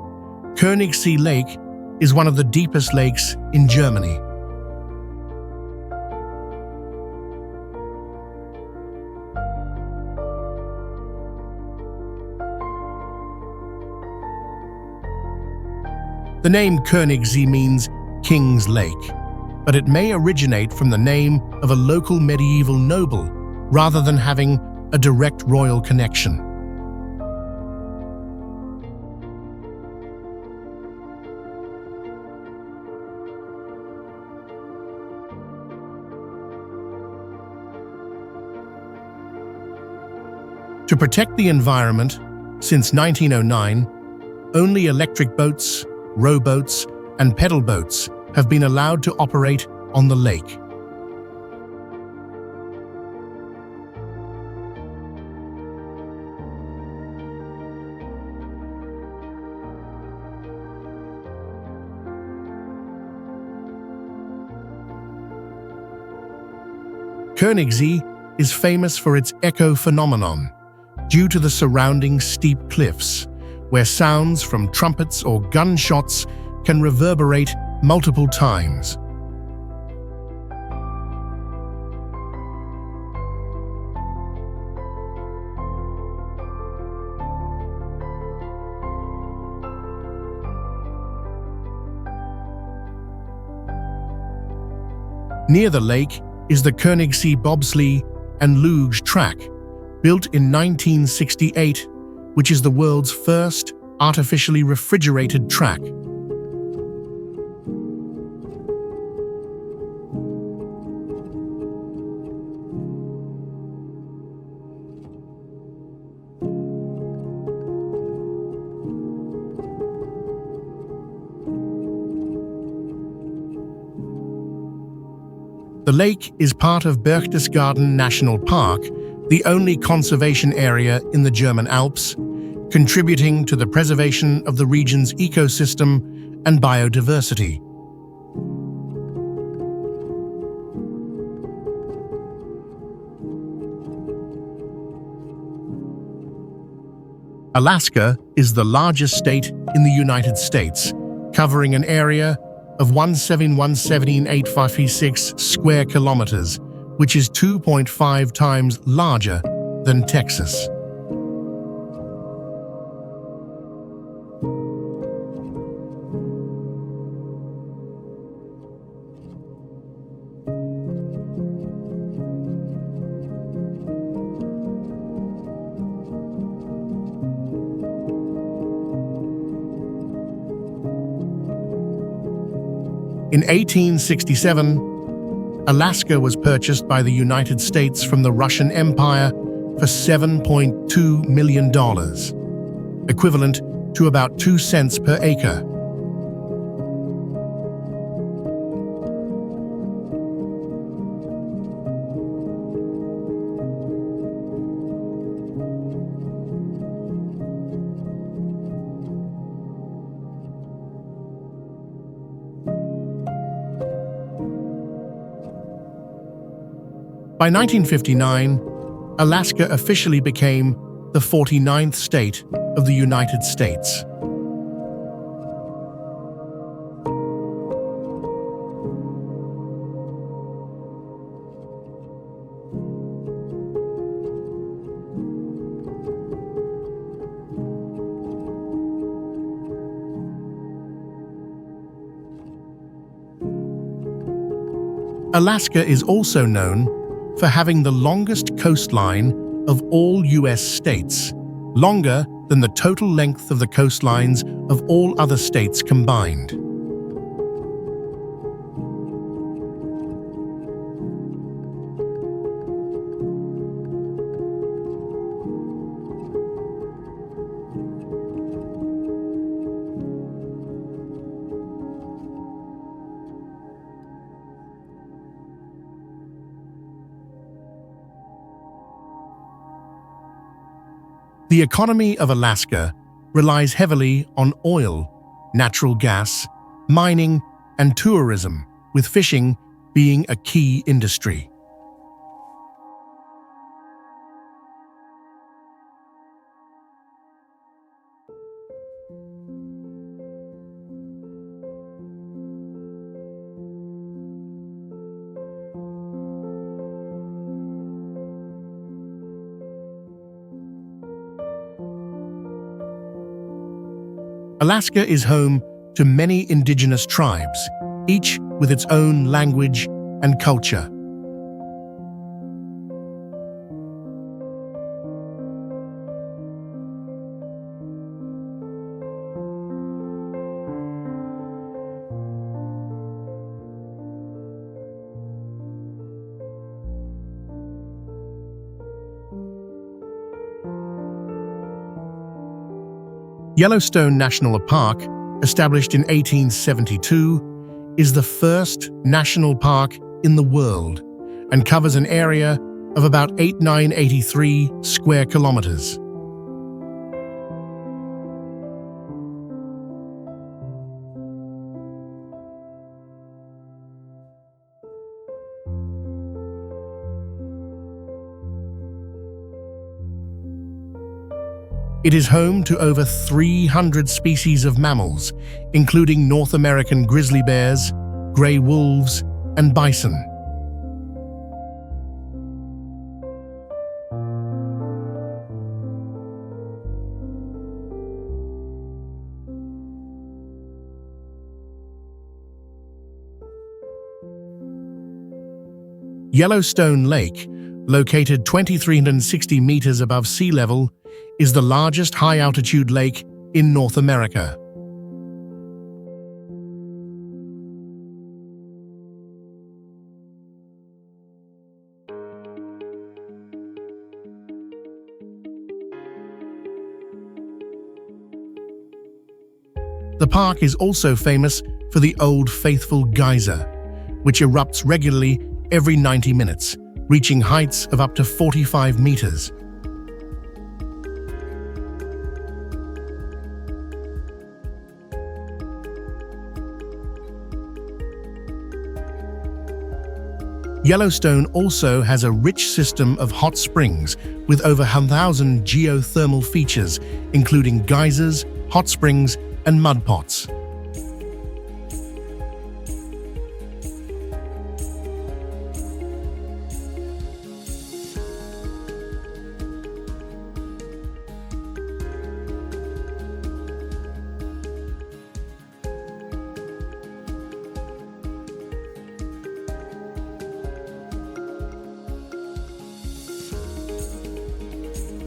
Königssee Lake is one of the deepest lakes in Germany. The name Königssee means King's Lake, but it may originate from the name of a local medieval noble rather than having a direct royal connection. To protect the environment, since 1909, only electric boats, rowboats, and pedal boats have been allowed to operate on the lake. Königssee is famous for its echo phenomenon, due to the surrounding steep cliffs, where sounds from trumpets or gunshots can reverberate multiple times. Near the lake is the Königssee Bobsleigh and Luge track, built in 1968, which is the world's first artificially refrigerated track. The lake is part of Berchtesgaden National Park, the only conservation area in the German Alps, contributing to the preservation of the region's ecosystem and biodiversity. Alaska is the largest state in the United States, covering an area of 171,785 square kilometers, which is 2.5 times larger than Texas. In 1867, Alaska was purchased by the United States from the Russian Empire for $7.2 million, equivalent to about 2 cents per acre. By 1959, Alaska officially became the 49th state of the United States. Alaska is also known for having the longest coastline of all U.S. states, longer than the total length of the coastlines of all other states combined. The economy of Alaska relies heavily on oil, natural gas, mining, and tourism, with fishing being a key industry. Alaska is home to many indigenous tribes, each with its own language and culture. Yellowstone National Park, established in 1872, is the first national park in the world and covers an area of about 8,983 square kilometers. It is home to over 300 species of mammals, including North American grizzly bears, gray wolves, and bison. Yellowstone Lake, located 2,360 meters above sea level, is the largest high-altitude lake in North America. The park is also famous for the Old Faithful Geyser, which erupts regularly every 90 minutes, reaching heights of up to 45 meters. Yellowstone also has a rich system of hot springs with over 1,000 geothermal features, including geysers, hot springs, and mud pots.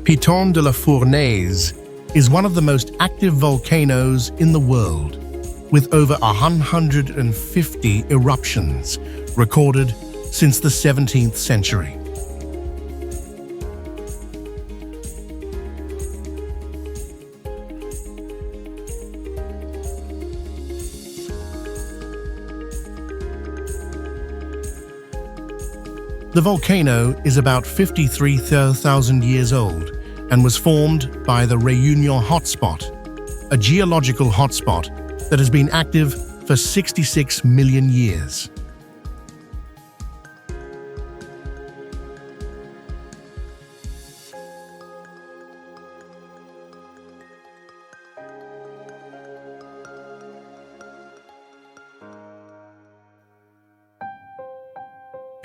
Piton de la Fournaise is one of the most active volcanoes in the world, with over 150 eruptions recorded since the 17th century. The volcano is about 53,000 years old and was formed by the Réunion hotspot, a geological hotspot that has been active for 66 million years.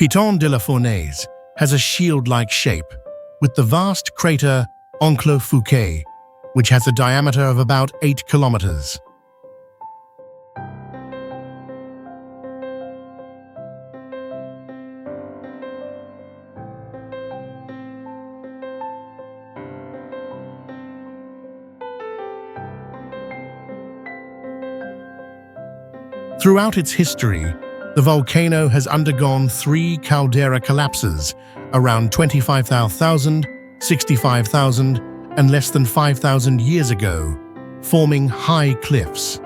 Piton de la Fournaise has a shield-like shape, with the vast crater Enclos Fouquet, which has a diameter of about 8 kilometers. Throughout its history, the volcano has undergone 3 caldera collapses around 25,000, 65,000, and less than 5,000 years ago, forming high cliffs.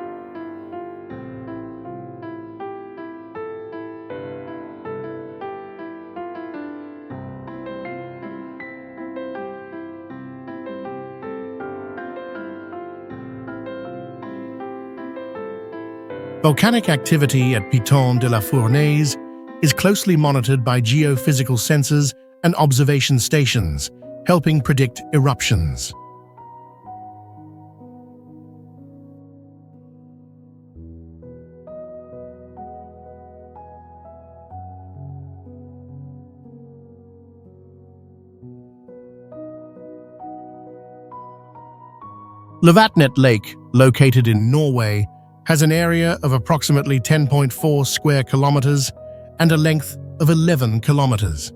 Volcanic activity at Piton de la Fournaise is closely monitored by geophysical sensors and observation stations, helping predict eruptions. Levatnet Lake, located in Norway, has an area of approximately 10.4 square kilometers and a length of 11 kilometers.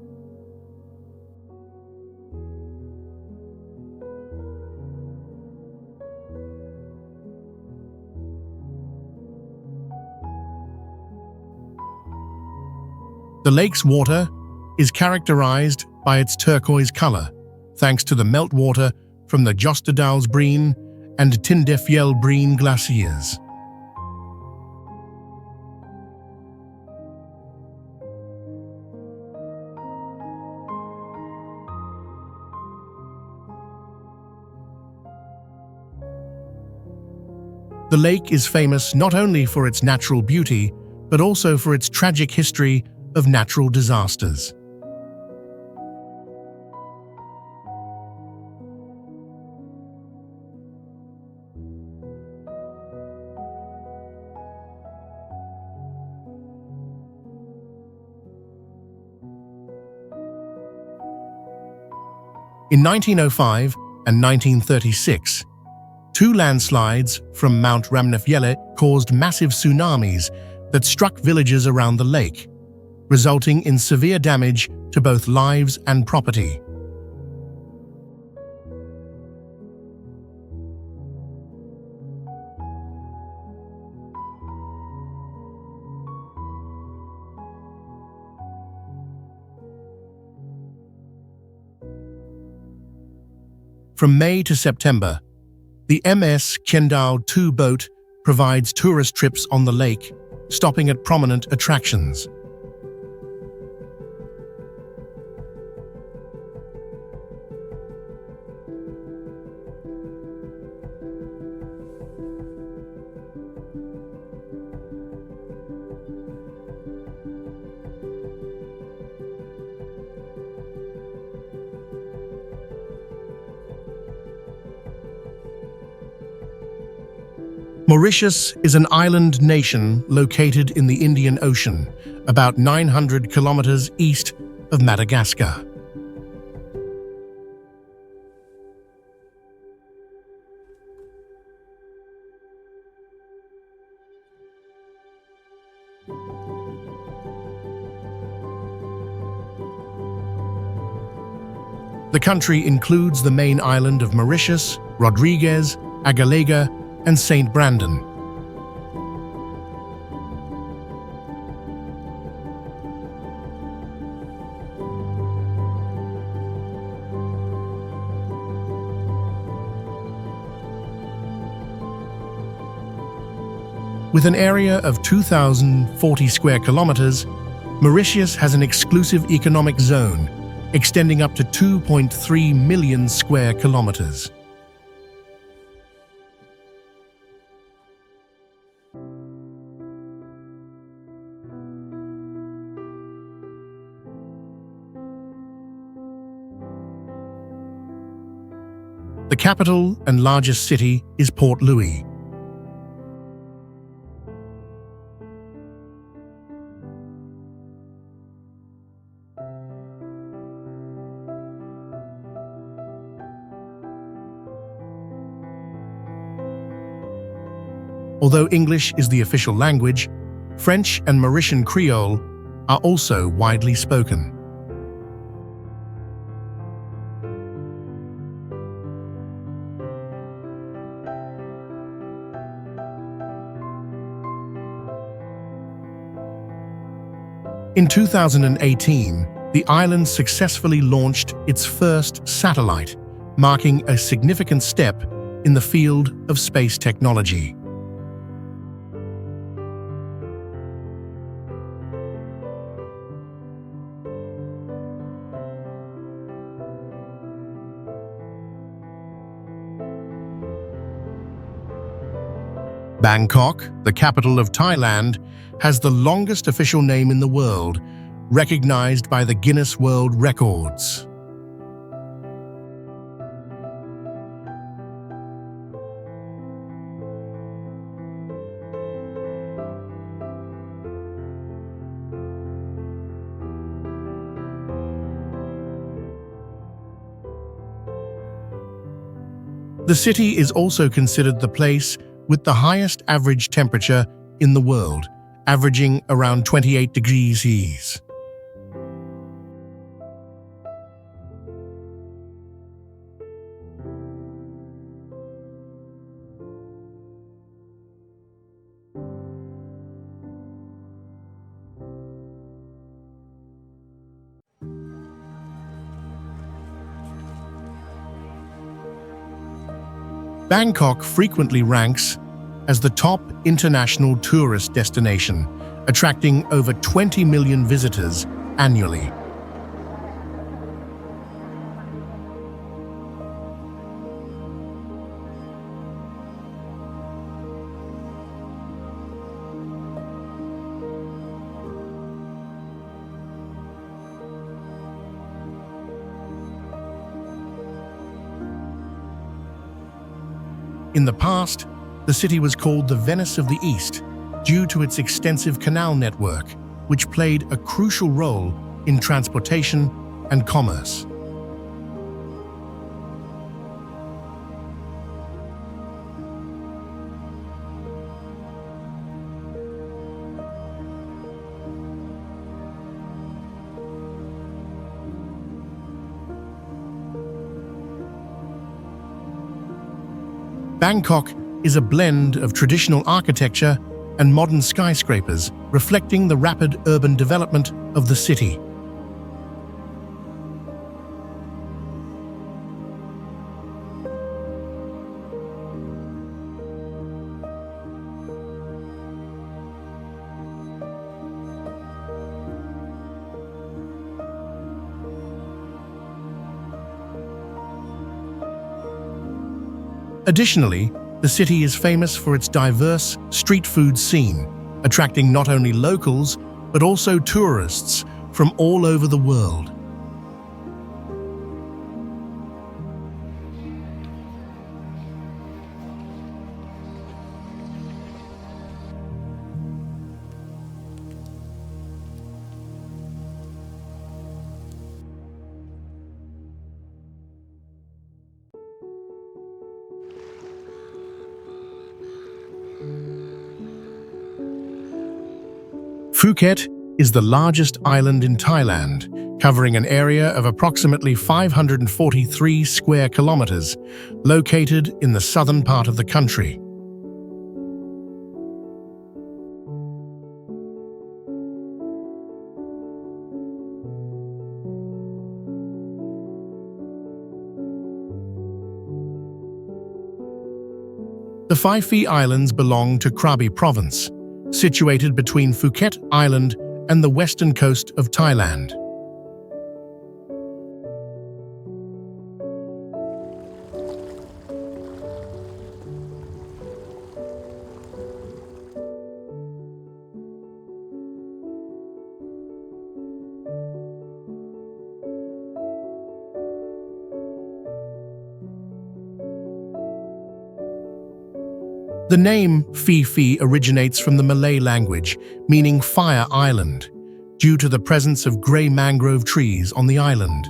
The lake's water is characterized by its turquoise color, thanks to the meltwater from the Jostedalsbreen and Tindefjellbreen glaciers. The lake is famous not only for its natural beauty, but also for its tragic history of natural disasters. In 1905 and 1936, 2 landslides from Mount Ramnefjelle caused massive tsunamis that struck villages around the lake, resulting in severe damage to both lives and property. From May to September, the MS Kendal 2 boat provides tourist trips on the lake, stopping at prominent attractions. Mauritius is an island nation located in the Indian Ocean, about 900 kilometers east of Madagascar. The country includes the main island of Mauritius, Rodrigues, Agalega, and Saint Brandon. With an area of 2,040 square kilometers, Mauritius has an exclusive economic zone extending up to 2.3 million square kilometers. The capital and largest city is Port Louis. Although English is the official language, French and Mauritian Creole are also widely spoken. In 2018, the island successfully launched its first satellite, marking a significant step in the field of space technology. Bangkok, the capital of Thailand, has the longest official name in the world, recognized by the Guinness World Records. The city is also considered the place with the highest average temperature in the world, averaging around 28 degrees Celsius. Bangkok frequently ranks as the top international tourist destination, attracting over 20 million visitors annually. In the past, the city was called the Venice of the East due to its extensive canal network, which played a crucial role in transportation and commerce. Bangkok is a blend of traditional architecture and modern skyscrapers, reflecting the rapid urban development of the city. Additionally, the city is famous for its diverse street food scene, attracting not only locals, but also tourists from all over the world. Phuket is the largest island in Thailand, covering an area of approximately 543 square kilometers, located in the southern part of the country. The Phi Islands belong to Krabi Province, situated between Phuket Island and the western coast of Thailand. The name Phi originates from the Malay language, meaning Fire Island, due to the presence of grey mangrove trees on the island.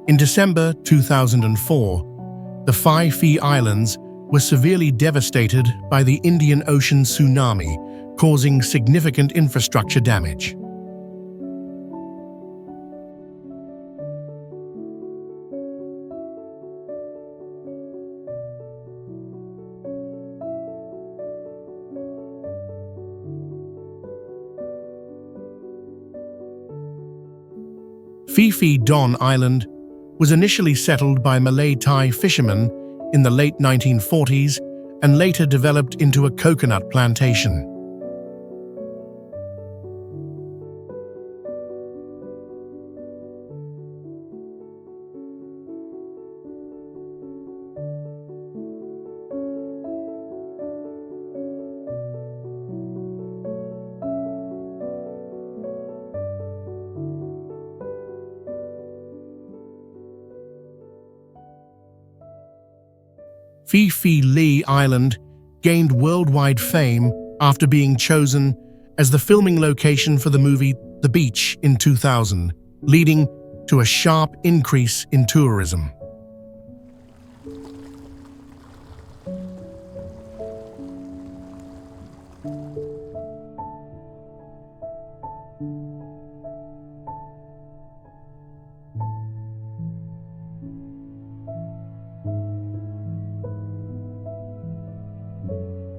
In December 2004, the Phi Islands were severely devastated by the Indian Ocean tsunami, causing significant infrastructure damage. Phi Don Island was initially settled by Malay Thai fishermen in the late 1940s and later developed into a coconut plantation. Phi Lee Island gained worldwide fame after being chosen as the filming location for the movie The Beach in 2000, leading to a sharp increase in tourism.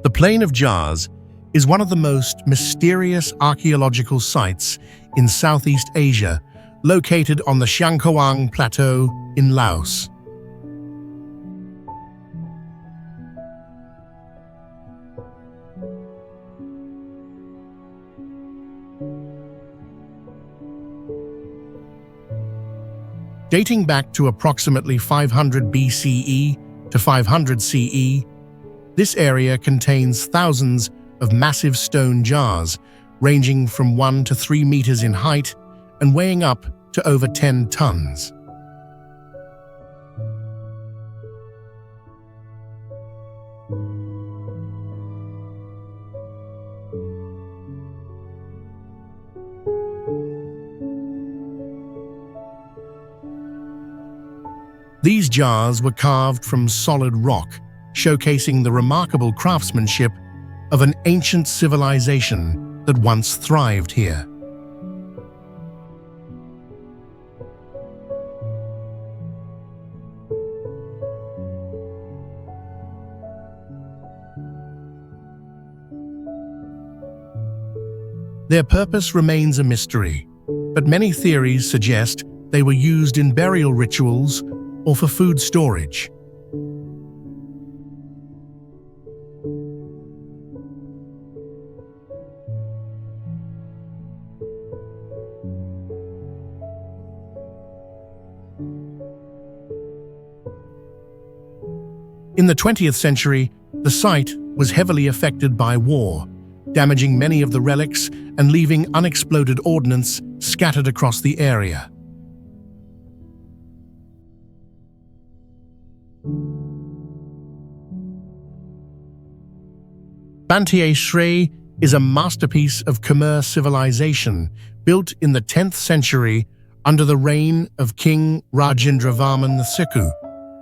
The Plain of Jars is one of the most mysterious archaeological sites in Southeast Asia, located on the Siangkhawang Plateau in Laos. Dating back to approximately 500 BCE to 500 CE, this area contains thousands of massive stone jars, ranging from 1 to 3 meters in height and weighing up to over 10 tons. These jars were carved from solid rock, showcasing the remarkable craftsmanship of an ancient civilization that once thrived here. Their purpose remains a mystery, but many theories suggest they were used in burial rituals or for food storage. In the 20th century, the site was heavily affected by war, damaging many of the relics and leaving unexploded ordnance scattered across the area. Banteay Shrey is a masterpiece of Khmer civilization built in the 10th century under the reign of King Rajendravarman II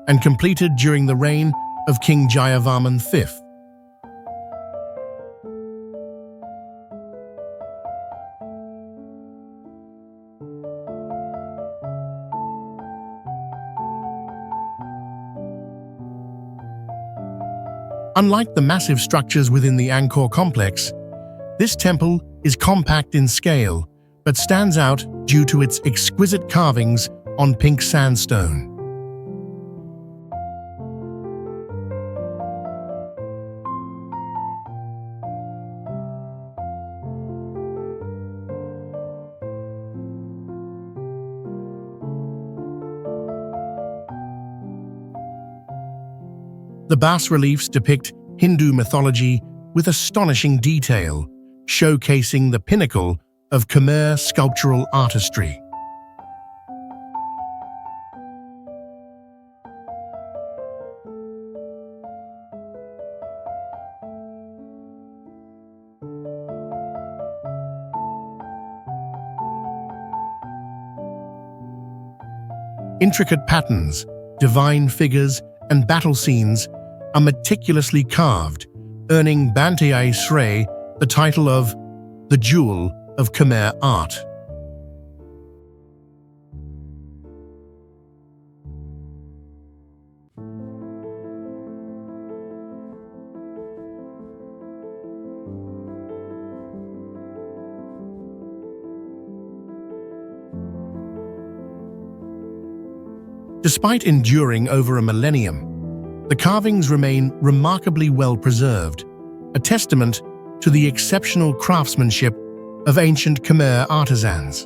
and completed during the reign of King Jayavarman V. Unlike the massive structures within the Angkor complex, this temple is compact in scale but stands out due to its exquisite carvings on pink sandstone. The bas-reliefs depict Hindu mythology with astonishing detail, showcasing the pinnacle of Khmer sculptural artistry. Intricate patterns, divine figures, and battle scenes are meticulously carved, earning Banteay Srey the title of the Jewel of Khmer Art. Despite enduring over a millennium, the carvings remain remarkably well preserved, a testament to the exceptional craftsmanship of ancient Khmer artisans.